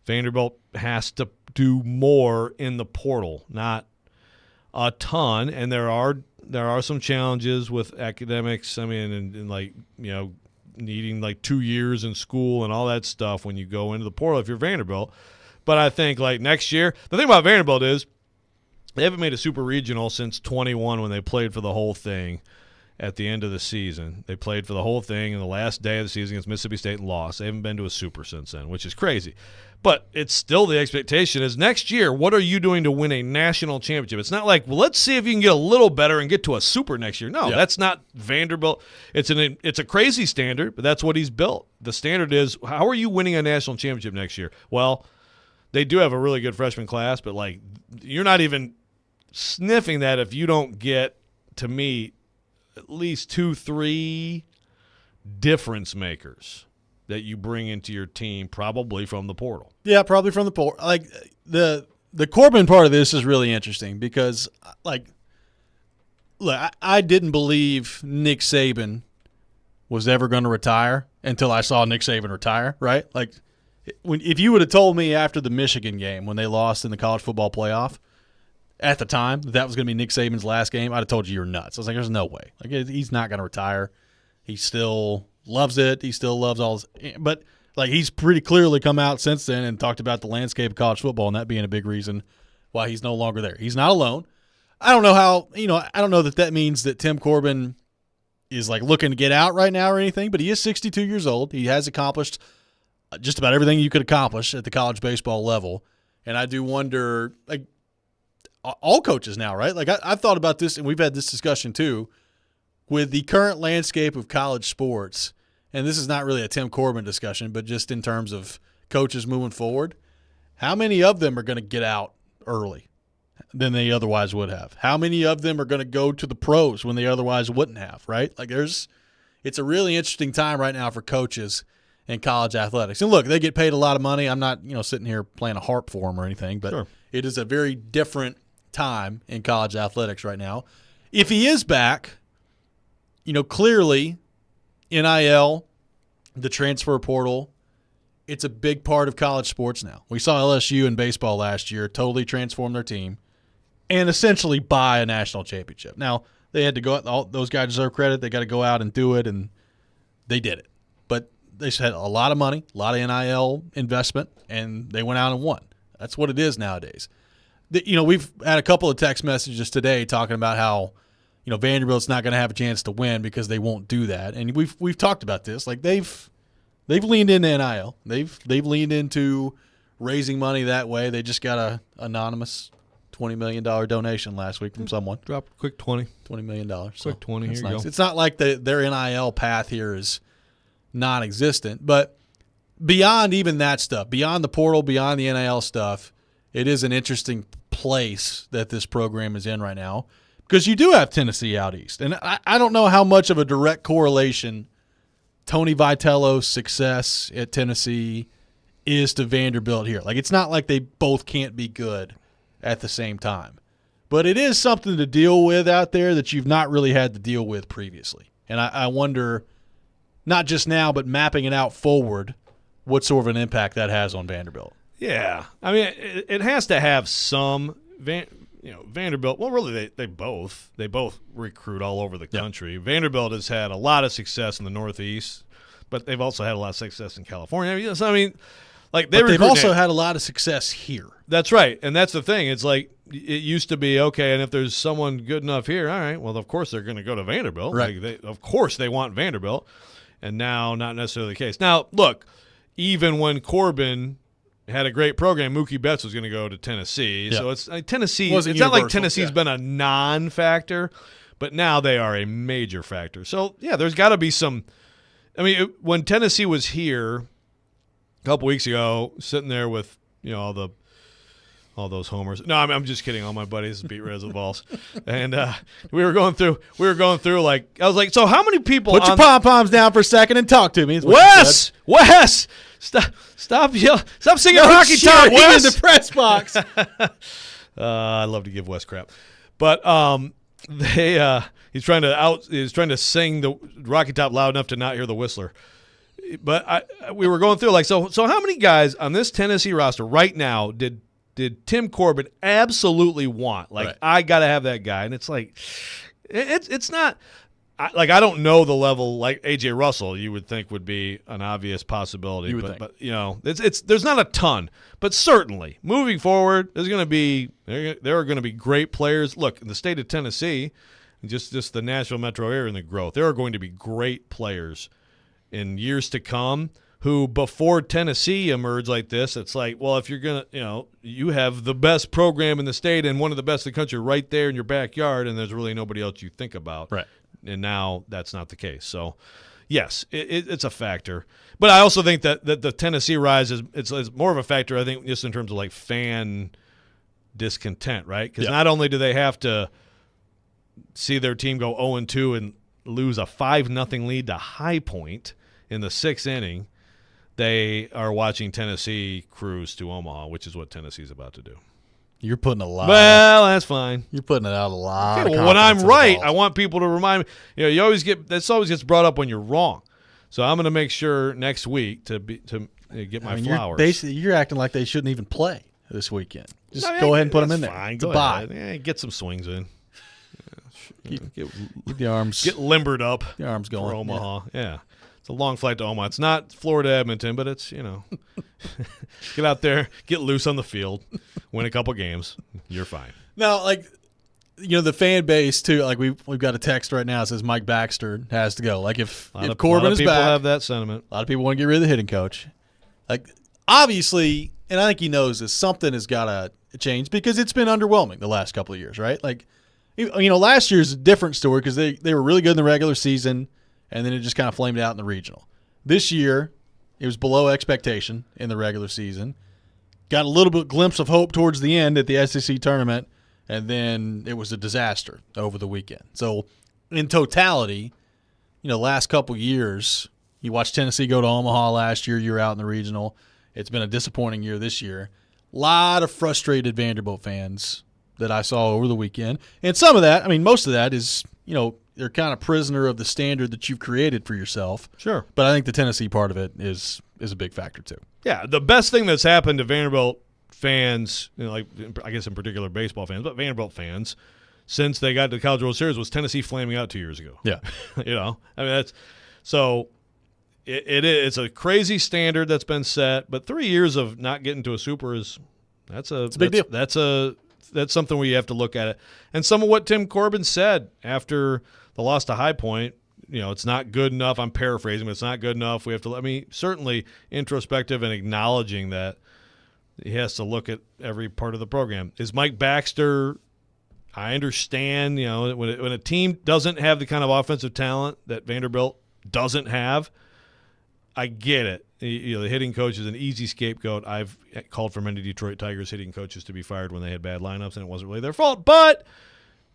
Vanderbilt has to do more in the portal, not a ton. And there are some challenges with academics. I mean, and needing 2 years in school and all that stuff when you go into the portal if you're Vanderbilt. But I think next year, the thing about Vanderbilt is they haven't made a super regional since 21 when they played for the whole thing. At the end of the season, they played for the whole thing in the last day of the season against Mississippi State and lost. They haven't been to a super since then, which is crazy. But it's still the expectation is next year, what are you doing to win a national championship? It's not like, well, let's see if you can get a little better and get to a super next year. No, That's not Vanderbilt. It's a crazy standard, but that's what he's built. The standard is, how are you winning a national championship next year? Well, they do have a really good freshman class, but you're not even sniffing that if you don't get, to me, at least 2-3 difference makers that you bring into your team, probably from the portal.
Yeah, probably from the portal. The Corbin part of this is really interesting because, look, I didn't believe Nick Saban was ever going to retire until I saw Nick Saban retire, right? If you would have told me after the Michigan game when they lost in the college football playoff, at the time, that was going to be Nick Saban's last game, I'd have told you you're nuts. I was like, there's no way. He's not going to retire. He still loves it. He still loves all this. But, he's pretty clearly come out since then and talked about the landscape of college football and that being a big reason why he's no longer there. He's not alone. I don't know how, I don't know that means that Tim Corbin is, looking to get out right now or anything, but he is 62 years old. He has accomplished just about everything you could accomplish at the college baseball level. And I do wonder, all coaches now, right? I've thought about this, and we've had this discussion too. with the current landscape of college sports, and this is not really a Tim Corbin discussion, but just in terms of coaches moving forward, how many of them are going to get out early than they otherwise would have? How many of them are going to go to the pros when they otherwise wouldn't have, right? Like it's a really interesting time right now for coaches in college athletics. And look, they get paid a lot of money. I'm not, sitting here playing a harp for them or anything, but
Sure.
It is a very different time in college athletics right now. If he is back, clearly NIL, the transfer portal, it's a big part of college sports now. We saw LSU in baseball last year totally transform their team and essentially buy a national championship. Now, they had to go out. Those guys deserve credit. They got to go out and do it, and they did it. But they had a lot of money, a lot of NIL investment, and they went out and won. That's what it is nowadays. We've had a couple of text messages today talking about how Vanderbilt's not going to have a chance to win because they won't do that. And we've talked about this. Like they've leaned into NIL. They've leaned into raising money that way. They just got a anonymous $20 million donation last week from someone.
Drop a quick 20.
$20 million.
Quick 20, here you go.
It's not like their NIL path here is non-existent, but beyond even that stuff, beyond the portal, beyond the NIL stuff, it is an interesting place that this program is in right now because you do have Tennessee out east. And I don't know how much of a direct correlation Tony Vitello's success at Tennessee is to Vanderbilt here. Like, it's not like they both can't be good at the same time. But it is something to deal with out there that you've not really had to deal with previously. And I wonder, not just now, but mapping it out forward, what sort of an impact that has on Vanderbilt.
Yeah. I mean, it has to have some Vanderbilt. Well, really, they both recruit all over the country. Yep. Vanderbilt has had a lot of success in the Northeast, but they've also had a lot of success in California. So, I mean, like they've
also had a lot of success here.
That's right, and that's the thing. It's like it used to be okay, and if there's someone good enough here, all right. Well, of course they're going to go to Vanderbilt.
Right.
Like of course they want Vanderbilt, and now not necessarily the case. Now, look, even when Corbin had a great program, Mookie Betts was going to go to Tennessee.
Yep.
So it's Tennessee.
Wasn't
it's not like
universal.
Tennessee's been a non-factor, but now they are a major factor. So yeah, there's got to be some. I mean, when Tennessee was here a couple weeks ago, sitting there with all those homers. No, I'm just kidding. All my buddies beat Reservoirs, and we were going through. Like I was like, so how many people?
Put your pom poms down for a second and talk to me.
Wes, stop singing Rocky Top, Wes.
In the press box.
I love to give Wes crap, but he's trying to sing the Rocky Top loud enough to not hear the whistler. But we were going through like so how many guys on this Tennessee roster right now did Tim Corbin absolutely want? Like,
right.
I got to have that guy. And it's like, it's not like, I don't know the level like AJ Russell you would think would be an obvious possibility, but there's not a ton, but certainly moving forward, there are going to be great players. Look, in the state of Tennessee, just the Nashville metro area and the growth, there are going to be great players in years to come who before Tennessee emerged like this, it's like, well, if you're going to, you have the best program in the state and one of the best in the country right there in your backyard, and there's really nobody else you think about.
Right.
And now that's not the case. So, yes, it's a factor. But I also think that the Tennessee rise is more of a factor, I think, just in terms of like fan discontent, right? Because not only do they have to see their team go 0-2 and lose a 5-0 lead to High Point in the 6th inning, they are watching Tennessee cruise to Omaha, which is what Tennessee's about to do.
You're putting a lot.
Well, that's fine.
You're putting it out a lot.
Okay, well, when I'm right, I want people to remind me. You always this always gets brought up when you're wrong. So I'm going to make sure next week to get my flowers.
You're acting like they shouldn't even play this weekend. Just go ahead and put them in there.
Fine.
It's a
Go
bye.
ahead. Get some swings in.
Keep the arms.
Get limbered up.
The arms going.
For Omaha. Yeah. It's a long flight to Omaha. It's not Florida Edmonton, but it's, get out there, get loose on the field, win a couple games. You're fine.
Now, like, the fan base, too, like we've got a text right now that says Mike Baxter has to go. Like, if Corbin is back. A lot of people
have that sentiment.
A lot of people want to get rid of the hitting coach. Like, obviously, and I think he knows this, something has got to change because it's been underwhelming the last couple of years, right? Like, Last year's a different story because they were really good in the regular season, and then it just kind of flamed out in the regional. This year, it was below expectation in the regular season. Got a little bit glimpse of hope towards the end at the SEC tournament, and then it was a disaster over the weekend. So, in totality, last couple years, you watched Tennessee go to Omaha last year. You were out in the regional. It's been a disappointing year this year. A lot of frustrated Vanderbilt fans that I saw over the weekend. And some of that, most of that is, they're kind of prisoner of the standard that you've created for yourself.
Sure.
But I think the Tennessee part of it is a big factor too.
Yeah, the best thing that's happened to Vanderbilt fans, I guess in particular baseball fans, but Vanderbilt fans, since they got to the College World Series was Tennessee flaming out 2 years ago.
Yeah.
That's so it's a crazy standard that's been set, but 3 years of not getting to a super that's a
big deal.
That's something where you have to look at it. And some of what Tim Corbin said after the loss to High Point, it's not good enough. I'm paraphrasing, but it's not good enough. We have to, certainly introspective and acknowledging that he has to look at every part of the program. Is Mike Baxter, I understand, when a team doesn't have the kind of offensive talent that Vanderbilt doesn't have, I get it. The hitting coach is an easy scapegoat. I've called for many Detroit Tigers hitting coaches to be fired when they had bad lineups, and it wasn't really their fault. But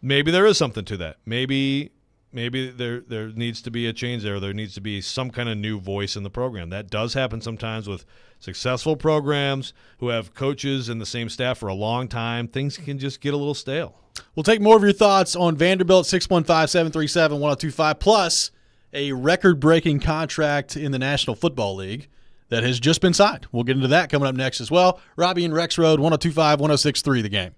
maybe there is something to that. Maybe there needs to be a change there. There needs to be some kind of new voice in the program. That does happen sometimes with successful programs who have coaches and the same staff for a long time. Things can just get a little stale.
We'll take more of your thoughts on Vanderbilt 615-737-1025 plus a record-breaking contract in the National Football League that has just been signed. We'll get into that coming up next as well. Robby and Rexrode, 102.5, 106.3 The Game.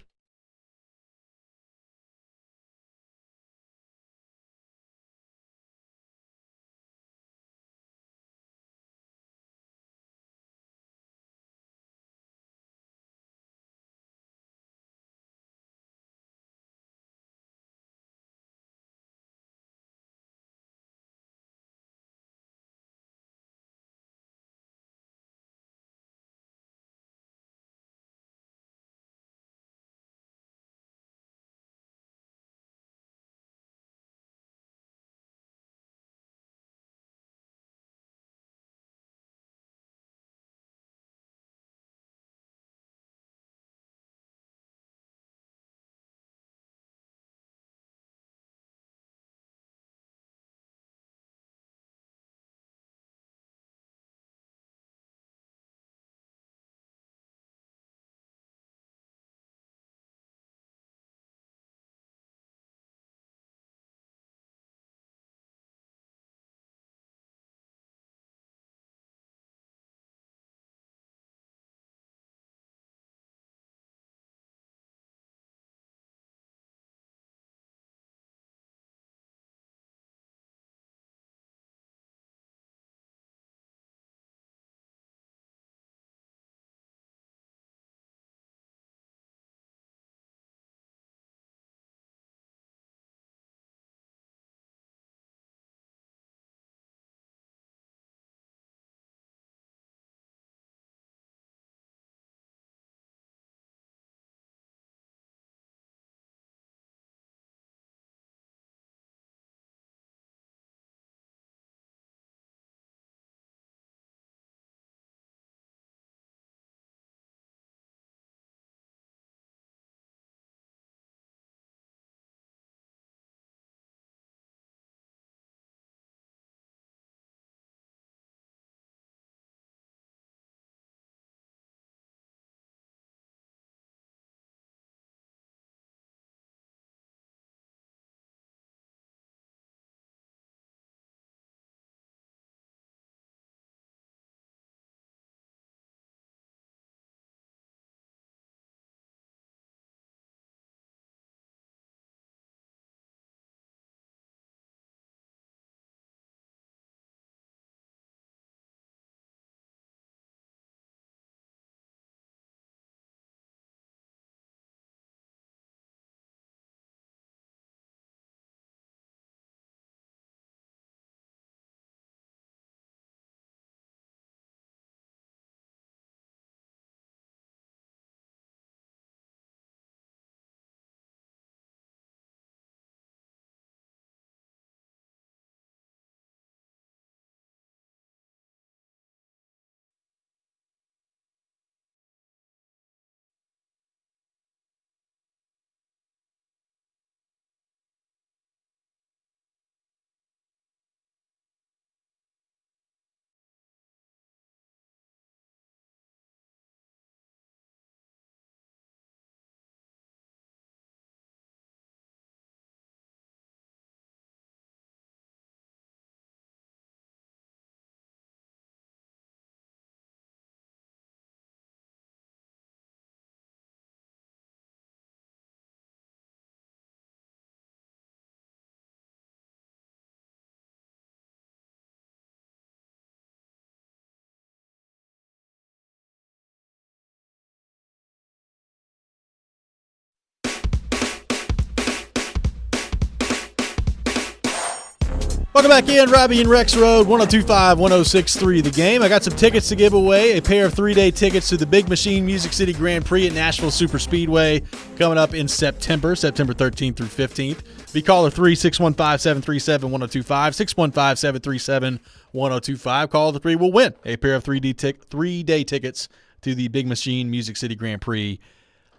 Welcome back in, Robby and Rexrode, 102.5, 106.3 The Game. I got some tickets to give away, a pair of 3-day tickets to the Big Machine Music City Grand Prix at Nashville Super Speedway coming up in September 13th through 15th. Be caller 3-615-737-1025, 615-737-1025. Call the 3 will win a pair of 3-day tickets to the Big Machine Music City Grand Prix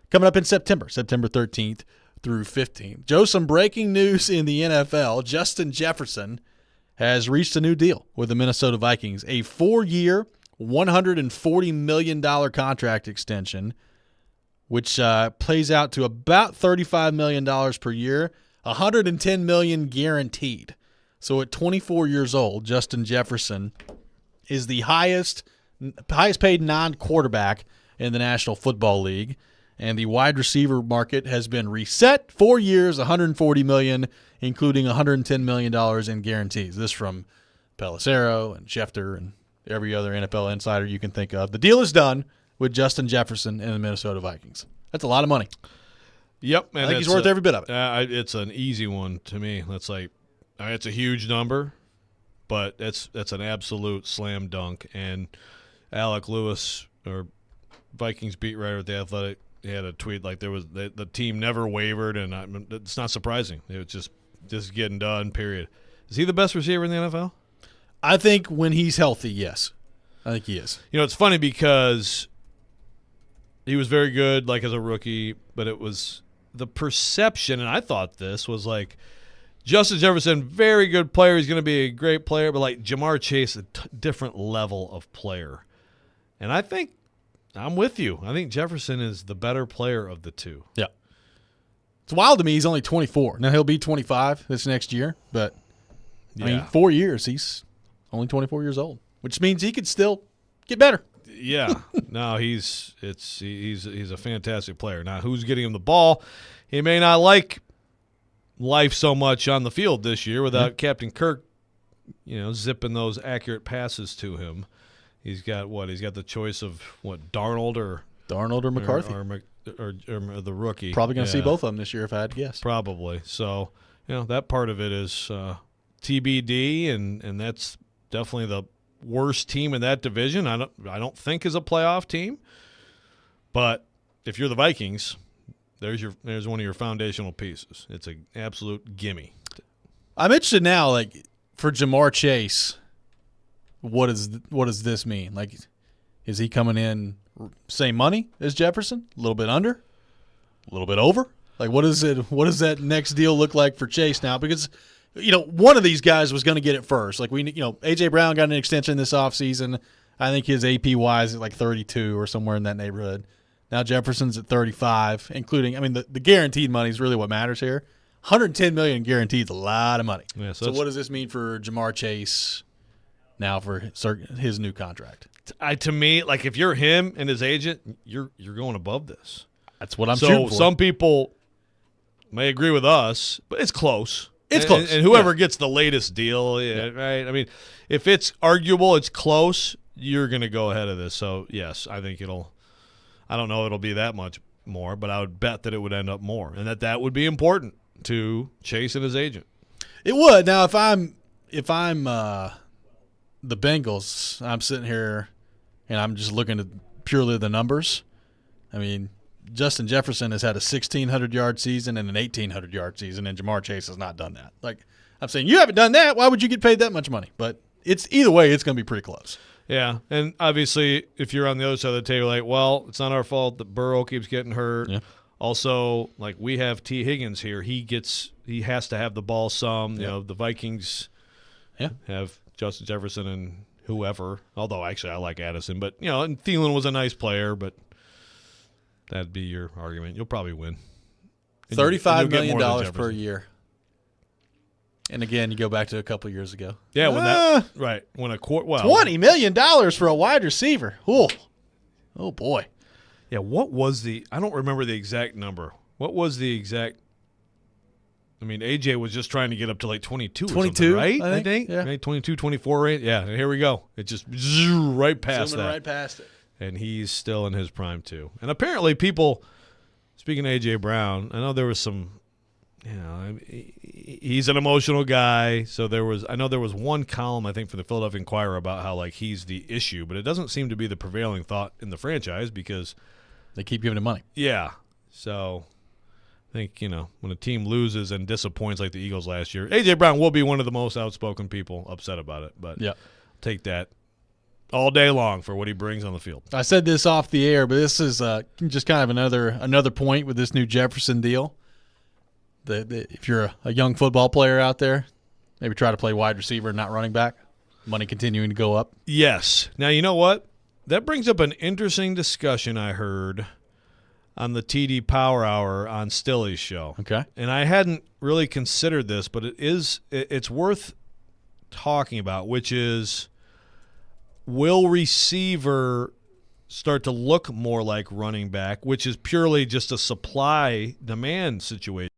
coming up in September 13th through 15th. Joe, some breaking news in the NFL. Justin Jefferson has reached a new deal with the Minnesota Vikings, a 4-year, $140 million contract extension, which plays out to about $35 million per year, $110 million guaranteed. So at 24 years old, Justin Jefferson is the highest paid non-quarterback in the National Football League. And the wide receiver market has been reset. 4 years, $140 million, including $110 million in guarantees. This from Pelissero and Schefter and every other NFL insider you can think of. The deal is done with Justin Jefferson and the Minnesota Vikings. That's a lot of money.
Yep,
I think he's worth every bit of it.
It's an easy one to me. That's like, it's a huge number, but that's an absolute slam dunk. And Alec Lewis, or Vikings beat writer at The Athletic, he had a tweet like the team never wavered, and it's not surprising. It was just getting done, period. Is he the best receiver in the NFL?
I think when he's healthy, yes. I think he is.
You know, it's funny because he was very good like as a rookie, but it was the perception, and I thought this was like Justin Jefferson, very good player. He's going to be a great player, but like Jamar Chase, a different level of player. And I think I'm with you. I think Jefferson is the better player of the two.
Yeah. It's wild to me he's only 24. Now, he'll be 25 this next year, but, I mean, 4 years, he's only 24 years old, which means he could still get better.
Yeah. No, he's a fantastic player. Now, who's getting him the ball? He may not like life so much on the field this year without Captain Kirk, zipping those accurate passes to him. He's got what? He's got the choice of what? Darnold or
McCarthy
or the rookie.
Probably going to see both of them this year if I had to guess.
Probably. So that part of it is TBD, and that's definitely the worst team in that division. I don't think is a playoff team, but if you're the Vikings, there's one of your foundational pieces. It's an absolute gimme.
I'm interested now, like for Jamar Chase. What does this mean? Like, is he coming in same money as Jefferson? A little bit under? A little bit over? Like, what is it? What does that next deal look like for Chase now? Because, one of these guys was going to get it first. Like, A.J. Brown got an extension this offseason. I think his APY is at like 32 or somewhere in that neighborhood. Now Jefferson's at 35, including, the guaranteed money is really what matters here. $110 million guaranteed is a lot of money.
Yeah,
so what does this mean for Jamar Chase now for his new contract?
To me, like if you're him and his agent, you're going above this.
That's what I'm shooting for.
So some people may agree with us, but it's close.
It's close.
And whoever gets the latest deal, right? I mean, if it's arguable, it's close, you're going to go ahead of this. So, yes, I think I don't know it'll be that much more, but I would bet that it would end up more and that would be important to Chase and his agent.
It would. Now, if I'm the Bengals, I'm sitting here and I'm just looking at purely the numbers. I mean, Justin Jefferson has had a 1,600-yard season and an 1,800-yard season, and Jamar Chase has not done that. Like, I'm saying, you haven't done that. Why would you get paid that much money? But it's either way, it's going to be pretty close.
Yeah, and obviously, if you're on the other side of the table, like, well, it's not our fault that Burrow keeps getting hurt. Yeah. Also, like, we have T. Higgins here. He has to have the ball some. You know, the Vikings have Justin Jefferson and whoever. Although, actually, I like Addison. But, and Thielen was a nice player, but that'd be your argument. You'll probably win.
$35 million per year. And again, you go back to a couple years ago.
Yeah, when a quarter. Well,
$20 million for a wide receiver. Oh boy.
Yeah, what was I don't remember the exact number. What was the exact? I mean, AJ was just trying to get up to like 22 or something, right? I think. Yeah. Right, 22, 24, right? Yeah, and here we go. It just right past
Zooming
that.
right past it.
And he's still in his prime too. And apparently people, speaking of AJ Brown, I know there was some he's an emotional guy. So I know there was one column, I think, for the Philadelphia Inquirer about how like he's the issue, but it doesn't seem to be the prevailing thought in the franchise because
They keep giving him money.
yeah. So I think, when a team loses and disappoints like the Eagles last year, A.J. Brown will be one of the most outspoken people upset about it. But take that all day long for what he brings on the field.
I said this off the air, but this is just kind of another point with this new Jefferson deal. If you're a young football player out there, maybe try to play wide receiver, not running back. Money continuing to go up.
Yes. Now, you know what? That brings up an interesting discussion I heard on the TD Power Hour on Stilley's show.
Okay.
And I hadn't really considered this, but it's worth talking about, which is, will receiver start to look more like running back, which is purely just a supply-demand situation?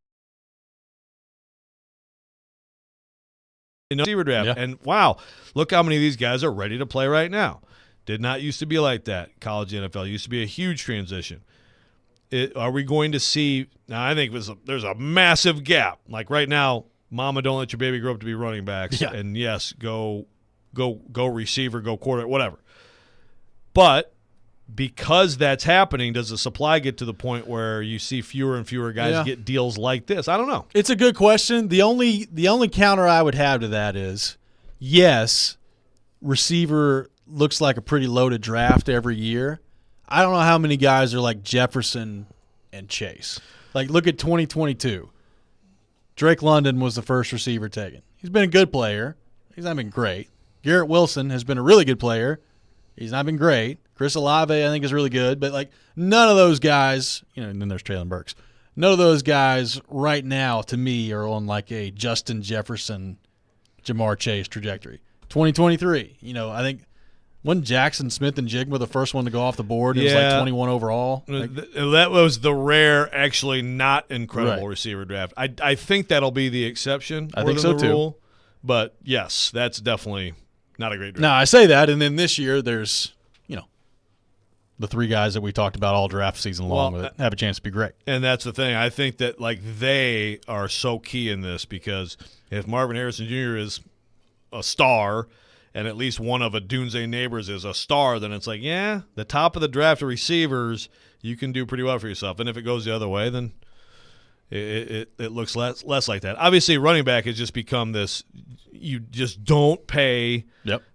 Receiver draft.
Yeah.
And, wow, look how many of these guys are ready to play right now. Did not used to be like that. College NFL used to be a huge transition. Are we going to see – now, I think there's a massive gap. Like right now, mama, don't let your baby grow up to be running backs.
Yeah.
And, yes, go receiver, go quarterback, whatever. But because that's happening, does the supply get to the point where you see fewer and fewer guys get deals like this? I don't know.
It's a good question. The only counter I would have to that is, yes, receiver looks like a pretty loaded draft every year. I don't know how many guys are like Jefferson and Chase. Like, look at 2022. Drake London was the first receiver taken. He's been a good player. He's not been great. Garrett Wilson has been a really good player. He's not been great. Chris Olave, I think, is really good. But, like, none of those guys, and then there's Traylon Burks. None of those guys right now, to me, are on, like, a Justin Jefferson, Jamar Chase trajectory. 2023, I think – wasn't Jackson Smith and Jigma the first one to go off the board? It was like 21 overall.
That was the rare, actually not incredible
Right.
receiver draft. I think that'll be the exception.
I think so,
the
too.
rule. But, yes, that's definitely not a great draft.
Now, I say that, and then this year there's, the three guys that we talked about all draft season long with it have a chance to be great.
And that's the thing. I think that, they are so key in this because if Marvin Harrison Jr. is a star – and at least one of Adunze neighbors is a star, then it's like, the top of the draft of receivers, you can do pretty well for yourself. And if it goes the other way, then it looks less like that. Obviously, running back has just become this, you just don't pay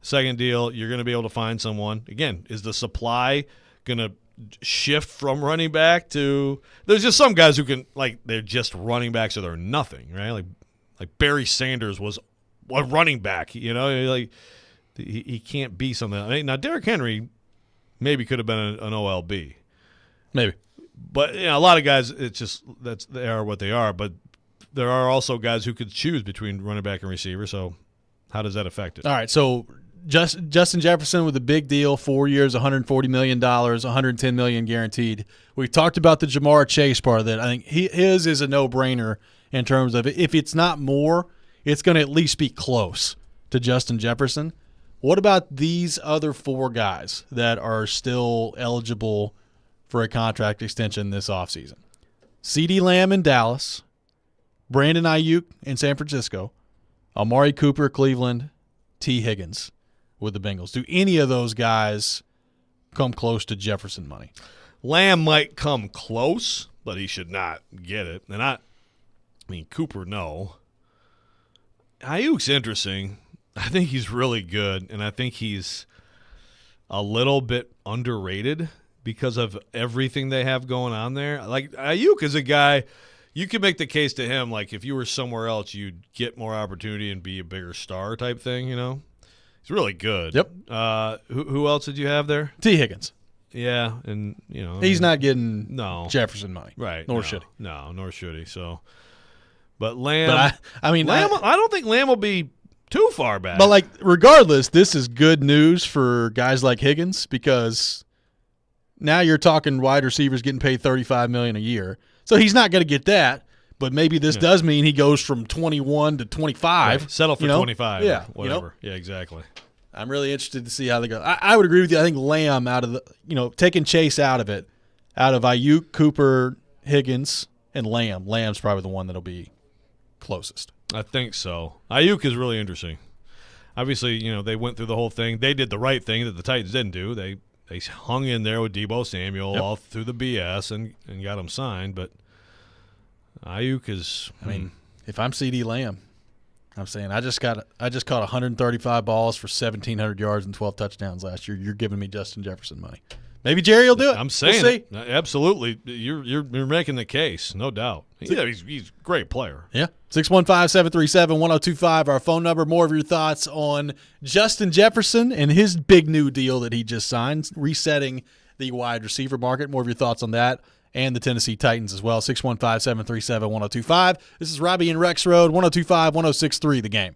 second deal. You're going to be able to find someone. Again, is the supply going to shift from running back to – there's just some guys who can – they're just running backs or they're nothing, right? Like Barry Sanders was a running back, He can't be something. Now, Derrick Henry maybe could have been an OLB.
Maybe.
But a lot of guys, it's just they are what they are. But there are also guys who could choose between running back and receiver. So how does that affect it?
All right, so Justin Jefferson with a big deal, 4 years, $140 million, $110 million guaranteed. We talked about the Jamar Chase part of that. I think his is a no-brainer in terms of if it's not more, it's going to at least be close to Justin Jefferson. What about these other four guys that are still eligible for a contract extension this offseason? CeeDee Lamb in Dallas, Brandon Ayuk in San Francisco, Amari Cooper, Cleveland, T. Higgins with the Bengals. Do any of those guys come close to Jefferson money?
Lamb might come close, but he should not get it. And Cooper, no. Ayuk's interesting. I think he's really good, and I think he's a little bit underrated because of everything they have going on there. Like, Ayuk is a guy, you could make the case to him, like, if you were somewhere else, you'd get more opportunity and be a bigger star type thing, He's really good.
Yep.
Who else did you have there?
T. Higgins.
Yeah, and,
He's not getting Jefferson money.
Right.
Nor should he.
No, nor should he. So, but Lamb,
Lamb,
I don't think Lamb will be too far back.
But, regardless, this is good news for guys like Higgins because now you're talking wide receivers getting paid $35 million a year. So he's not going to get that, but maybe this does mean he goes from 21 to 25.
Right. Settle for 25
yeah,
or whatever. Yeah, exactly.
I'm really interested to see how they go. I would agree with you. I think Lamb out of the, taking Chase out of it, out of Ayuk, Cooper, Higgins, and Lamb's probably the one that'll be closest.
I think so. Ayuk is really interesting. Obviously, they went through the whole thing. They did the right thing that the Titans didn't do. They hung in there with Deebo Samuel all through the BS and got him signed. But Ayuk is.
I mean, if I'm CD Lamb, I'm saying I just caught 135 balls for 1,700 yards and 12 touchdowns last year. You're giving me Justin Jefferson money. Maybe Jerry will do it.
I'm saying
we'll see.
Absolutely. You're making the case, no doubt. He's a great player.
Yeah. 615-737-1025, our phone number. More of your thoughts on Justin Jefferson and his big new deal that he just signed, resetting the wide receiver market. More of your thoughts on that and the Tennessee Titans as well. 615-737-1025. This is Robby and Rexrode, 102.5-106.3 The Game.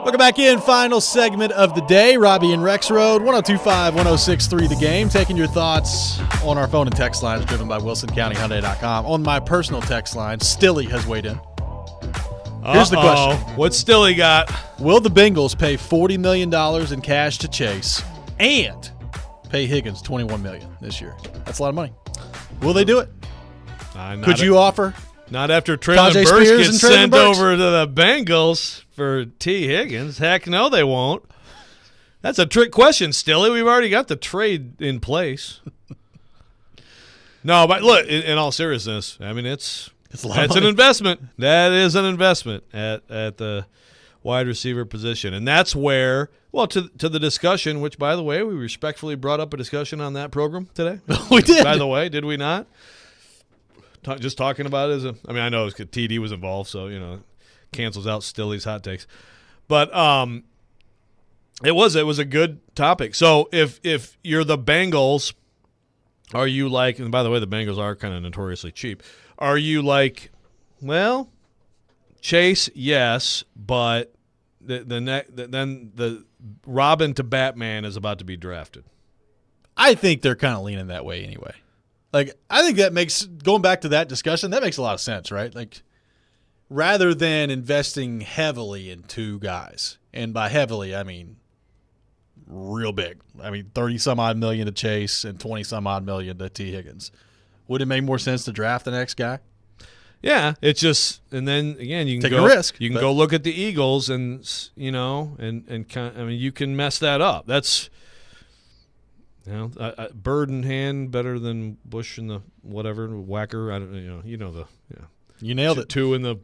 Welcome back in. Final segment of the day. Robby and Rexrode, 102.5-106.3 The Game. Taking your thoughts on our phone and text lines driven by WilsonCountyHyundai.com. On my personal text line, Stilly has weighed in. Here's the question.
What's Stilly got?
Will the Bengals pay $40 million in cash to Chase and pay Higgins $21 million this year? That's a lot of money. Will they do it? Could you offer?
Not after Traylon
Tajay
Burks
Spears
gets
and Traylon
sent
Burks?
over to the Bengals for T. Higgins. Heck no, they won't. That's a trick question, Stilly. We've already got the trade in place. No, but look, in all seriousness, I mean, it's an investment. That is an investment at the wide receiver position. And that's where, well, to the discussion, which, by the way, we respectfully brought up a discussion on that program today.
We did.
By the way, did we not? Just talking about it I mean, I know TD was involved, so, cancels out Stilly's hot takes. But it was a good topic. So if you're the Bengals, are you like, and by the way, the Bengals are kind of notoriously cheap. Are you like, well, Chase, yes, but then the Robin to Batman is about to be drafted?
I think they're kind of leaning that way anyway. Like, I think that makes, going back to that discussion, that makes a lot of sense, right? Like, rather than investing heavily in two guys, and by heavily, I mean real big. I mean, 30-some-odd million to Chase and 20-some-odd million to T. Higgins. Would it make more sense to draft the next guy?
Yeah, it's just, and then again, you can
take a risk.
You can go look at the Eagles, and and kind. I mean, you can mess that up. That's bird in hand better than bush in the whatever whacker. I don't
You nailed it.
Two in the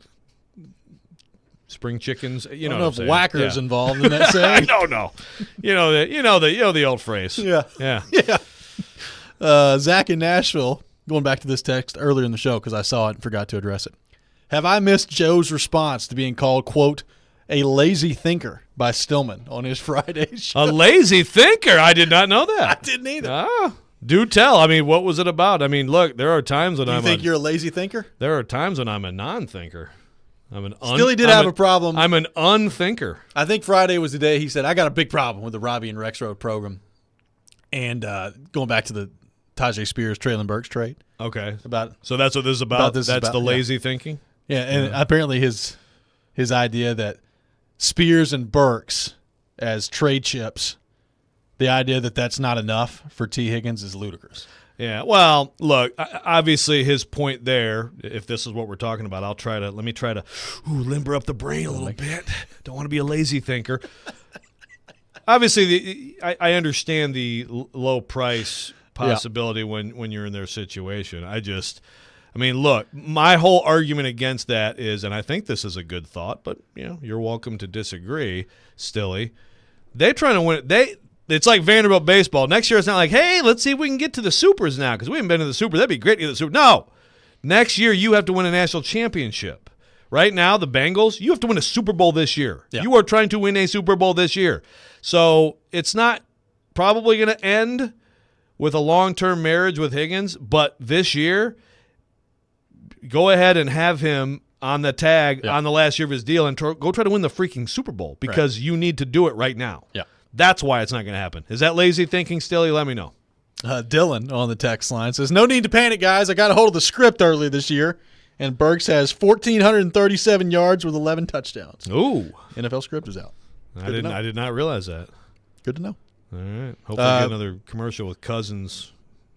spring chickens.
I don't know if whacker's involved in that saying.
I don't know. You know the old phrase.
Yeah. Zach in Nashville. Going back to this text earlier in the show because I saw it and forgot to address it. Have I missed Joe's response to being called, quote, a lazy thinker by Stillman on his Friday show?
A lazy thinker? I did not know that.
I didn't either.
Do tell. I mean, what was it about? I mean, look, there are times when
you think you're a lazy thinker?
There are times when I'm a non-thinker.
Stilly did have a problem.
I'm an unthinker.
I think Friday was the day he said, I got a big problem with the Robby and Rexrode program. And going back to the Tajay Spears, Traylon Burks trade.
Okay. So that's what this is about? That's the lazy thinking?
Yeah, and apparently his idea that Spears and Burks as trade chips, the idea that that's not enough for T. Higgins is ludicrous.
Yeah, well, look, obviously his point there, if this is what we're talking about, let me try to limber up the brain a little bit. Don't want to be a lazy thinker. Obviously, I understand the low price possibility when you're in their situation. I mean, look, my whole argument against that is, and I think this is a good thought, but you're welcome to disagree, Stilly. They're trying to win. It's like Vanderbilt baseball. Next year, it's not like, hey, let's see if we can get to the Supers now because we haven't been to the Super. That'd be great to get to the Super. No. Next year, you have to win a national championship. Right now, the Bengals, you have to win a Super Bowl this year. Yeah. You are trying to win a Super Bowl this year. So it's not probably going to end with a long-term marriage with Higgins, but this year, go ahead and have him on the tag on the last year of his deal and go try to win the freaking Super Bowl because you need to do it right now. Yeah. That's why it's not going to happen. Is that lazy thinking, Stilly? Let me know.
Dylan on the text line says, no need to panic, guys. I got a hold of the script early this year, and Burks has 1,437 yards with 11 touchdowns.
Ooh.
NFL script is out.
I did not realize that.
Good to know.
All right. Hopefully get another commercial with Cousins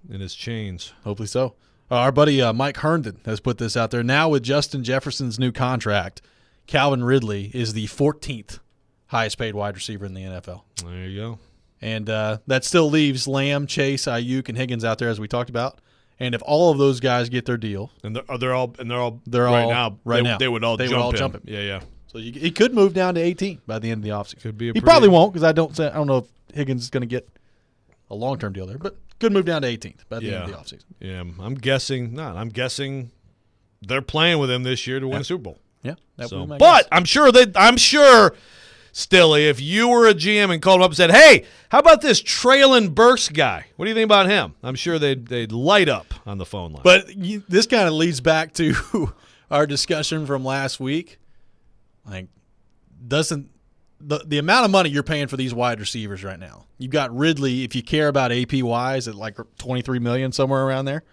in his chains.
Hopefully so. Our buddy Mike Herndon has put this out there. Now with Justin Jefferson's new contract, Calvin Ridley is the 14th highest paid wide receiver in the NFL.
There you go.
And that still leaves Lamb, Chase, Ayuk, and Higgins out there as we talked about. And if all of those guys get their deal,
and they're all right now, they would all jump him. Yeah.
So he could move down to 18 by the end of the offseason.
Could be.
He probably won't because I don't know if Higgins is going to get a long-term deal there, but could move down to 18th by the end of the offseason.
Yeah, I'm guessing they're playing with him this year to win a Super Bowl.
Yeah,
but I'm sure. Stilly, if you were a GM and called him up and said, hey, how about this Traylon Burks guy? What do you think about him? I'm sure they'd light up on the phone line.
But this kind of leads back to our discussion from last week. Like, doesn't the amount of money you're paying for these wide receivers right now? You've got Ridley, if you care about APYs, at like $23 million, somewhere around there.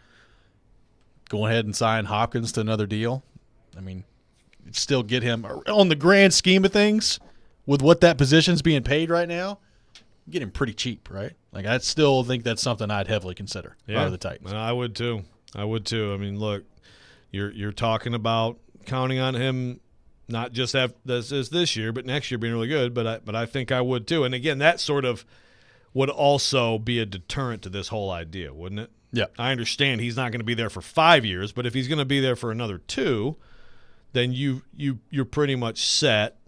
Go ahead and sign Hopkins to another deal. I mean, still get him on the grand scheme of things with what that position's being paid right now. Get him pretty cheap, right? Like I still think that's something I'd heavily consider out of the Titans.
I would too. I mean, look, you're talking about counting on him not just this year, but next year being really good. But I think I would too. And again, that sort of would also be a deterrent to this whole idea, wouldn't it?
Yeah.
I understand he's not going to be there for 5 years, but if he's going to be there for another 2, then you're pretty much set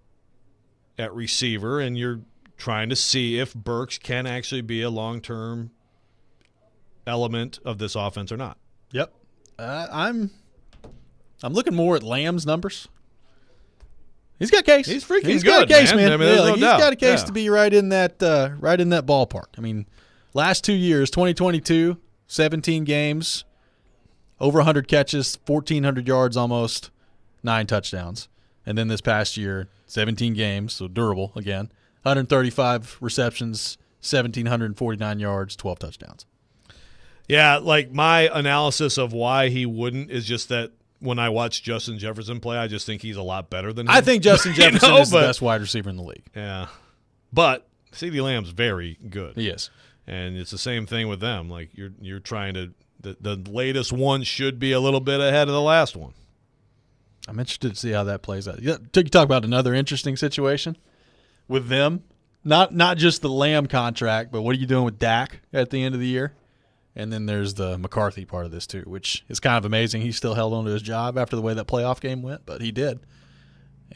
at receiver, and you're trying to see if Burks can actually be a long-term element of this offense or not.
Yep. I'm looking more at Lamb's numbers. He's got a case.
He's freaking
He's
good,
got a case, man.
I mean, there's no
he's
doubt.
got a case
Yeah.
to be right in that ballpark. I mean, last 2 years, 2022, 17 games, over 100 catches, 1,400 yards almost, 9 touchdowns. And then this past year, 17 games, so durable again, 135 receptions, 1,749 yards, 12 touchdowns.
Yeah, like my analysis of why he wouldn't is just that when I watch Justin Jefferson play, I just think he's a lot better than him.
I think Justin Jefferson is the best wide receiver in the league.
Yeah. But CeeDee Lamb's very good.
He is.
And it's the same thing with them. Like you're trying to the latest one should be a little bit ahead of the last one.
I'm interested to see how that plays out. You talk about another interesting situation with them. Not just the Lamb contract, but what are you doing with Dak at the end of the year? And then there's the McCarthy part of this too, which is kind of amazing. He still held on to his job after the way that playoff game went, but he did.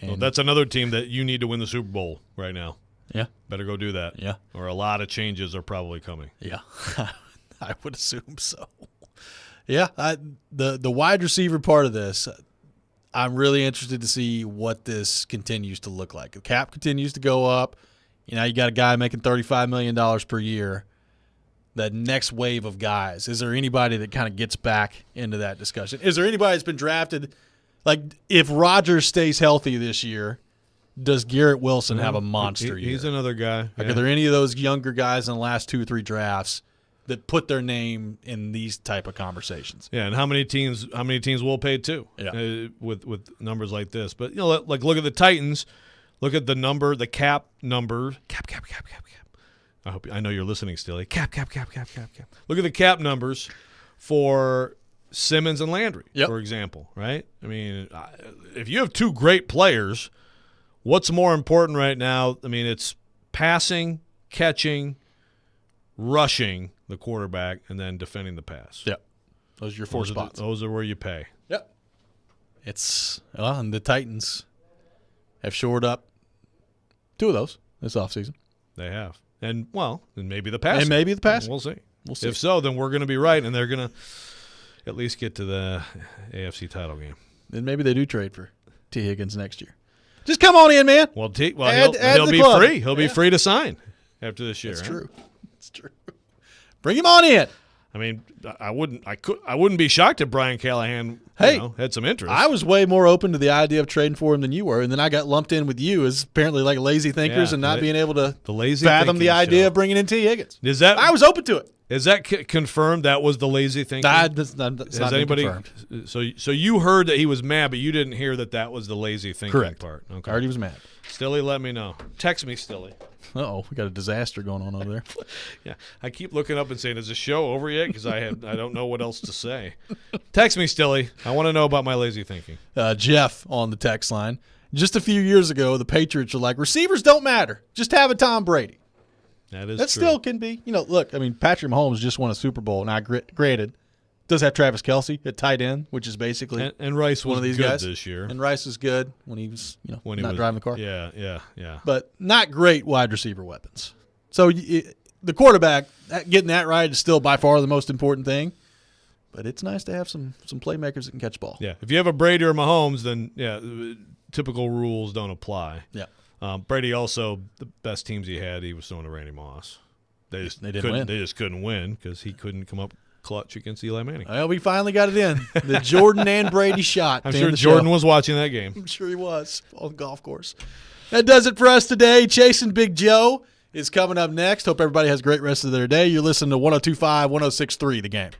And
Well, that's another team that you need to win the Super Bowl right now.
yeah,
Better go do that.
Yeah.
Or a lot of changes are probably coming.
yeah, I would assume so. Yeah, the wide receiver part of this, I'm really interested to see what this continues to look like. The cap continues to go up. You know, you got a guy making $35 million per year. That next wave of guys, is there anybody that kind of gets back into that discussion? Is there anybody that's been drafted? Like, if Rodgers stays healthy this year, does Garrett Wilson have a monster year?
He's another guy.
Like,
Yeah.
are there any of those younger guys in the last 2 or 3 drafts that put their name in these type of conversations?
Yeah, and how many teams will pay too?
Yeah.
With numbers like this. But like look at the Titans. Look at the cap number. Cap. I know you're listening, Stilly. Cap. Look at the cap numbers for Simmons and Landry, for example, right? I mean, if you have 2 great players, what's more important right now? I mean, it's passing, catching, rushing the quarterback, and then defending the pass.
Yep. Those are your 4 spots.
Those are where you pay.
Yep. And the Titans have shored up 2 of those this offseason.
They have. And maybe the passing.
And maybe the passing.
We'll see.
We'll see.
If so, then we're going to be right, and they're going to at least get to the AFC title game.
Then maybe they do trade for T. Higgins next year. Just come on in, man.
Well,
Add
he'll
to the
be
club.
free. He'll be free to sign after this year.
It's
right?
true. It's true. Bring him on in.
I mean, I wouldn't be shocked if Brian Callahan had some interest.
I was way more open to the idea of trading for him than you were, and then I got lumped in with you as apparently like lazy thinkers and not being able to
the lazy
fathom the
thinking
idea
show.
of bringing in T. Higgins.
I
was open to it.
Is that confirmed? That was the lazy thinking.
That's not
Has
been
anybody?
confirmed.
So you heard that he was mad, but you didn't hear that was the lazy thinking
Correct.
part.
I
Okay.
heard he was mad.
Stilly, let me know. Text me, Stilly.
Uh-oh, we got a disaster going on over there.
Yeah, I keep looking up and saying, "Is the show over yet?" Because I don't know what else to say. Text me, Stilly. I want to know about my lazy thinking.
Jeff on the text line. Just a few years ago, the Patriots were like, receivers don't matter. Just have a Tom Brady.
That is
That
true.
still can be. Look, I mean, Patrick Mahomes just won a Super Bowl. Now, granted, does have Travis Kelce at tight end, which is basically
and Rice was
one of these
good
guys
this year.
And Rice was good when he was,
When he
not
was
driving the car.
Yeah.
But not great wide receiver weapons. So the quarterback, getting that right is still by far the most important thing. But it's nice to have some playmakers that can catch ball.
Yeah. If you have a Brady or Mahomes, then typical rules don't apply.
Yeah.
Brady also, the best teams he had, he was throwing to Randy Moss. They
didn't win.
They just couldn't win because he couldn't come up clutch against Eli Manning.
Well, we finally got it in. The Jordan and Brady shot.
I'm
to
sure
end the
Jordan
show.
was watching that game.
I'm sure he was on the golf course. That does it for us today. Chasing Big Joe is coming up next. Hope everybody has a great rest of their day. You're listening to 102.5, 106.3 The Game.